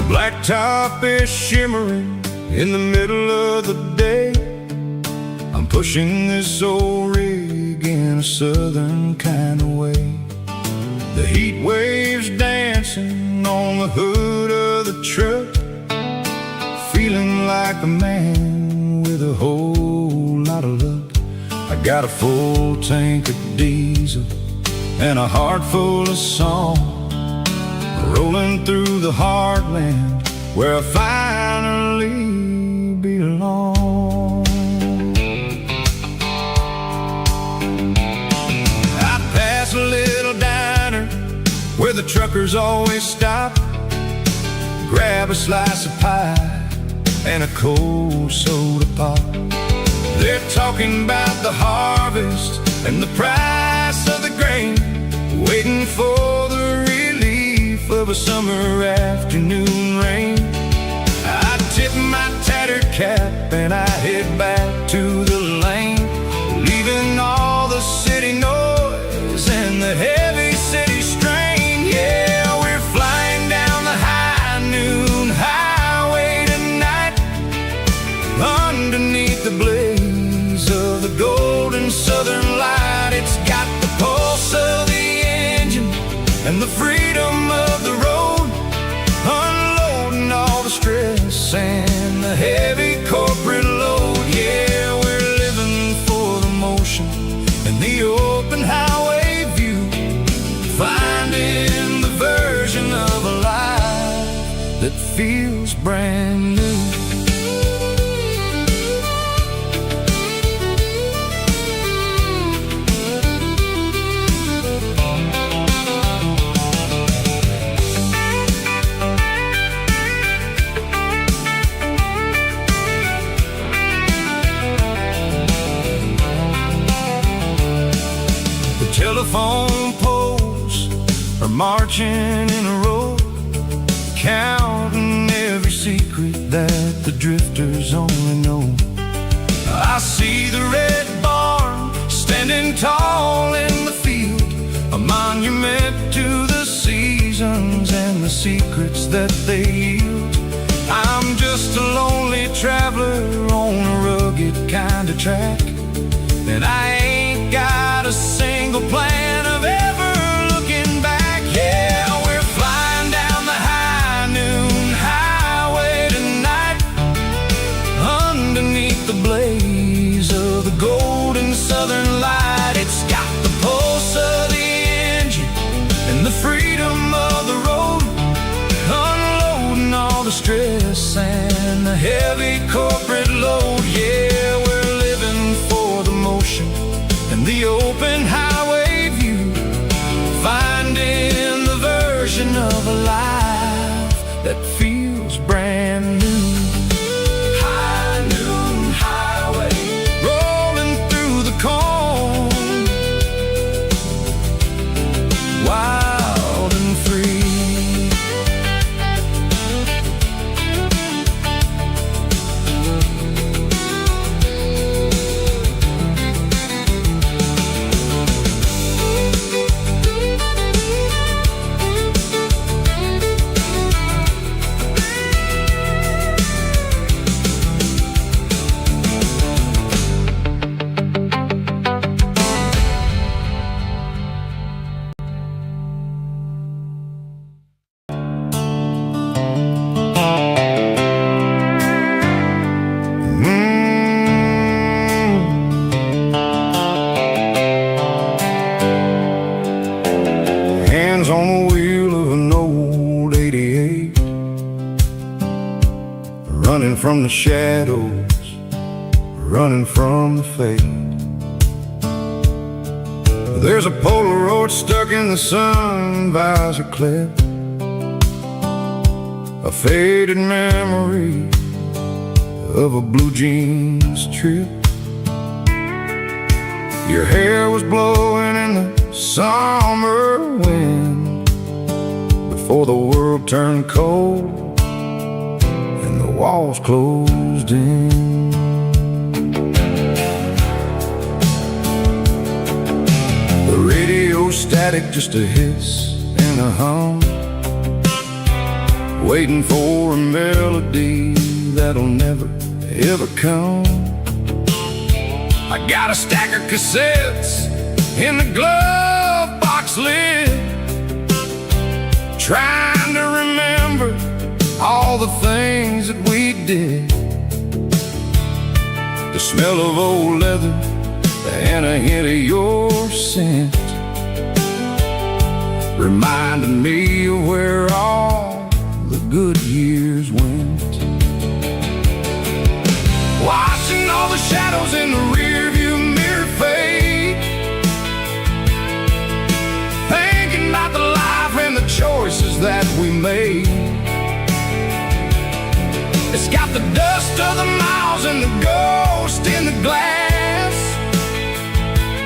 Blacktop is shimmering in the middle of the day. I'm pushing this old rig in a southern kind of way. The heat waves dancing on the hood of the truck, feeling like a man with a whole lot of luck. I got a full tank of diesel and a heart full of song, rolling through the heartland where I finally belong. I pass a little diner where the truckers always stop, grab a slice of pie and a cold soda pop. They're talking about the harvest and the price of the grain, waiting for the relief of a summer afternoon rain. I tip my tattered cap and I head back to the lane, leaving all the city noise and the heavy city strain. Yeah, we're flying down the high noon highway tonight, underneath the blaze of the golden southern light. It's got the pulse of the engine and the freedom of the road, unloading all the stress and the heavy corporate load. Yeah, we're living for the motion and the open highway view, finding the version of a life that feels brand new. Telephone poles are marching in a row, counting every secret that the drifters only know. I see the red barn standing tall in the field, a monument to the seasons and the secrets that they yield. I'm just a lonely traveler on a rugged kind of track, and I ain't got a single plan of ever looking back. Yeah, we're flying down the high noon highway tonight, underneath the blaze of the golden southern light. It's got the pulse of the engine and the freedom of the road, unloading all the stress and the heavy corporate load. Yeah, we're living for the motion and the open highway view, finding the version of a life that feels brand new. High noon highway, rolling through the corn, wild and free. Hands on the wheel of an old 88, running from the shadows, running from the fate. There's a Polaroid stuck in the sun visor clip, a faded memory of a blue jeans trip. Your hair was blowing in the summer wind before the world turned cold and the walls closed in. The radio static, just a hiss and a hum, waiting for a melody that'll never ever come. I got a stack of cassettes in the glove box lid, trying to remember all the things that we did. The smell of old leather and a hint of your scent, reminding me of where all the good years went. Watching all the shadows in the rearview mirror fade, thinking about the life and the choices that we made. It's got the dust of the miles and the ghost in the glass,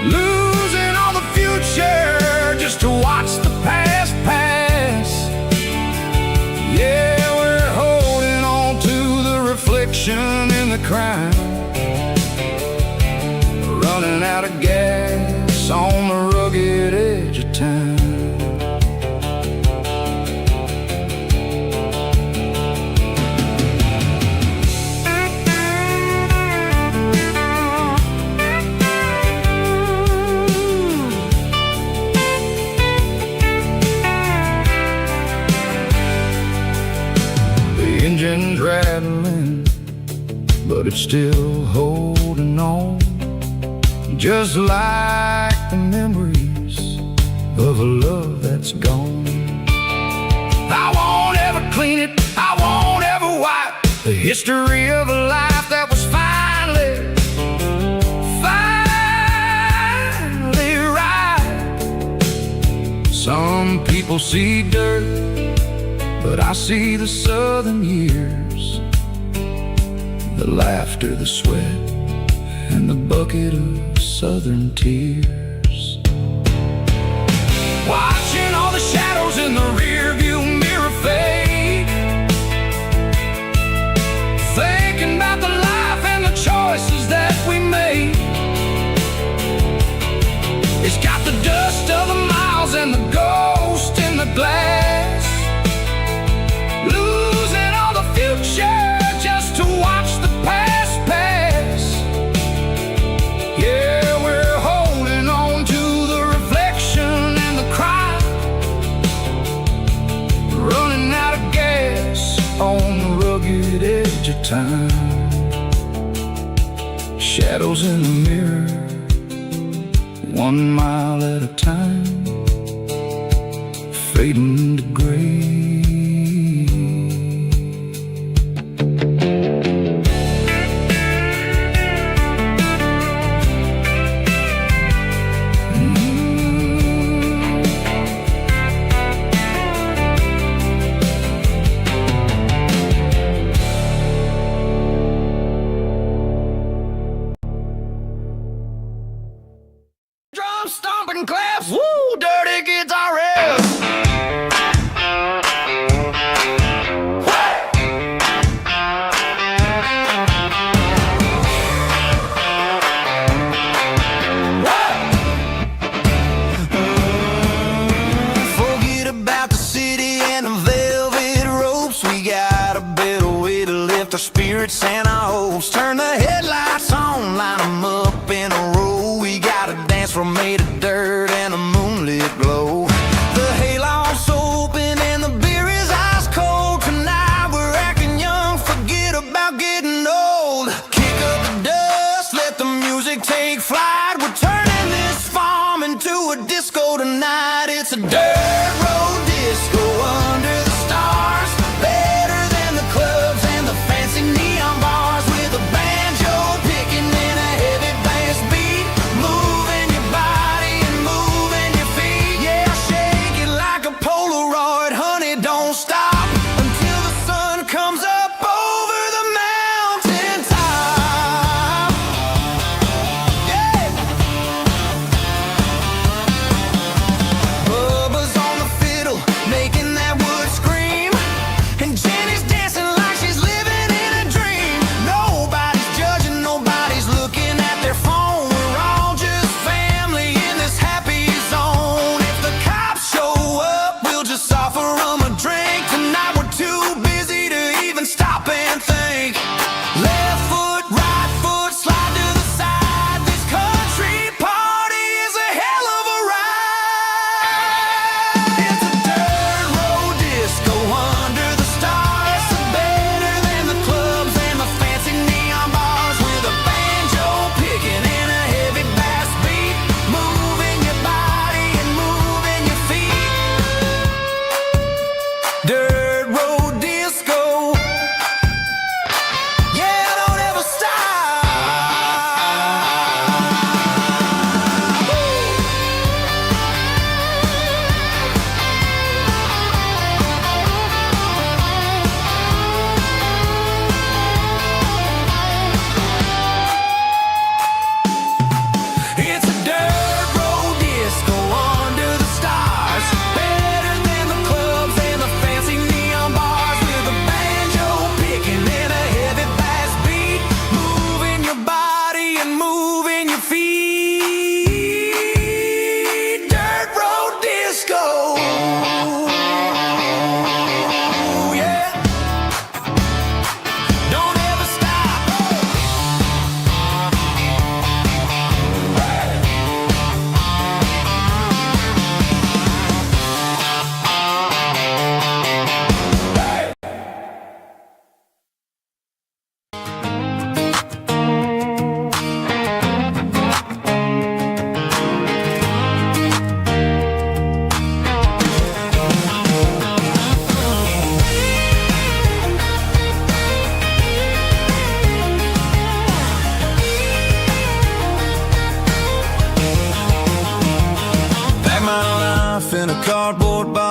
losing all the future just to watch the past pass. Yeah, we're holding on to the reflection in the crime, running out of gas on the rugged edge of time. Engine's rattling, but it's still holding on, just like the memories of a love that's gone. I won't ever clean it, I won't ever wipe the history of a life that was finally right. Some people see dirt, but I see the southern years, the laughter, the sweat, and the bucket of southern tears. Watching all the shadows in the rearview mirror fade, thinking about the life and the choices that we made. It's got the dust of the miles and the ghost in the glass, losing all the future just to watch the past pass. Yeah, we're holding on to the reflection and the cry, running out of gas on the rugged edge of time. Shadows in the mirror, 1 mile at a time, fading to gray. Drum stomping claps, woo, dirty guitar riffs. Forget about the city and the velvet ropes. We got a better way to lift our spirits and our hopes. Turn the headlights on, line them up in a row. We got a dance floor made of dirt and a moonlit glow. The hayloft's open and the beer is ice cold. Tonight we're acting young, forget about getting old. Kick up the dust, let the music take flight. We're turning this farm into a disco tonight. It's a dirt road disco under the stars, better than the clubs and the fancy neon bars, with a band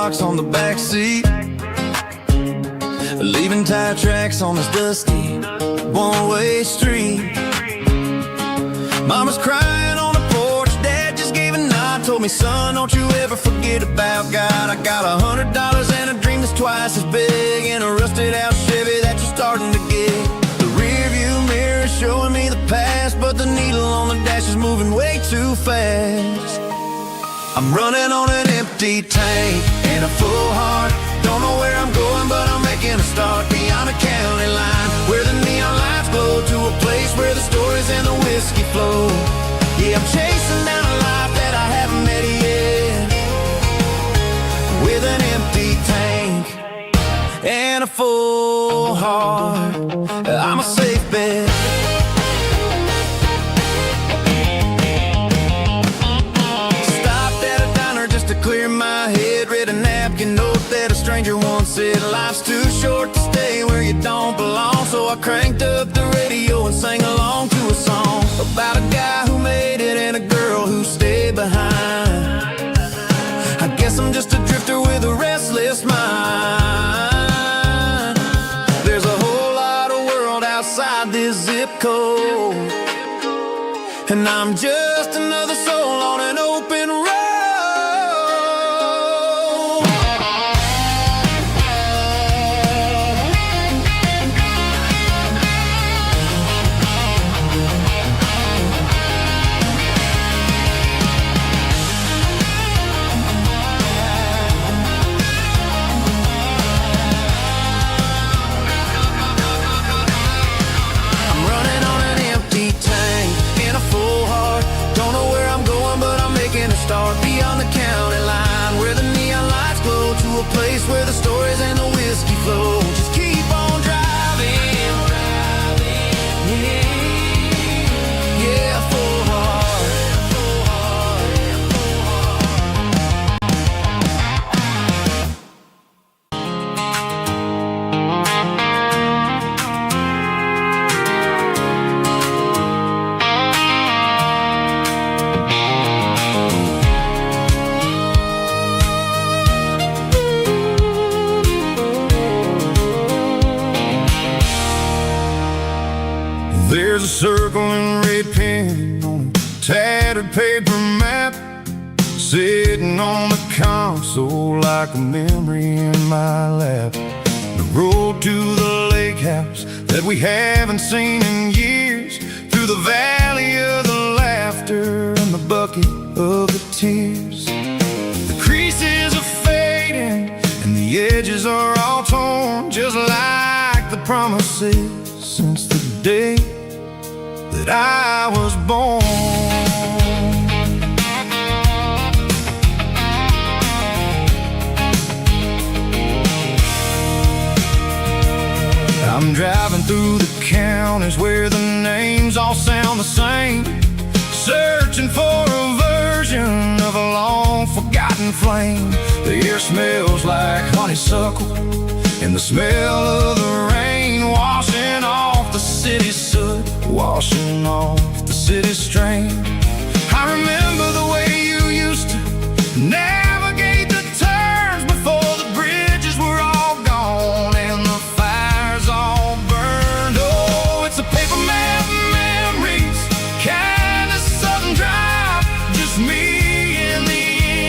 box on the back seat, leaving tire tracks on this dusty one-way street. Mama's crying on the porch, Dad just gave a nod, told me, son, don't you ever forget about God. I got $100 and a dream that's twice as big, and a rusted out Chevy that you're starting to get. The rear view mirror is showing me the past, but the needle on the dash is moving way too fast. I'm running on an empty tank and a full heart. Don't know where I'm going, but I'm making a start beyond a county line, where the neon lights glow, to a place where the stories and the whiskey flow. Yeah, I'm chasing down a life that I haven't met yet, with an empty tank and a full heart. I'm a safe bet. Clear my head, read a napkin note that a stranger once said, life's too short to stay where you don't belong. So I cranked up the radio and sang along to a song about a guy who made it and a girl who stayed behind. I guess I'm just a drifter with a restless mind. There's a whole lot of world outside this zip code, and I'm just another soul on an open road. Start beyond the county line, where the neon lights glow, to a place where the stories and the whiskey flow. Just keep on driving, yeah, full heart, full heart, full There's a circle in red pen on a tattered paper map, sitting on the console like a memory in my lap. The road to the lake house that we haven't seen in years, through the valley of the laughter and the bucket of the tears. The creases are fading and the edges are all torn, just like the promises since the day that I was born. I'm driving through the counties where the names all sound the same, searching for a version of a long forgotten flame. The air smells like honeysuckle, and the smell of the rain washing off the city's soot, washing off the city's strain. I remember the way you used to navigate the turns before the bridges were all gone and the fires all burned. Oh, it's a paper map memories, kind of southern drive, just me and the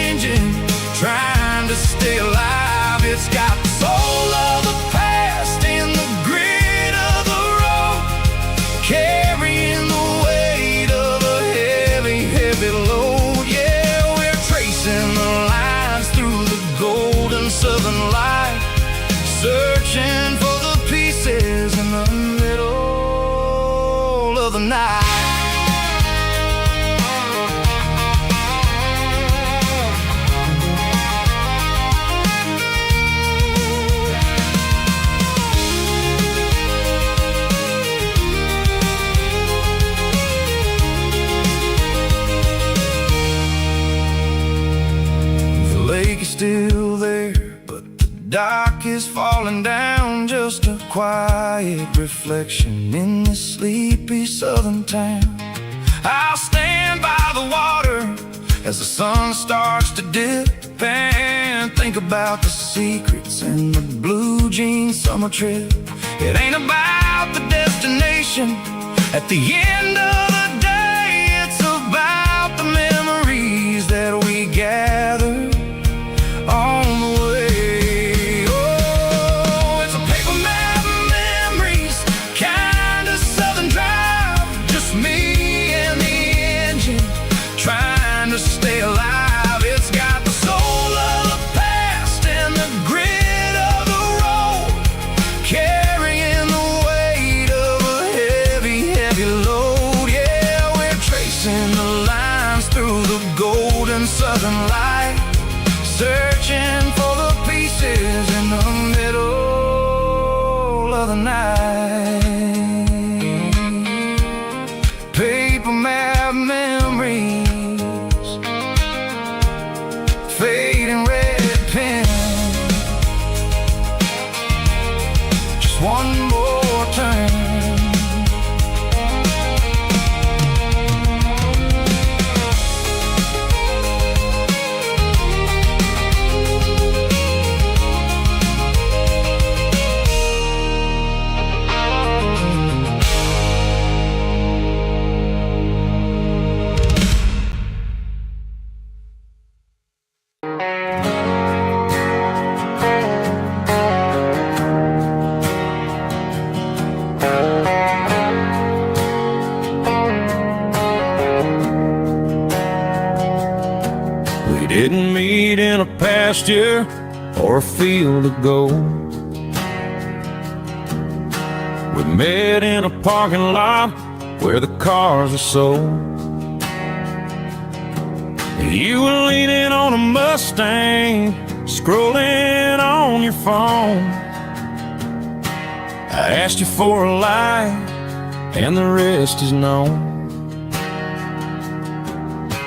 engine trying to stay alive. It's got the soul of the past and the grit of the road, carrying the weight of a heavy, heavy load. Yeah, we're tracing the lines through the golden southern light, searching for the pieces in the middle of the night. The lake is still there, but the dock is falling down, just a quiet reflection in this sleepy southern town. I'll stand by the water as the sun starts to dip, and think about the secrets in the blue jeans summer trip. It ain't about the destination at the end of the day, it's about the memories that we gather on the way. Oh, it's a paper map memories, kind of southern drive, just me and the engine trying to stay alive. It's got the soul of the past and the grit of the road, carrying the weight of a heavy, heavy load. Yeah, we're tracing the lines through the golden southern light, searching for the pieces in the middle of the night. Paper map memories, fading red pen, just one more turn. We didn't meet in a pasture or a field of gold. We met in a parking lot where the cars are sold. You were leaning on a Mustang, scrolling on your phone. I asked you for a light, and the rest is known.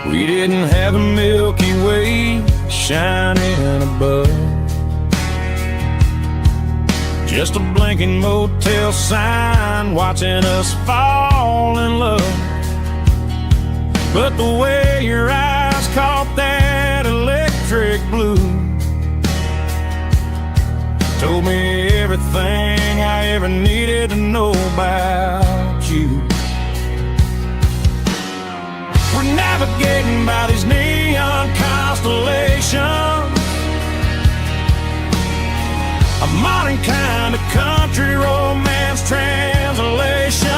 We didn't have a Milky Way shining above, just a blinking motel sign watching us fall in love. But the way your eyes caught that electric blue told me everything I ever needed to know about you. We're navigating by these neon constellations, a modern kind of country romance translation.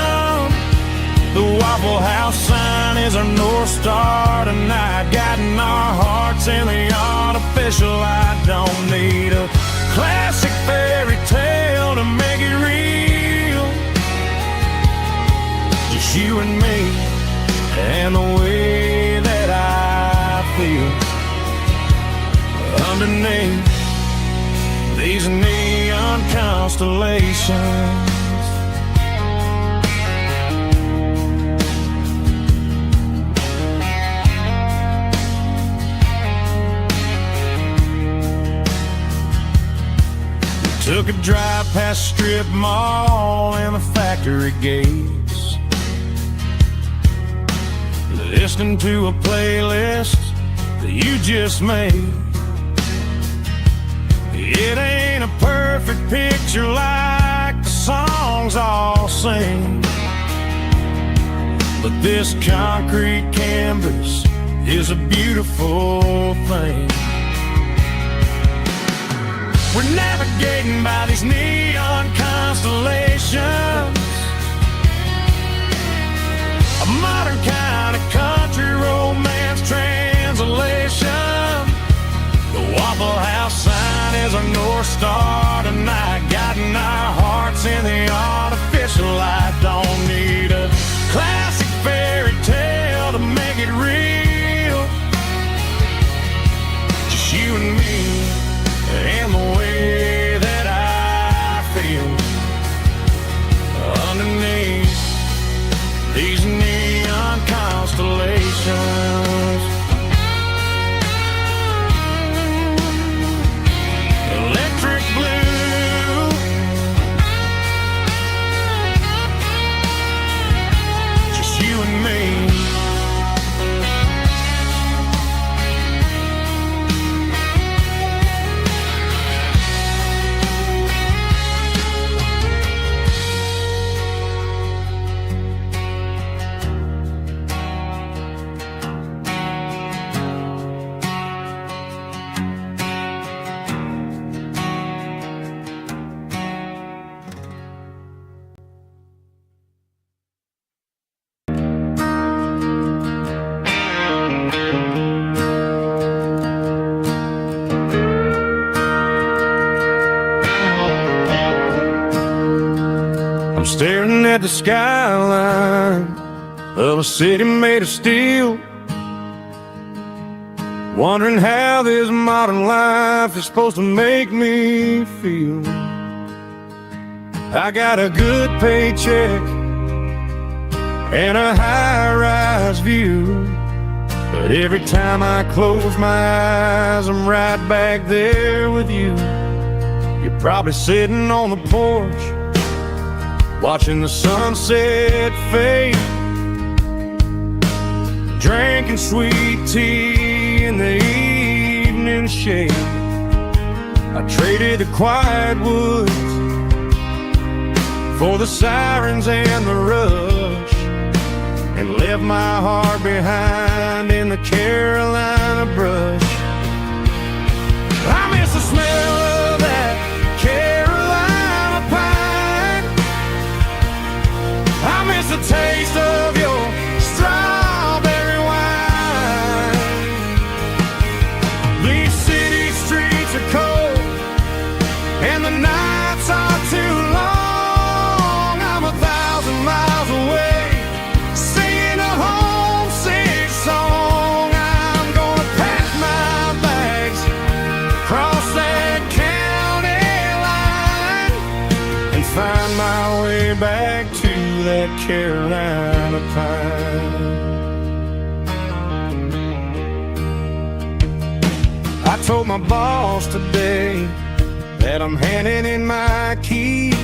The Waffle House sign is our North Star tonight, guiding our hearts in the artificial light. Don't need a classic fairy tale to make it real, just you and me and the way that I feel underneath these neon constellations. Took a drive past Strip Mall and the factory gates, listening to a playlist that you just made. It ain't a perfect picture like the songs all sing, but this concrete canvas is a beautiful thing. We're navigating by these neon constellations, a modern kind of country romance translation. The Waffle House sign is our North Star tonight, guiding our hearts in the artificial light. Don't need a classic fairy tale to make it real, just you and me and the way that I feel underneath these neon constellations. Electric blue, I'm staring at the skyline of a city made of steel, wondering how this modern life is supposed to make me feel. I got a good paycheck and a high-rise view, but every time I close my eyes, I'm right back there with you. You're probably sitting on the porch, watching the sunset fade, drinking sweet tea in the evening shade. I traded the quiet woods for the sirens and the rush, and left my heart behind in the Carolina brush. I miss the smell of that Carolina pine. I miss the taste of your strawberry wine. These city streets are cold and the nights are too long. I'm 1,000 miles away, singing a homesick song. I'm gonna pack my bags, cross that county line, and find my way back to that Carolina pine. I told my boss today that I'm handing in my keys.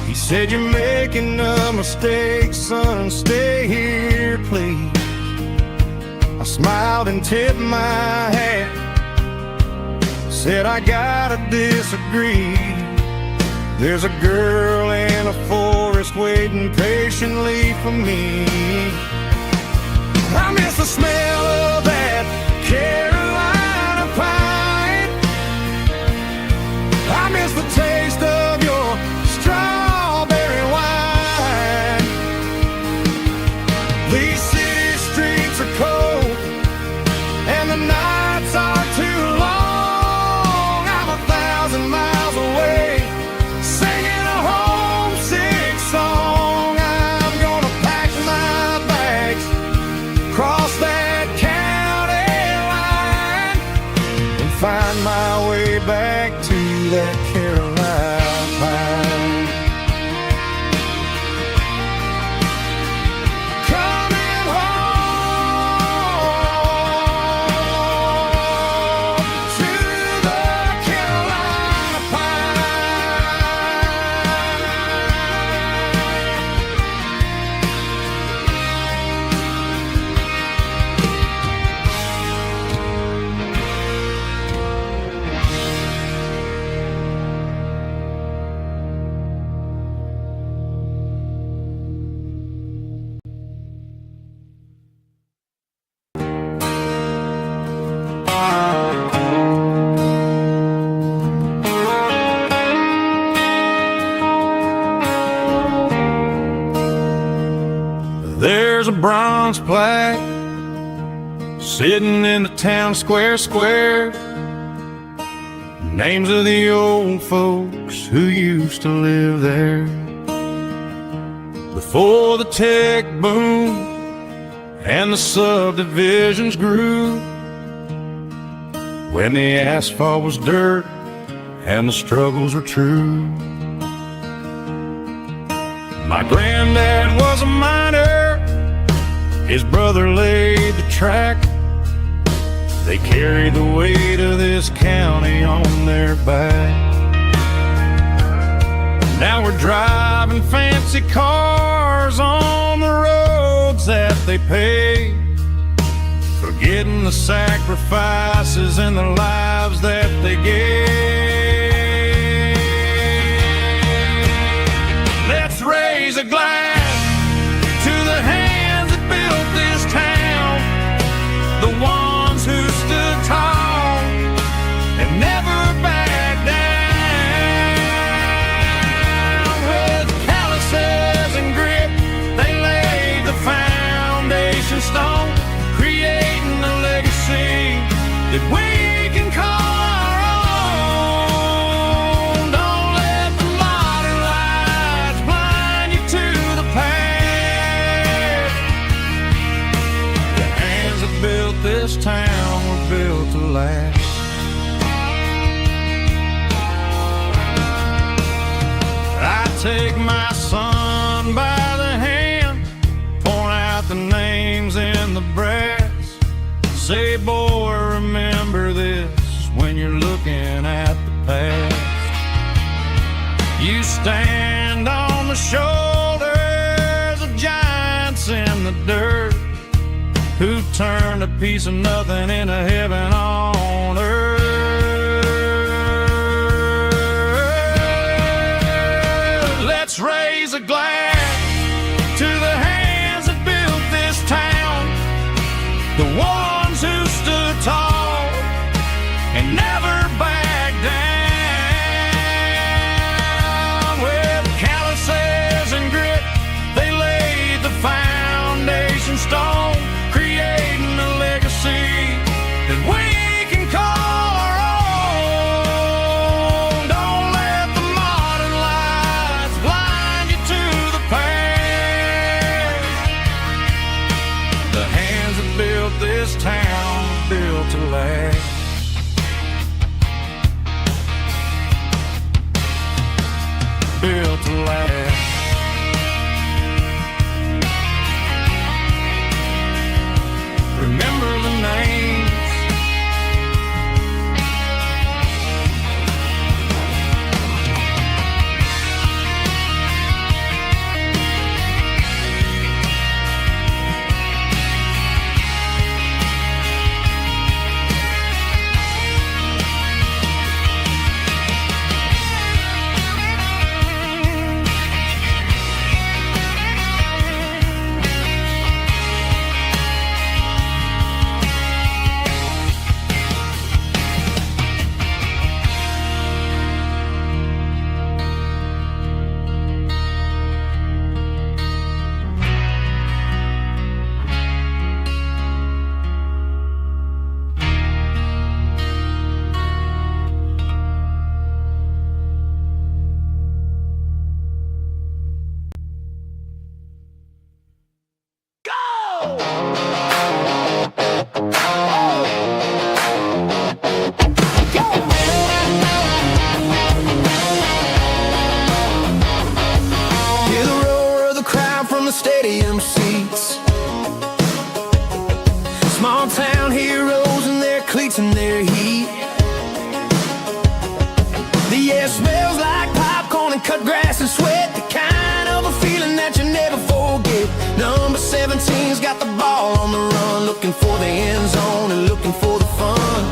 He said, "You're making a mistake, son, stay here, please." I smiled and tipped my hat, said, "I gotta disagree. There's a girl in a forest waiting patiently for me." I miss the smell of that Carolina pine. I miss the taste of your strawberry wine. These city streets are cold and the nights are too long. I'm 1,000 miles away, singing a homesick song. I'm gonna pack my bags, cross that county line, and find my way back to that Carolina pine. Coming home to the Carolina pine. There's a bronze plaque sitting in the town square. Names of the old folks who used to live there before the tech boom and the subdivisions grew, when the asphalt was dirt and the struggles were true. My granddad was a miner, his brother laid the track. They carried the weight of this county on their back. Now we're driving fancy cars on the roads that they paved, forgetting the sacrifices and the lives that they gave. Let's raise a glass to the hands that built this town, the ones who stood tall and never backed down. With calluses and grit, they laid the foundation stone, creating a legacy that we can call our own. Don't let the modern life take my son by the hand, point out the names in the brass, say, boy, remember this when you're looking at the past. You stand on the shoulders of giants in the dirt, who turned a piece of nothing into heaven on earth. Let's raise a glass to the hands that built this town, the ones who stood tall and never backed down. With calluses and grit, they laid the foundation stone, creating a legacy that we can call our own. Don't let the modern lights blind you to the past. The hands that built this town built to last. Built to last. Remember the names. Hear the roar of the crowd from the stadium seats. Small town heroes in their cleats and their heat. The air smells like popcorn and cut grass and sweat, the kind of a feeling that you never forget. Number 17's got the ball on the run, looking for the end zone and looking for the fun.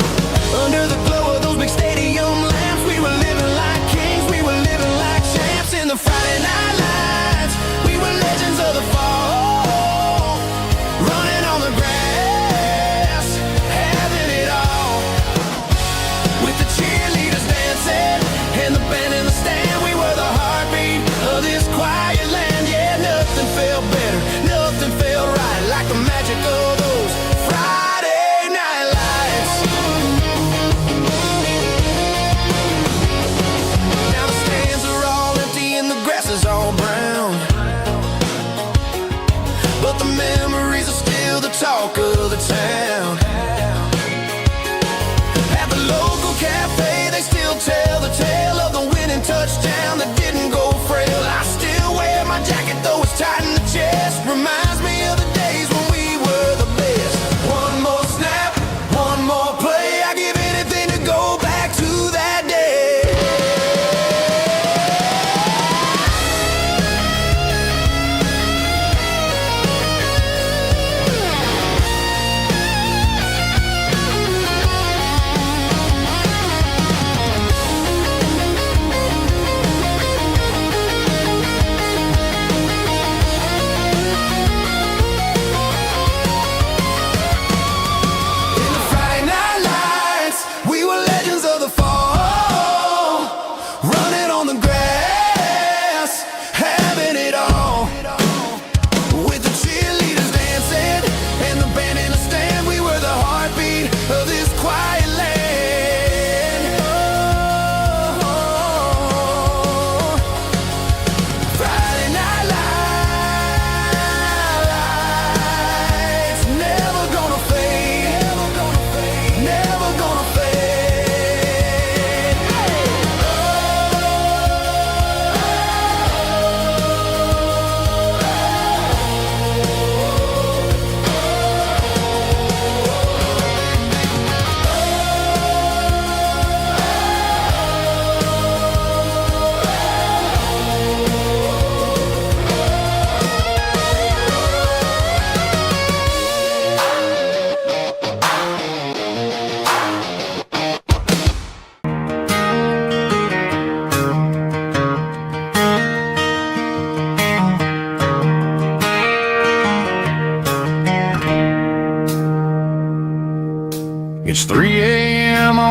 Under the glow of those big stadium lamps, we were living like kings, we were living like champs in the Friday night lights. We were legends of the fall, running on the grass, having it all. With the cheerleaders dancing and the band in the stand, we were the heartbeat of this quiet land. Yeah, nothing felt better, nothing felt right like the magic of those Friday night lights.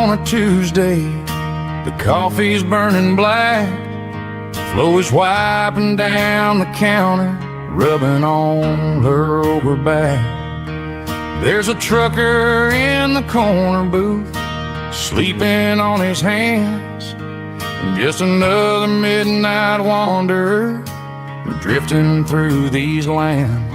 on a Tuesday. The coffee's burning black. Flo is wiping down the counter, rubbing on her over back. There's a trucker in the corner booth, sleeping on his hands. Just another midnight wanderer, drifting through these lands.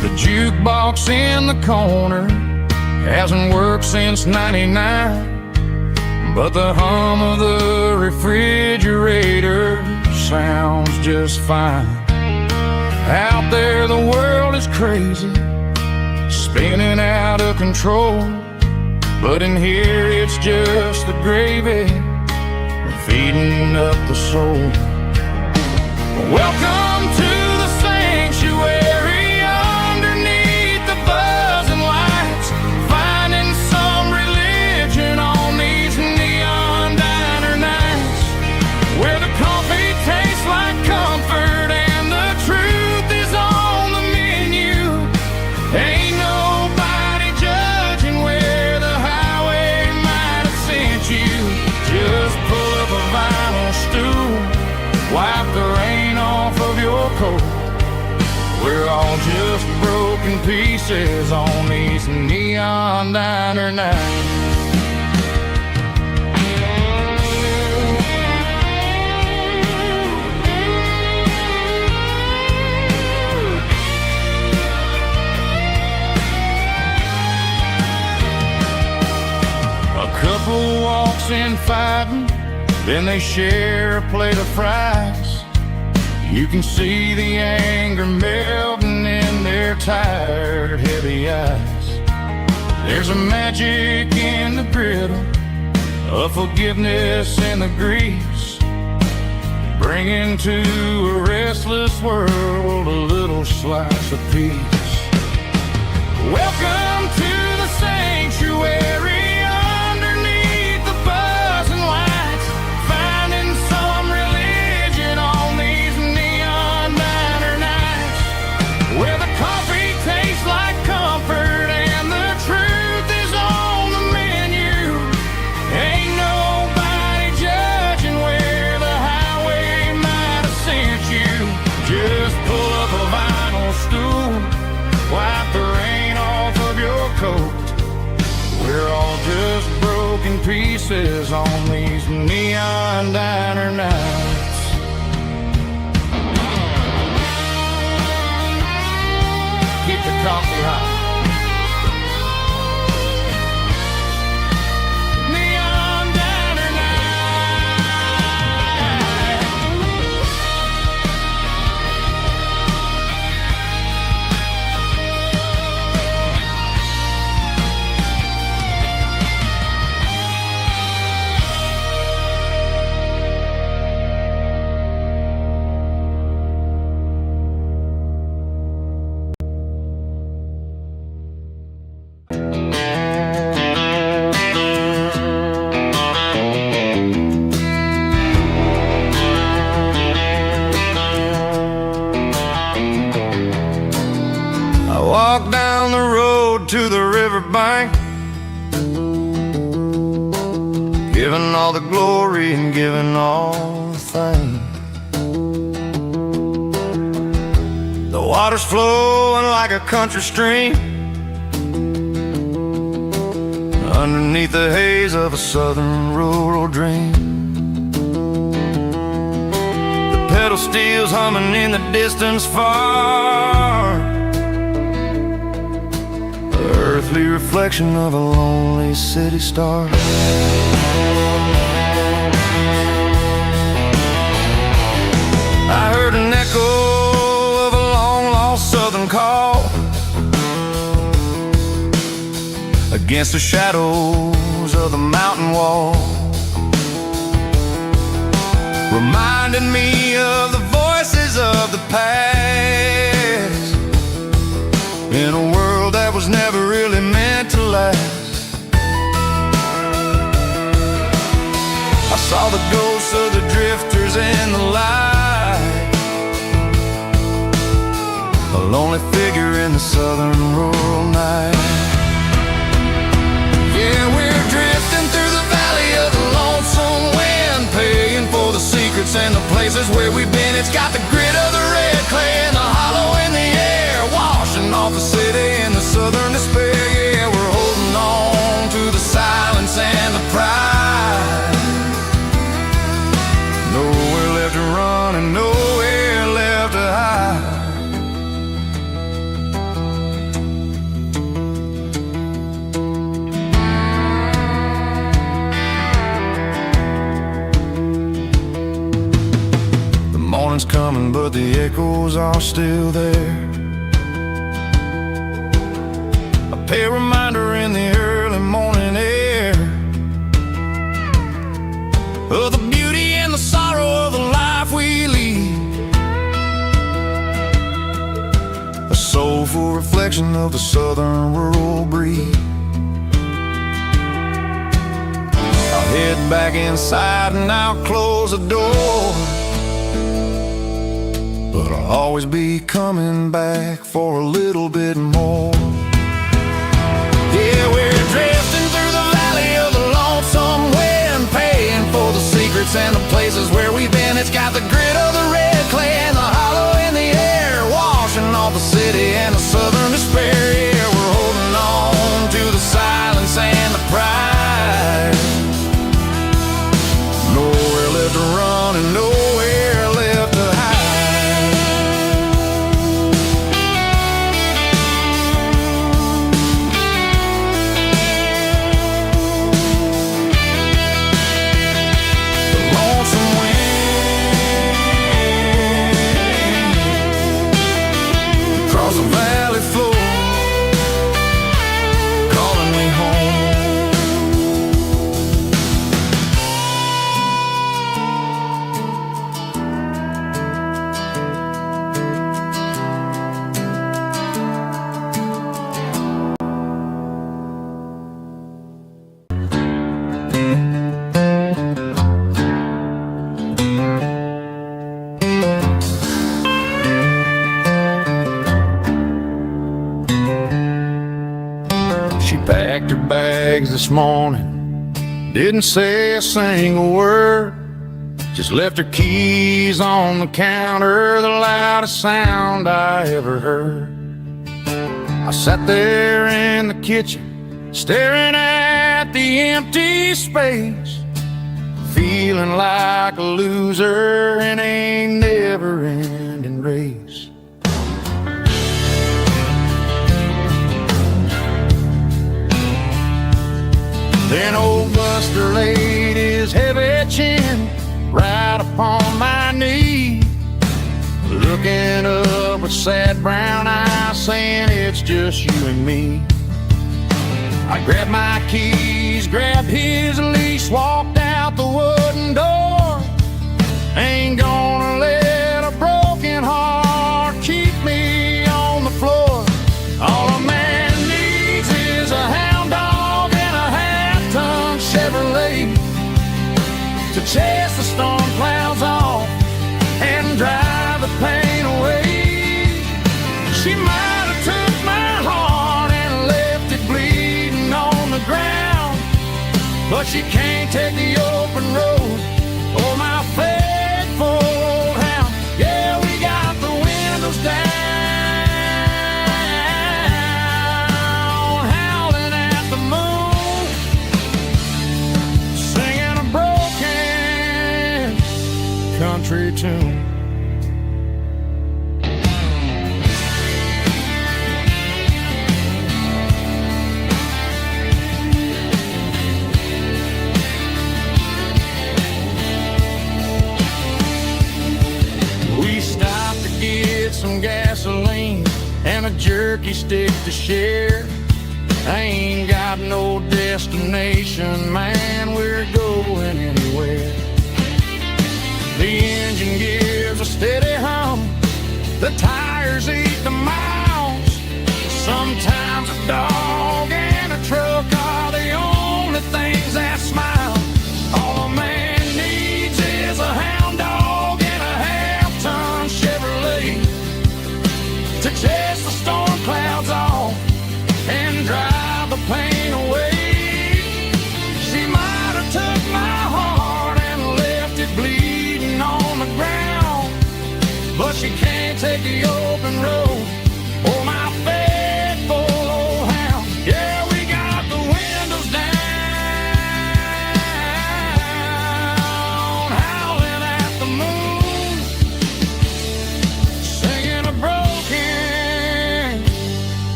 The jukebox in the corner hasn't worked since '99, but the hum of the refrigerator sounds just fine. Out there the world is crazy, spinning out of control, but in here it's just the gravy feeding up the soul. Welcome to the sanctuary underneath the buzzing lights, finding some religion on these neon diner nights, where the coffee tastes like comfort and the truth is on the menu. Ain't nobody judging where the highway might have sent you. Just pull up a vinyl stool, wipe the rain off of your coat. We're all just broken pieces on these neon diner nights. Couple walks in fighting, then they share a plate of fries. You can see the anger melting in their tired, heavy eyes. There's a magic in the griddle, a forgiveness in the grease, bringing to a restless world a little slice of peace. Welcome to the sanctuary. We're all just broken pieces on these neon diner nights. Keep the coffee hot. Walk down the road to the riverbank, giving all the glory and giving all the thanks. The water's flowing like a country stream underneath the haze of a southern rural dream. The pedal steel's humming in the distance far, earthly reflection of a lonely city star. I heard an echo of a long-lost southern call against the shadows of the mountain wall, reminding me of the voices of the past in a world that was never really meant to last. I saw the ghosts of the drifters in the light, lonely figure in the southern rural night. Yeah, we're drifting through the valley of the lonesome wind, paying for the secrets and the places where we've been. It's got the grit of the red clay and the hollow in the air, washing off the city and the southern despair. Yeah, we're holding on to the silence and the pride. Nowhere left to run and nowhere left to hide. Morning's coming, but the echoes are still there. A pale reminder in the early morning air of the beauty and the sorrow of the life we lead. A soulful reflection of the southern rural breed. I'll head back inside and I'll close the door, but I'll always be coming back for a little bit more. Yeah, we're drifting through the valley of the lonesome wind, paying for the secrets and the places where we've been. It's got the grit of the red clay and the hollow in the air, washing off the city and the southern despair. Yeah, we're holding on to the silence and the pride. Nowhere left to run and nowhere left to hide. Packed her bags this morning, didn't say a single word, just left her keys on the counter, the loudest sound I ever heard. I sat there in the kitchen, staring at the empty space, feeling like a loser in a never-ending race. Then old Buster laid his heavy chin right upon my knee, looking up with sad brown eyes, saying it's just you and me. I grabbed my keys, grabbed his leash, walked out the wooden door. Ain't gonna let a broken heart keep me on the floor. All a man needs is a hound dog and a half-ton Chevrolet to chase the storm clouds off and drive the pain away. She might have took my heart and left it bleeding on the ground, but she can't take the open road or my faithful old hound. Yeah, we got the windows down, howling at the moon, singing a broken country tune. Some gasoline and a jerky stick to share. I ain't got no destination, man, we're going anywhere. The engine gives a steady hum, the tires eat the miles. Sometimes a dog and a truck are the only things that smile. All a man needs is a hound dog and a half-ton Chevrolet to chase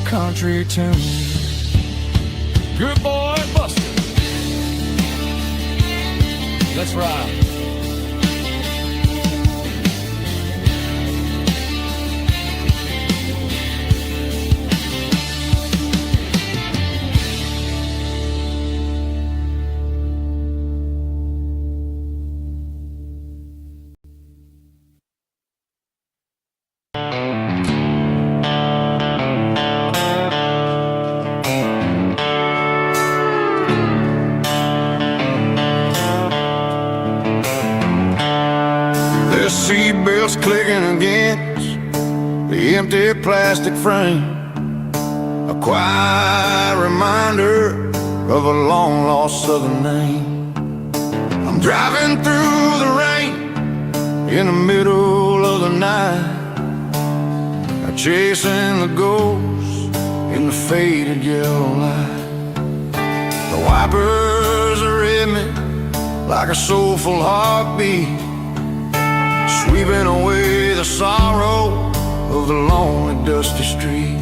country tune. Good boy, Buster. Let's ride. Seatbelts clicking against the empty plastic frame, a quiet reminder of a long-lost southern name. I'm driving through the rain in the middle of the night, chasing the ghosts in the faded yellow light. The wipers are in me like a soulful heartbeat, sweeping away the sorrow of the lonely, dusty street.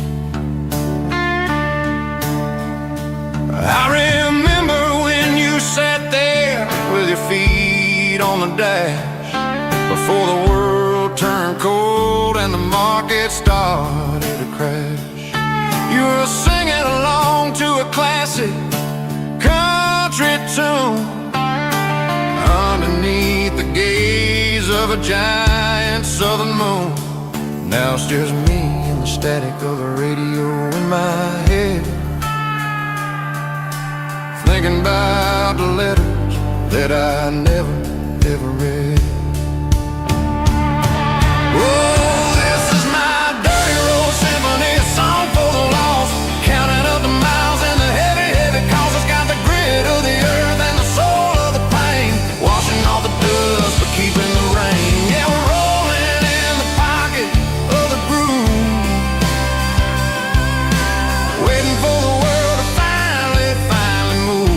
I remember when you sat there with your feet on the dash, before the world turned cold and the market started to crash. You were singing along to a classic country tune underneath the gaze of a giant southern moon. Now it's just me and the static of the radio in my head, thinking about the letters that I never, ever read. Oh, this is my dirty road symphony, a song for the lost, counting up the miles and the heavy, heavy calls. It's got the grit of the earth and the soul of the pain, washing off the dust but keeping the rain. Yeah, we're rolling in the pocket of the groove, waiting for the world to finally move.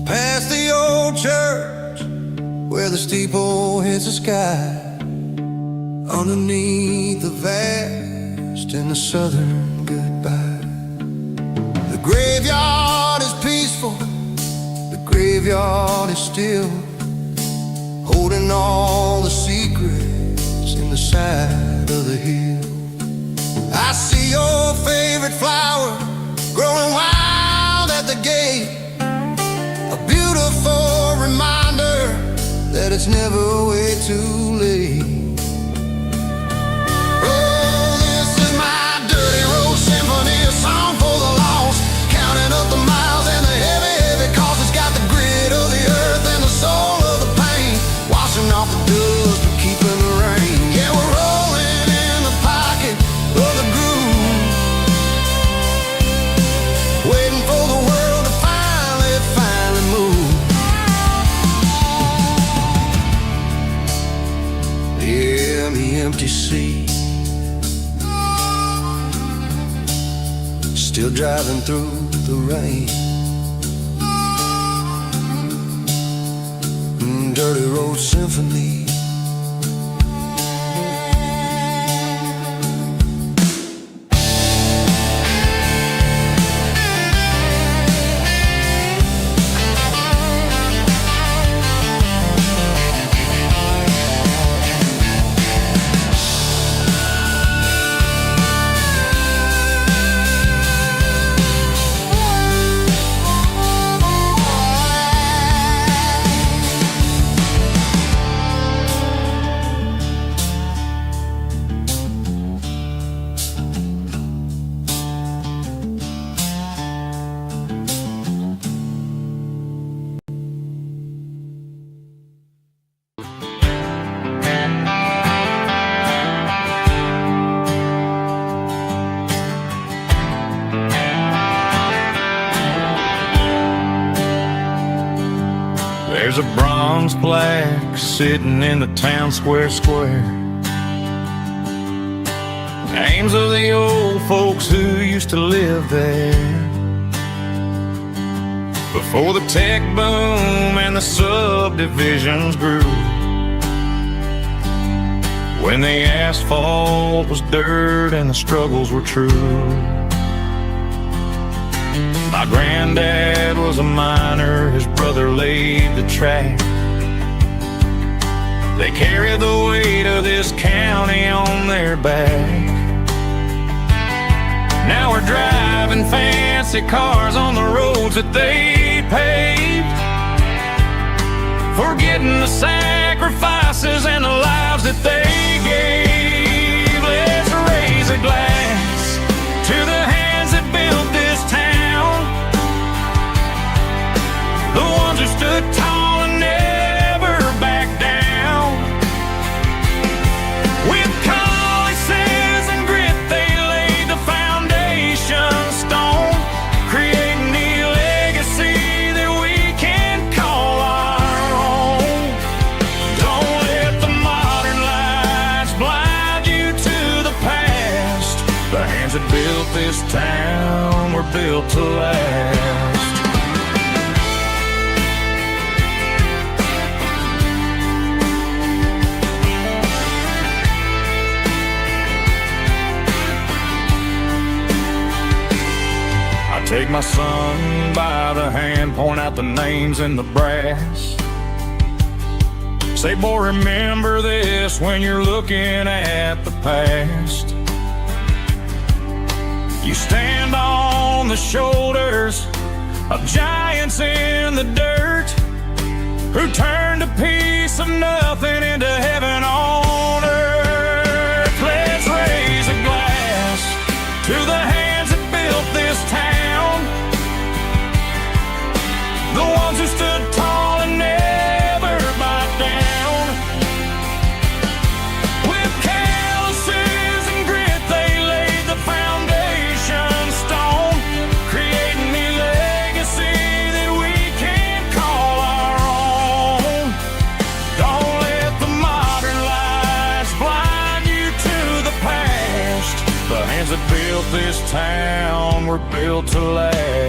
Past the old church where the steeple hits the sky, underneath the vast and the southern goodbye. The graveyard is peaceful, the graveyard is still, holding all the secrets in the side of the hill. I see your favorite flower growing wild at the gate, a beautiful reminder that it's never way too late. Oh, this is my dirty road symphony, a song for the lost, counting up the miles and the heavy, heavy calls. It's got the grit of the earth and the soul of the pain, washing off the dust but keeping the rain. Yeah, we're rolling in the pocket of the groove, waiting for the world to finally move. Yeah, the empty sea, still driving through the rain. Dirty road symphony. There's a bronze plaque sitting in the town square. Names of the old folks who used to live there before the tech boom and the subdivisions grew, when the asphalt was dirt and the struggles were true. My granddad was a miner, his brother laid the track. They carried the weight of this county on their back. Now we're driving fancy cars on the roads that they paved, forgetting the sacrifices and the lives that they gave. Let's raise a glass to the hands that built this town, the ones who stood tall and never backed down. With calluses and grit they laid the foundation stone, creating the legacy that we can call our own. Don't let the modern lights blind you to the past. The hands that built this town were built to last. Take my son by the hand, point out the names in the brass. Say, boy, remember this when you're looking at the past. You stand on the shoulders of giants in the dirt, who turned a piece of nothing into heaven on earth. Let's raise a glass to the hands that built this town, the ones who stood tall and never backed down. With calluses and grit they laid the foundation stone, creating the legacy that we can call our own. Don't let the modern lights blind you to the past. The hands that built this town were built to last.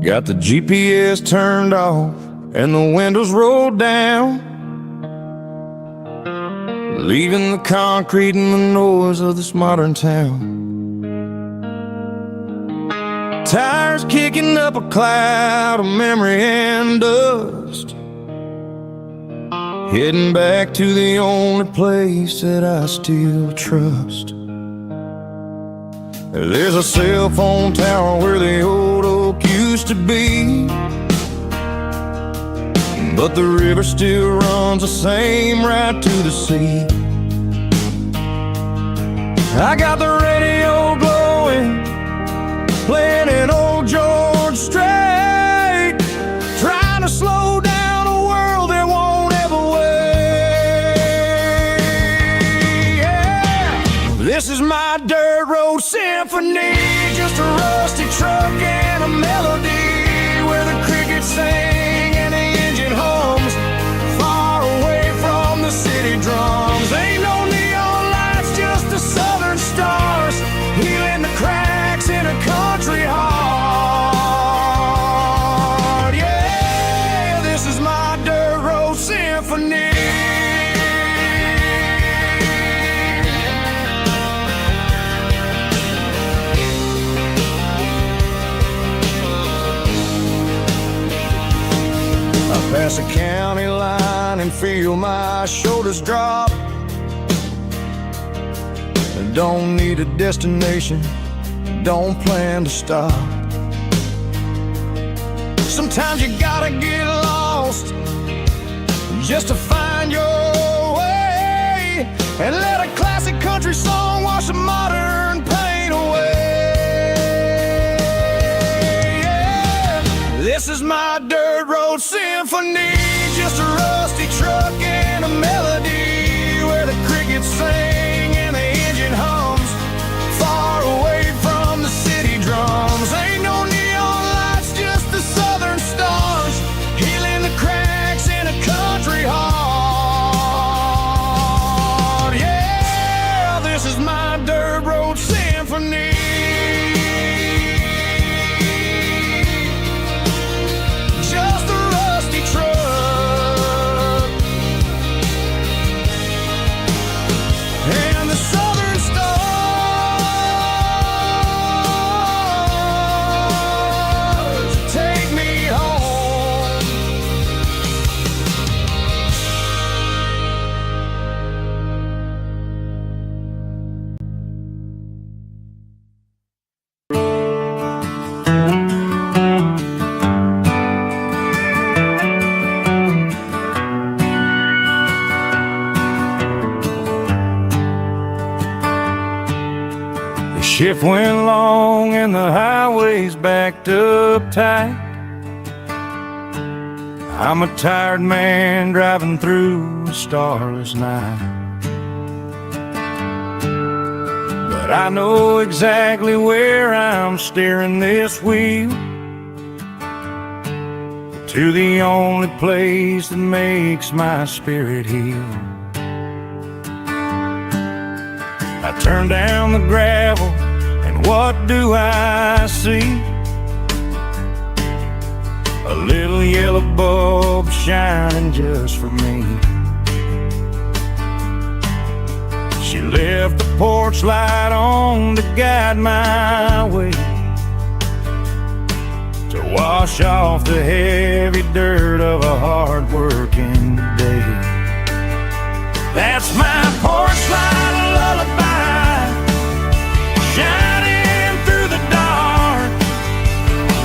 Got the GPS turned off and the windows rolled down, leaving the concrete and the noise of this modern town. Tires kicking up a cloud of memory and dust, heading back to the only place that I still trust. There's a cell phone tower where the old oak used to be, but the river still runs the same right to the sea. I got the radio glowing, playing an old George Strait, trying to slow down a world that won't ever wait. Yeah. This is my dirt road symphony, just a rusty truck and a melody, where the crickets sing and the engine hums, far away from the city drums. Ain't no neon lights, just the southern stars, healing the cracks in a country heart. Yeah, this is my dirt road symphony. past the county line and feel my shoulders drop. I don't need a destination, don't plan to stop. Sometimes you gotta get lost just to find your way, and let a classic country song wash the modern pain away. Yeah. This is my dirt road symphony, just a rusty truck and a melody where the crickets sing and the engine hums, far away from the city drums. Ain't no neon lights, just the southern stars, healing the cracks in a country heart. Yeah, this is my dirt road symphony. Just a rusty truck and the southern stars take me home. The shift went long and the highway's backed up tight. I'm a tired man driving through a starless night, but I know exactly where I'm steering this wheel, to the only place that makes my spirit heal. I turn down the gravel, and what do I see? A little yellow bulb shining just for me. She left the porch light on to guide my way, to wash off the heavy dirt of a hard-working day. That's my porch light lullaby, shining through the dark,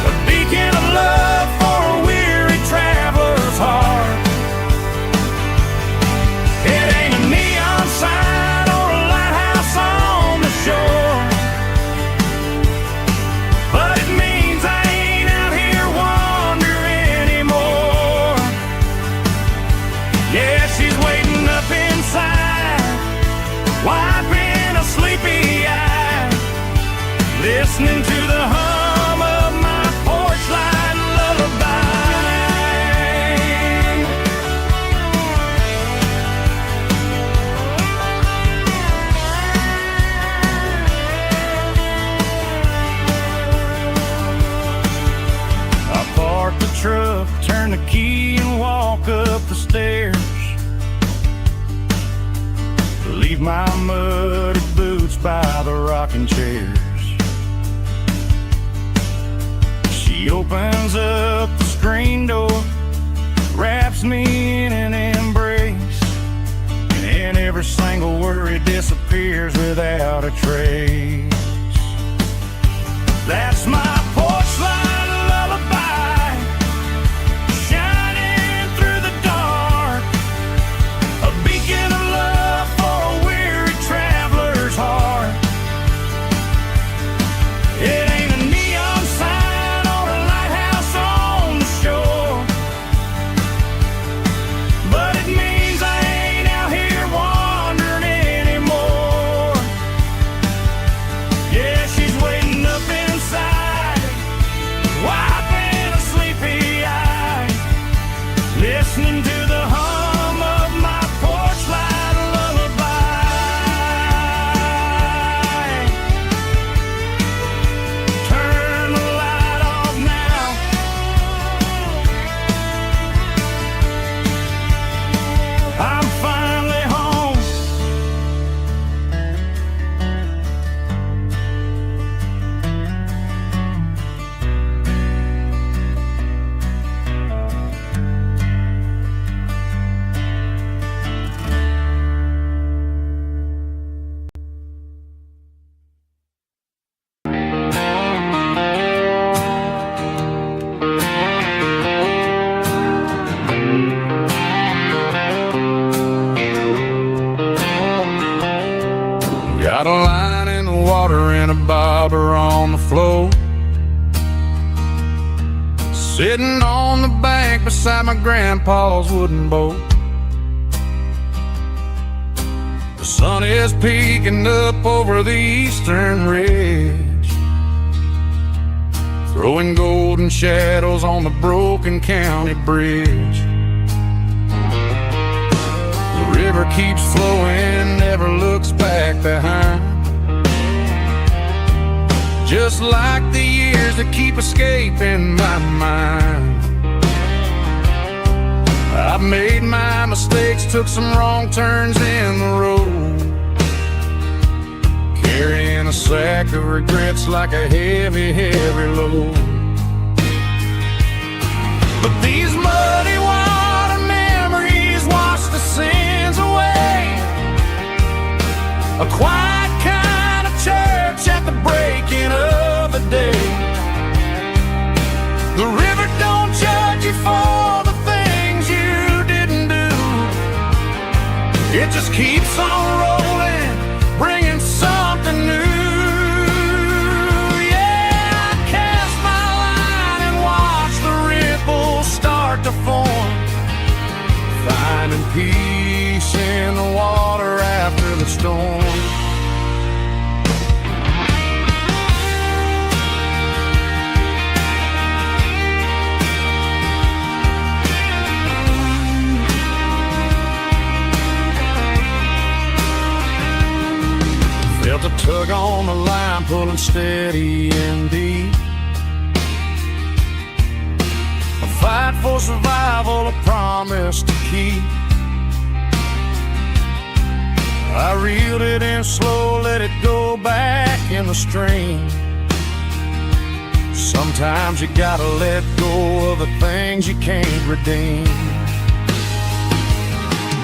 a beacon of love for a weary traveler's heart. It ain't a neon sign or a lighthouse on the shore, but it means I ain't out here wandering anymore. Yeah, she's waiting up inside, wiping a sleepy eye, listening to the hum of my porch light lullaby. I park the truck, turn the key and walk up the stairs, leave my muddy boots by the rocking chairs. She opens up the screen door, wraps me in an embrace, and every single worry disappears without a trace. That's my porch light lullaby, shining through the dark, a beacon of love for a weary traveler's heart. It ain't a neon sign or a lighthouse on the shore, but it means I ain't out here wandering anymore. Yeah, she's waiting up inside, wiping a sleepy eye, listening to the hum of my porch light lullaby. Turn the light off now, I'm finally home. on the floor, sitting on the bank beside my grandpa's wooden boat. The sun is peeking up over the eastern ridge, throwing golden shadows on the broken county bridge. The river keeps flowing, never looks back behind, just like the years that keep escaping my mind. I've made my mistakes, took some wrong turns in the road, carrying a sack of regrets like a heavy, heavy load. But these muddy water memories wash the sins away. A quiet kind of church at the breaking of the day. The river don't judge you for the things you didn't do. It just keeps on rolling, bringing something new. Yeah, I cast my line and watch the ripples start to form, finding peace in the water after the storm. Felt a tug on the line, pulling steady and deep. A fight for survival, a promise to keep. I reeled it in slow, let it go back in the stream. Sometimes you gotta let go of the things you can't redeem.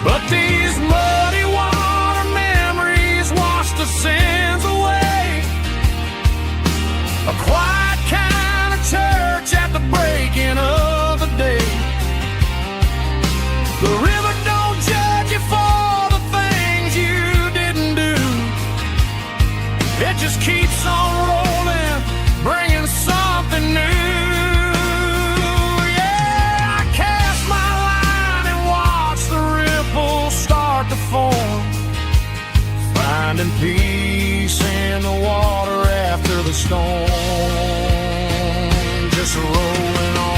But these muddy water memories wash the sins away. A quiet kind of church at the breaking of the day. The river don't judge you for the things you didn't do. It just keeps on rolling, bringing something new. Yeah, I cast my line and watch the ripples start to form, finding peace in the water after the storm. Just rolling on.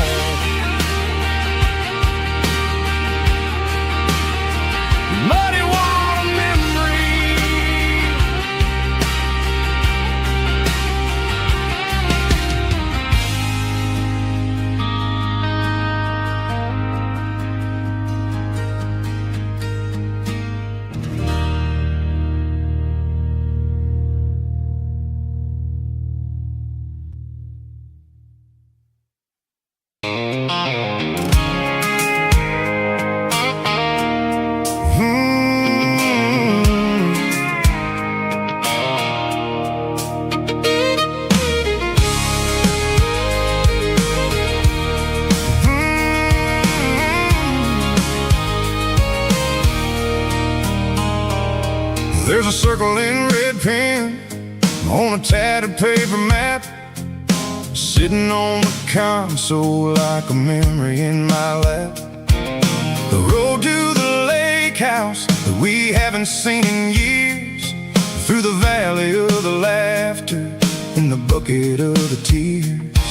Muddy water memory. There's a circle in red pen on a tattered paper map, sitting on the console like a memory in my lap. The road to the lake house that we haven't seen in years, through the valley of the laughter and the bucket of the tears.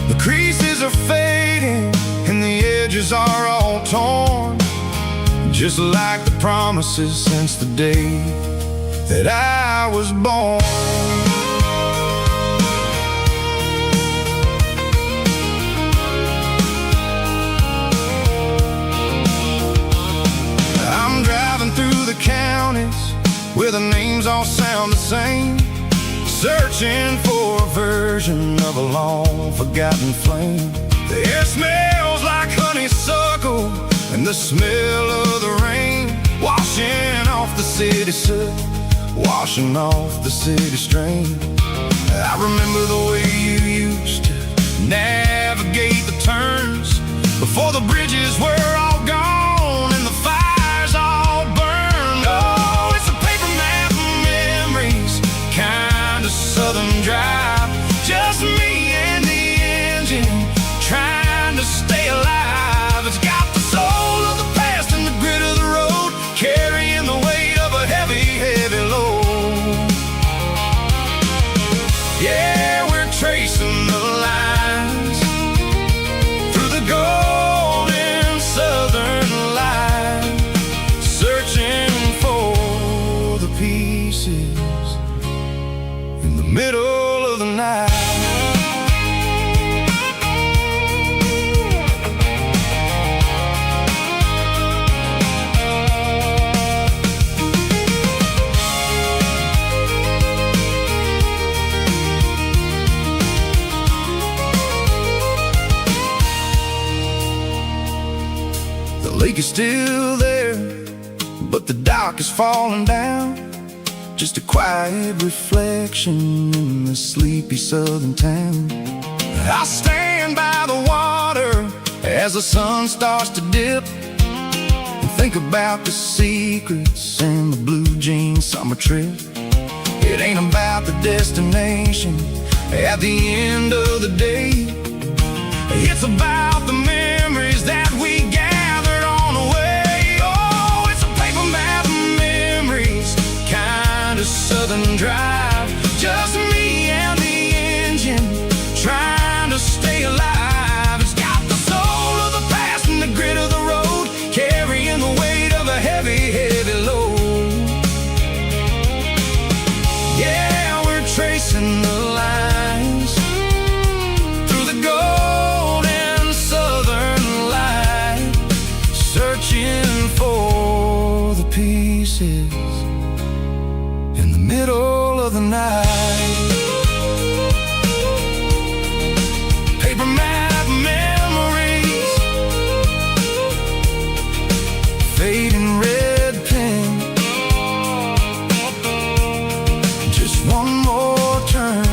The creases are fading and the edges are all torn, just like the promises since the day that I was born. I'm driving through the counties where the names all sound the same, searching for a version of a long forgotten flame. The air smells like honeysuckle and the smell of the rain, washing off the city soot, washing off the city strain. I remember the way you used to navigate the turns before the bridges were all gone and the fires all burned. Oh, it's a paper map of memories, kind of southern dry. stay alive. It's got the soul of the past and the grit of the road, carrying the weight of a heavy, heavy load. Yeah, we're tracing the lines through the golden southern light, searching for the pieces in the middle of the night. The lake is still there, but the dock is falling down. Just a quiet reflection in the sleepy southern town. I stand by the water as the sun starts to dip, and think about the secrets and the blue jean summer trip. It ain't about the destination at the end of the day. It's about the memories that we gathered on the way. Oh, it's a paper map of memories, kind of southern drive. Just me and the engine, trying to stay alive. It's got the soul of the past and the grit of the road, carrying the weight of a heavy, heavy load. Yeah, we're tracing the lines through the golden southern light, searching for the pieces in the middle of the night. Paper map memories, fading red pen, just one more turn.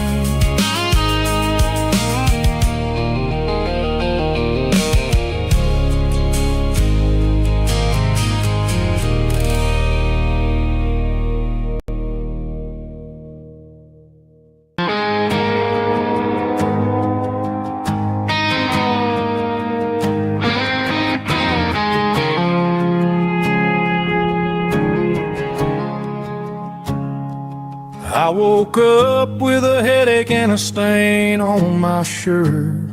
I woke up with a headache and a stain on my shirt.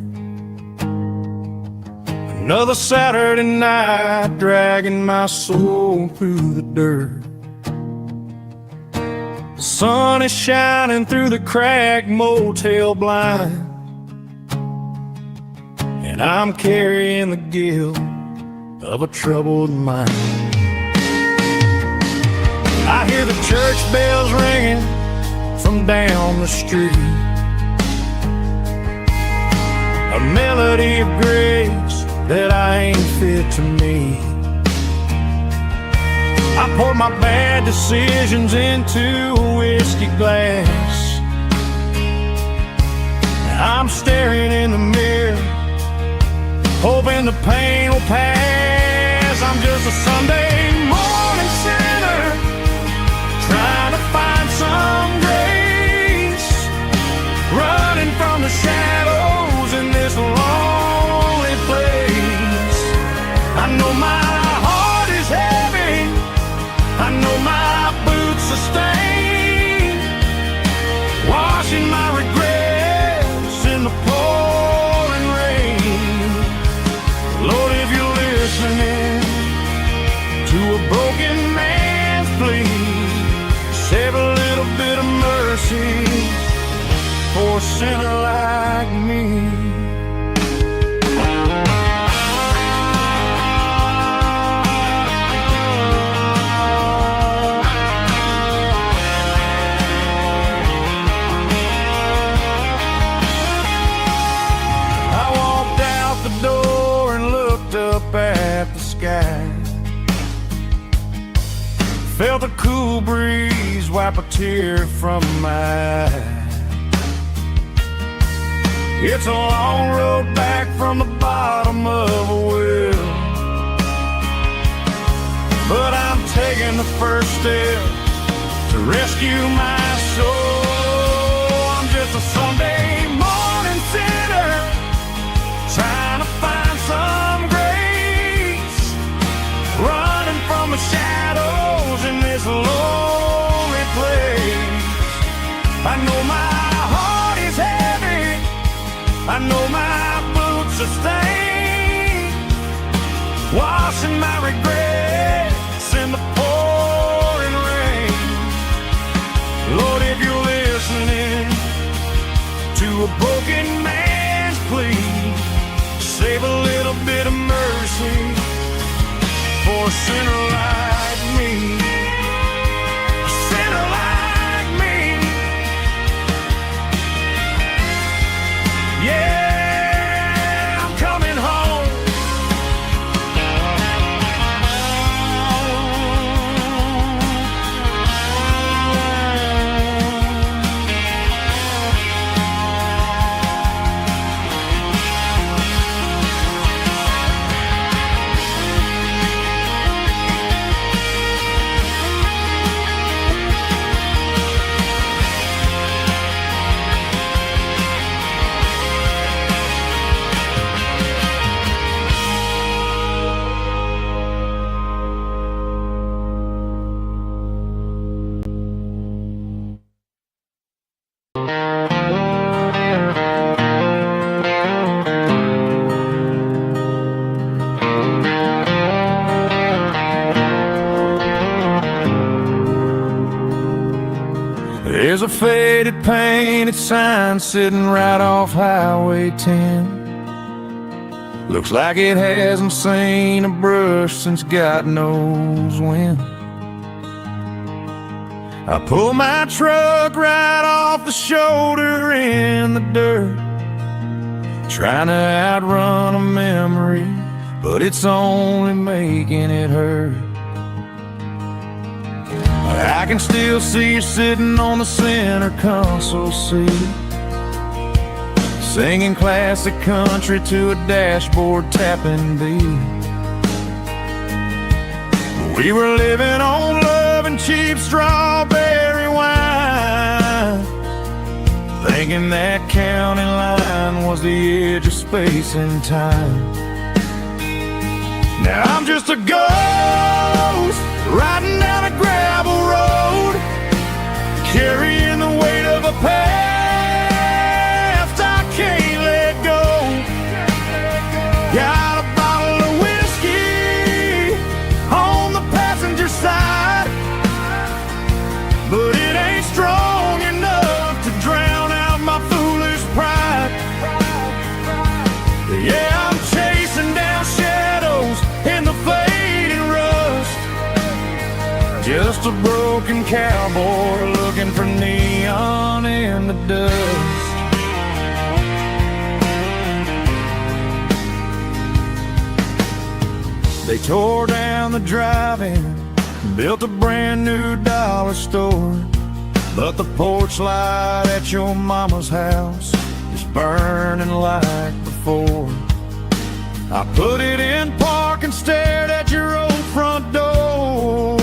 Another Saturday night, dragging my soul through the dirt. The sun is shining through the cracked motel blind, and I'm carrying the guilt of a troubled mind. I hear the church bells ringing from down the street, a melody of grace that I ain't fit to meet. I pour my bad decisions into a whiskey glass. I'm staring in the mirror, hoping the pain will pass. I'm just a Sunday morning sinner, trying to find some grace, running from the shadows in this lonely place. I know my heart is heavy, I know my boots are stained, washing my regrets in the pouring rain. Lord, if you're listening to a broken man's plea, save a little bit of mercy for a sinner like me. I walked out the door and looked up at the sky, felt a cool breeze wipe a tear from my eye. It's a long road back from the bottom of a well, but I'm taking the first step to rescue my soul. I'm just a Sunday morning sinner, trying to find sustain, washing my regrets in the pouring rain. Lord, if you're listening to a broken man's plea, save a little bit of mercy for a sinner like me. A sinner like me. Yeah, I'm coming home. There's a faded painted sign sitting right off Highway 10. Looks like it hasn't seen a brush since God knows when. I pull my truck right off the shoulder in the dirt, trying to outrun a memory, but it's only making it hurt. I can still see you sitting on the center console seat, singing classic country to a dashboard tapping beat. We were living on love and cheap strawberry wine, thinking that county line was the edge of space and time. Now I'm just a ghost riding down a gravel road, carrying the weight of a past I can't let go. Got a bottle of whiskey on the passenger side, but it ain't strong enough to drown out my foolish pride. Yeah, I'm chasing down shadows in the fading rust, just a broken cowboy looking for neon in the dust. They tore down the drive-in, built a brand new dollar store, but the porch light at your mama's house is burning like before. I put it in park and stared at your old front door,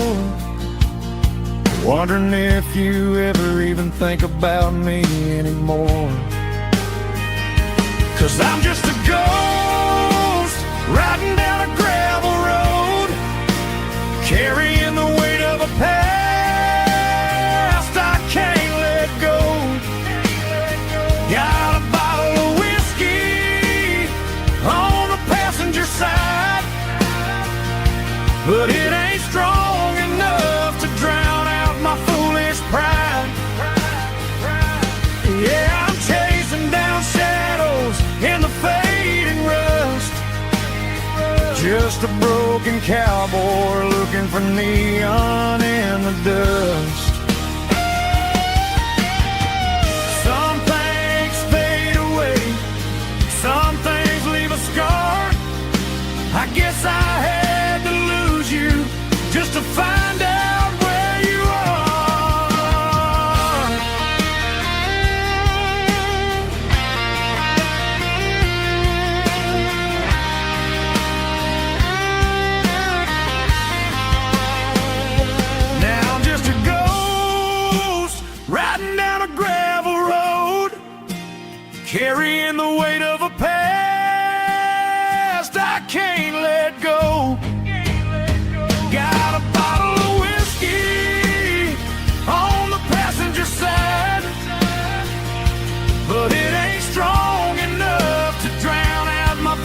wondering if you ever even think about me anymore. 'Cause I'm just a ghost riding down a gravel road, carrying the weight of a past I can't let go. Got a bottle of whiskey on the passenger side, but it ain't strong enough to drown out my foolish pride. Yeah, I'm chasing down shadows in the fading rust, just a broken cowboy looking for neon in the dust. Some things fade away, some things leave a scar. I guess I had to lose you just to find out where you are. Now I'm just a ghost riding down a gravel road, carrying the weight of a past I can't let go. Got a bottle of whiskey on the passenger side, but it ain't strong enough to drown out my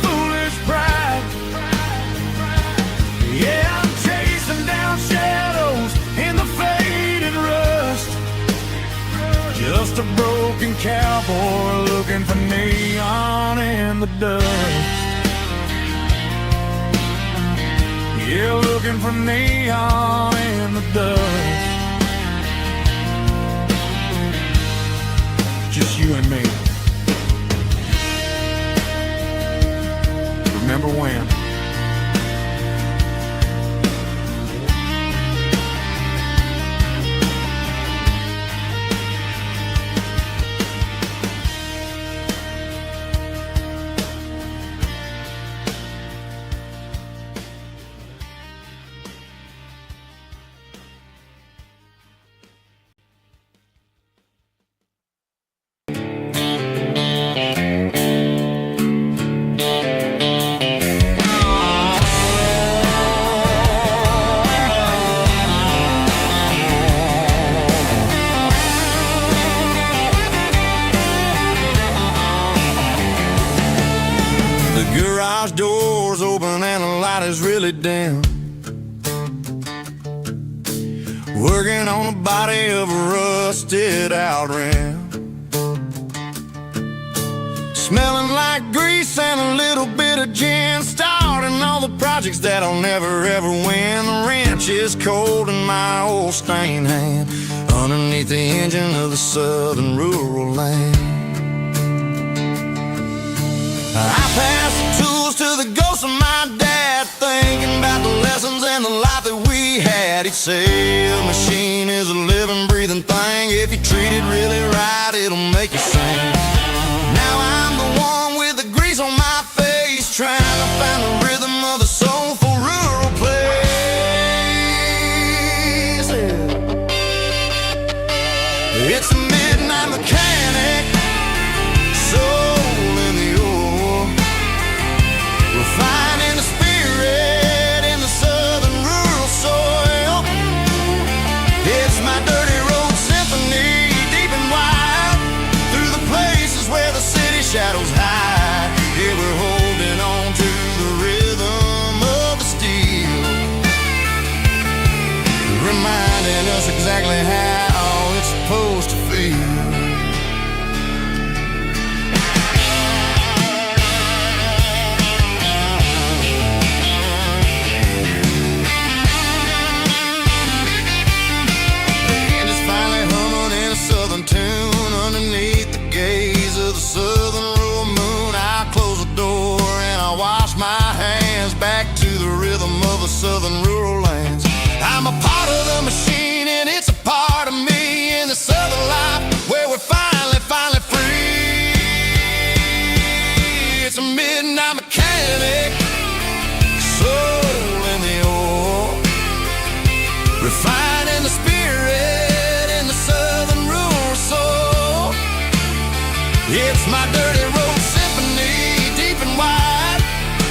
cowboy looking for neon in the dust. Yeah, looking for neon in the dust. Just you and me. Remember when? Garage doors open and the light is really dim. Working on the body of a rusted out rim. Smelling like grease and a little bit of gin. Starting all the projects that I'll never ever win. The wrench is cold in my old stained hand underneath the engine of the southern rural land. I pass the tools to the ghost of my dad, thinking about the lessons and the life that we had. He'd say a machine is a living, breathing thing. If you treat it really right, it'll make you sing. Now I'm the one with the grease on my face, trying to find the rhythm of the soulful rural place. It's a midnight mechanic, soul in the ore, refining the spirit in the southern rural soil. It's my dirty road symphony, deep and wide, through the places where the city shadows hide. Yeah, we're holding on to the rhythm of the steel, reminding us exactly how it's supposed to feel. Southern tune underneath the gaze of the southern rural moon. I close the door and I wash my hands back to the rhythm of the southern rural lands. I'm a part of the machine and it's a part of me in the southern life where we're finally free. It's a midnight mechanic, soul in the ore, refining the spirit in the southern rural soul. It's my dirty road symphony, deep and wide,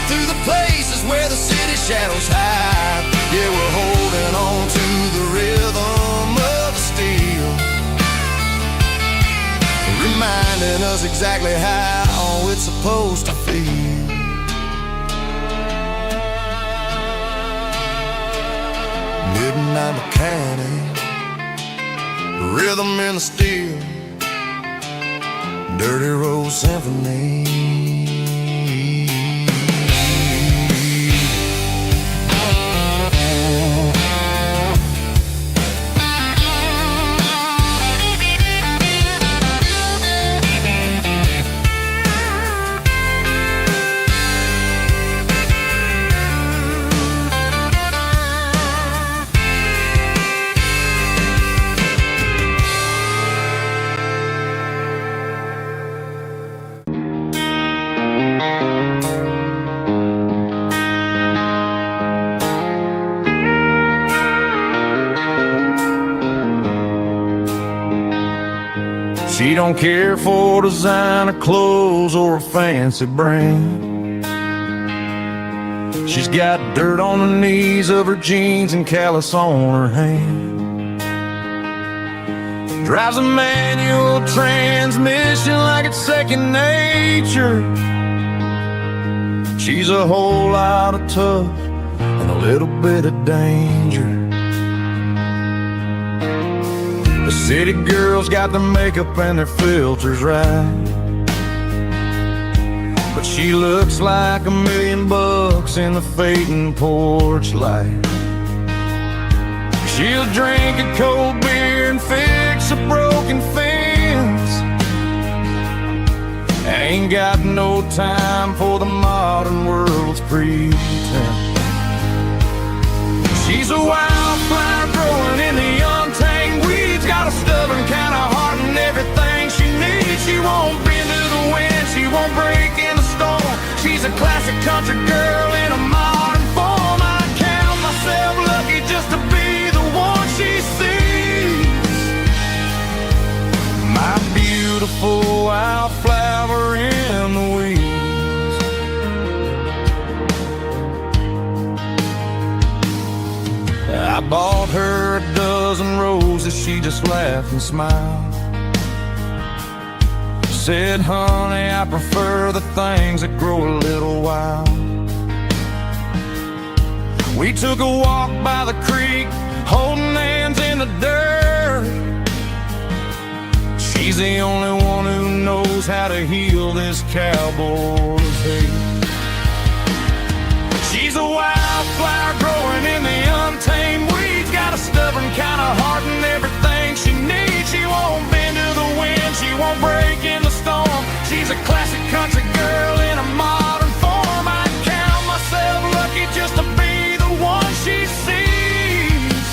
through the places where the city shadows hide. Yeah, we're holding on to the rhythm of the steel, reminding us exactly how it's supposed to feel. Midnight mechanic, rhythm in the steel, dirty road symphony. She don't care for designer clothes or a fancy brand. She's got dirt on the knees of her jeans and callus on her hand. Drives a manual transmission like it's second nature. She's a whole lot of tough and a little bit of danger. The city girls got their makeup and their filters right, but she looks like $1,000,000 in the fading porch light. She'll drink a cold beer and fix a broken fence. Ain't got no time for the modern world's pretense. She's a wildflower growing in the untamed weeds, got a stubborn kind of heart and everything she needs. She won't bend to the wind, she won't break in the storm. She's a classic country girl in a modern form. I count myself lucky just to be the one she sees. My beautiful wildflower in the weeds. I bought her a dozen roses, she just laughed and smiled. Said, honey, I prefer the things that grow a little wild. We took a walk by the creek, holding hands in the dirt. She's the only one who knows how to heal this cowboy's hate. She's a wildflower growing in the untamed weeds, got a stubborn kind of heart and everything she needs. She won't bend to the wind, she won't break in the storm. She's a classic country girl in a modern form. I count myself lucky just to be the one she sees.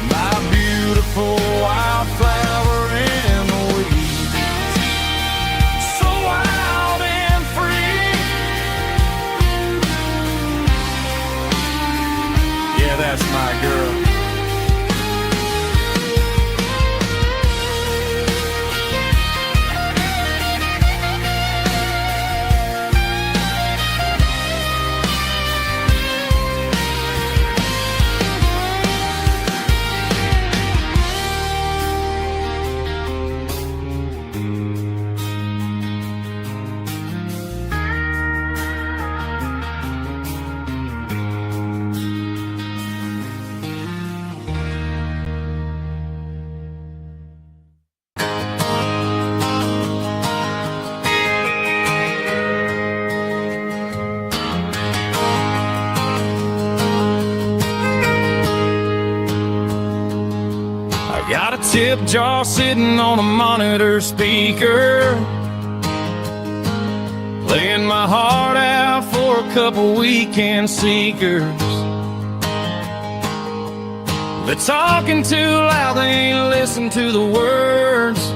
My beautiful wildflower in the weeds. So wild and free. Yeah, that's my girl. Got a tip jar sitting on a monitor speaker, playing my heart out for a couple weekend seekers. They're talking too loud, they ain't listen to the words.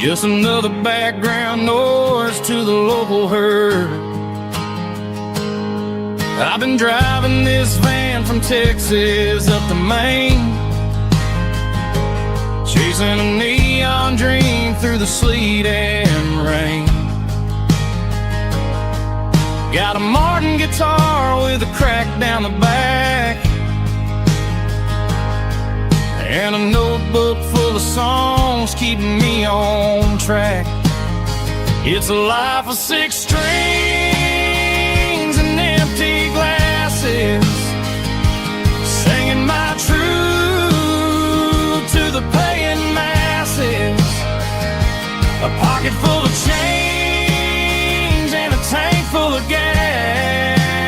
Just another background noise to the local herd. I've been driving this van from Texas up to Maine, chasing a neon dream through the sleet and rain. Got a Martin guitar with a crack down the back, and a notebook full of songs keeping me on track. It's a life of 6 strings and empty glasses, singing my truth to the paying masses. A pocket full of change and a tank full of gas,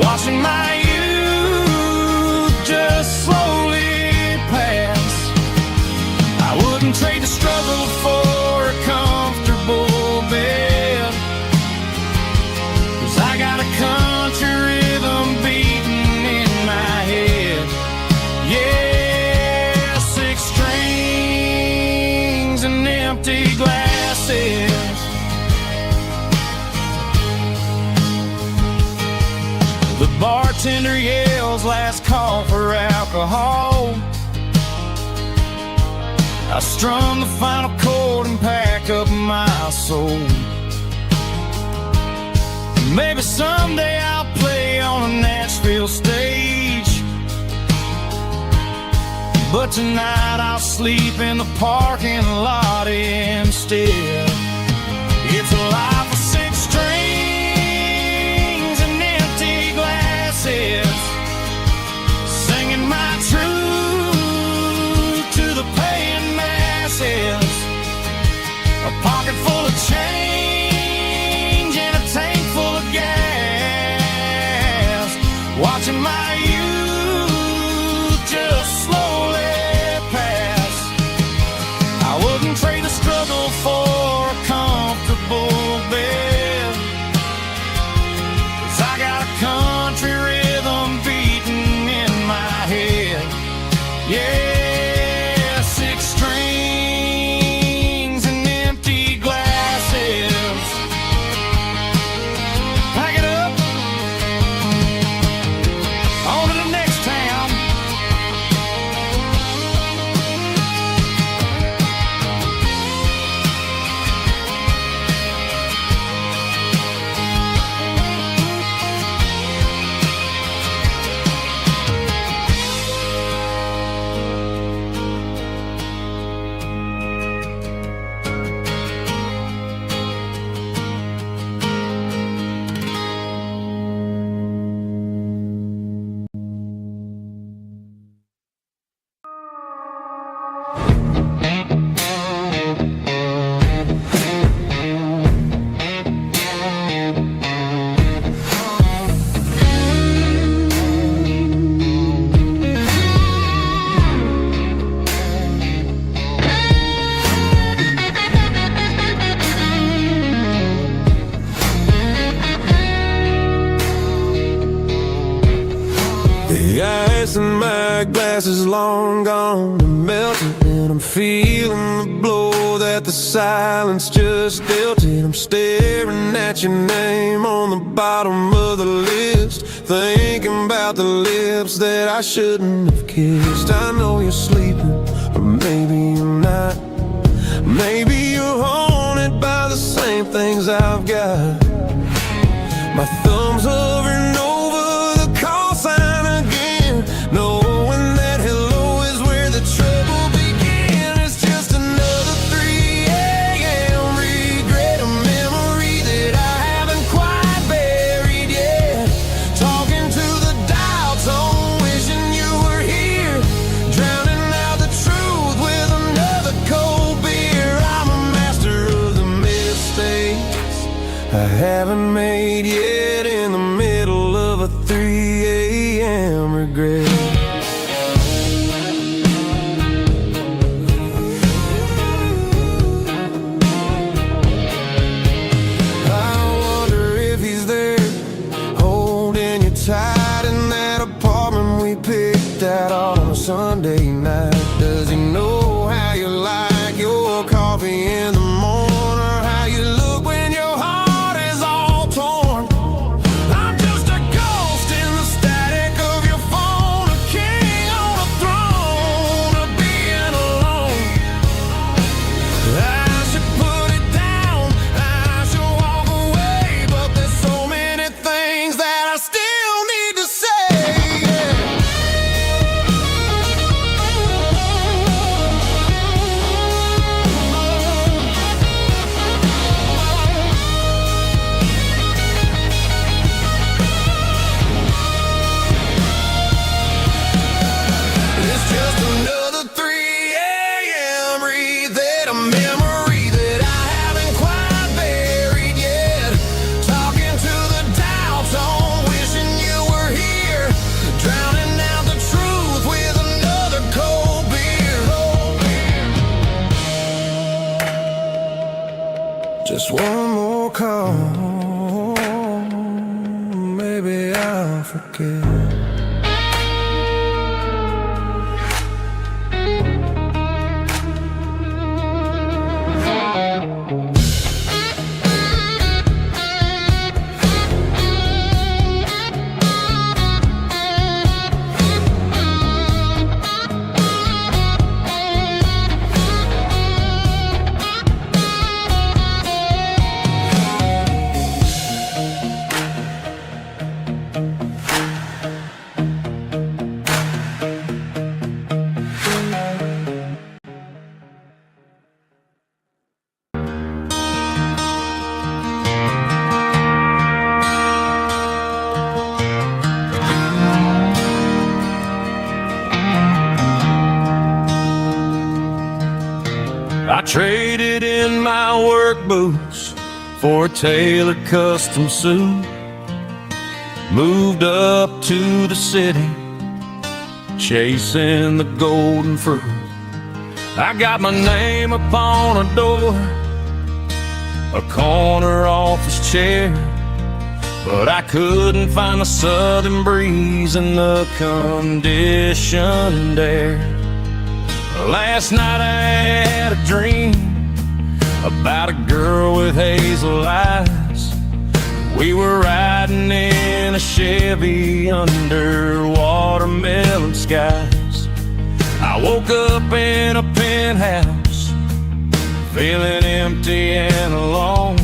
watching my youth just slowly pass. I wouldn't trade the struggle for a comfortable bed, 'cause I got a country rhythm beating in my head. Yeah, 6 strings and empty glasses. The bartender yells last call for alcohol. I strum the final chord and pack up my soul. Maybe someday I'll play on a Nashville stage, but tonight I'll sleep in the parking lot instead. It's a life of 6 strings and empty glasses, singing watching my youth just slowly pass. I wouldn't trade the struggle for a comfortable bed, 'cause I got a country rhythm beating in my head. Yeah, 6 strings and empty glasses. Pack it up, on to the next town. The ice in my glass is long gone and melted, and I'm feeling the blow that the silence just dealt it. I'm staring at your name on the bottom of the list, thinking about the lips that I shouldn't have kissed. I know you're sleeping, or maybe you're not. Maybe you're haunted by the same things I've got. My thumb's hovering over the call sign again, knowing that hello is where the trouble began. It's just another 3 a.m. regret, a memory that I haven't quite buried yet. Talking to the dial tone, wishing you were here, drowning out the truth with another cold beer. I'm a master of the mistakes I haven't made yet, in the middle of a 3 a.m. regret. I wonder if he's there, holding you tight in that apartment we picked out on a Sunday night. Does he know how you like your coffee in the morning, or how you look when your heart is all torn? I'm just a ghost in the static of your phone, a king on a throne of being alone. I should put it down, I should walk away, but there's so many things that I still need to say. It's just another 3 a.m. reset, a memory that I haven't quite buried yet. Talking to the dial tone, wishing you were here, drowning out the truth with another cold beer. Just one more call, maybe I'll forget. I traded in my work boots for a tailored custom suit. moved up to the city, chasing the golden fruit. I got my name upon a door, a corner office chair, but I couldn't find the southern breeze in the conditioned air. Last night I had a dream about a girl with hazel eyes. We were riding in a Chevy under watermelon skies. I woke up in a penthouse, feeling empty and alone.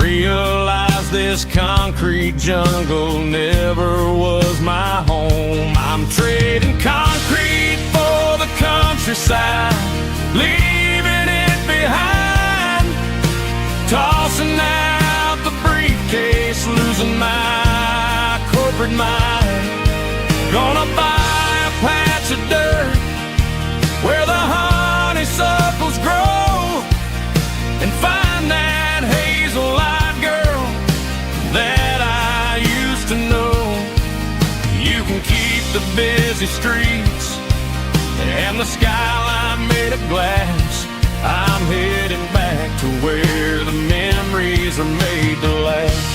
Realized this concrete jungle never was my home. I'm trading concrete for the countryside, leaving it behind, tossing out the briefcase, losing my corporate mind. Gonna buy a patch of dirt where the honeysuckles grow and find that hazel-eyed girl that I used to know. You can keep the busy streets and the skyline made of glass. I'm heading back to where the memories are made to last.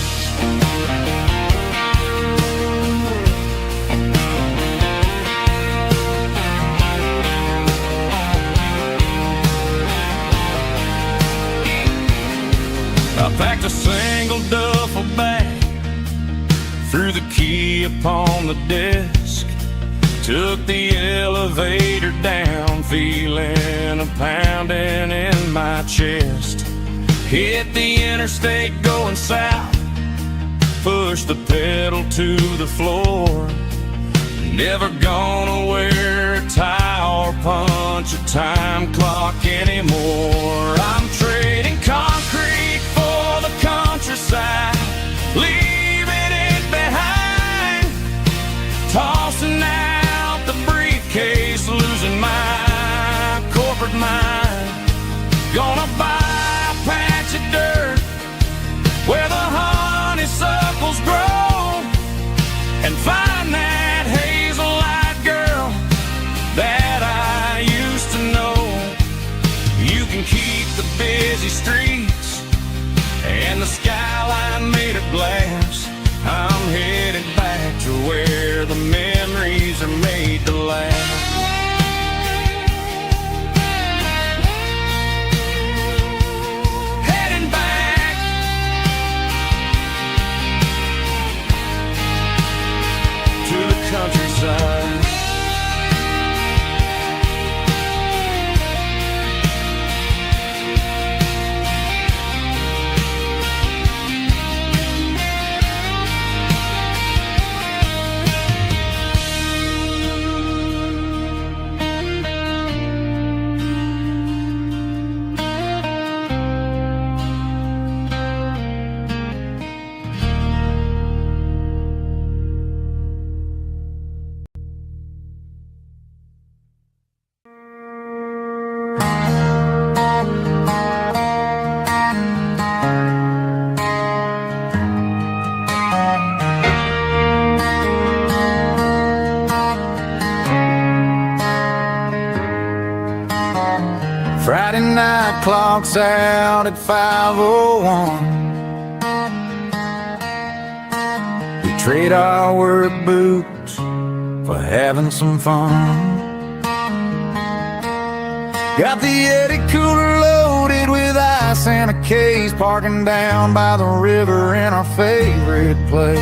I packed a single duffel bag, threw the key upon the desk, took the elevator down, feeling a pounding in my chest. Hit the interstate going south, pushed the pedal to the floor. Never gonna wear a tie or punch a time clock anymore. I'm trading concrete for the countryside, leaving it behind, tossing out the briefcase, losing my corporate mind. Gonna buy a patch of dirt where the honeysuckles grow and find that hazel-eyed girl that I used to know. You can keep the busy streets and the skyline made of glass. I'm headed back to where the memories are made to last. Heading back to the countryside. Friday night clock's out at 5:01. We trade our work boots for having some fun. Got the Yeti cooler loaded with ice and a case, parking down by the river in our favorite place.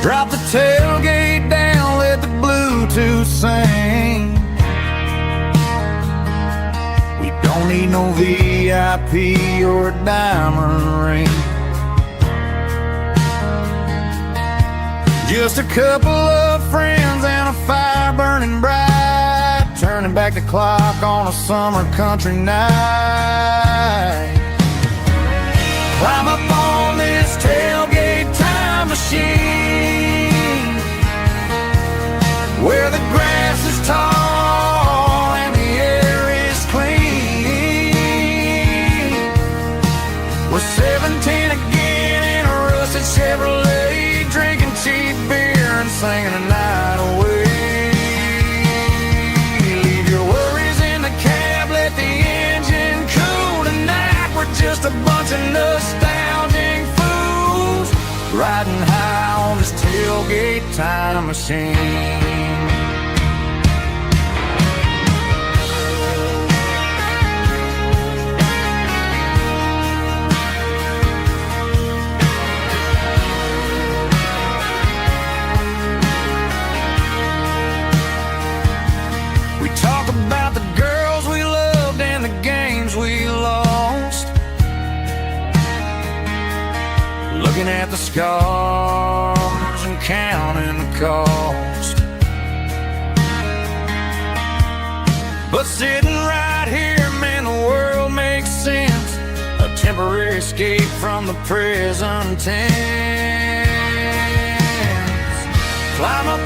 Drop the tailgate down, let the Bluetooth sing. We don't need no VIP or a diamond ring. Just a couple of friends and a fire burning bright, turning back the clock on a summer country night. Climb up on this tailgate time machine, where the grass is tall singing the night away. Leave your worries in the cab, let the engine cool. Tonight we're just a bunch of nostalgic fools riding high on this tailgate time machine. Talk about the girls we loved and the games we lost, looking at the scars and counting the cost. But sitting right here, man, the world makes sense. A temporary escape from the present tense. Climb up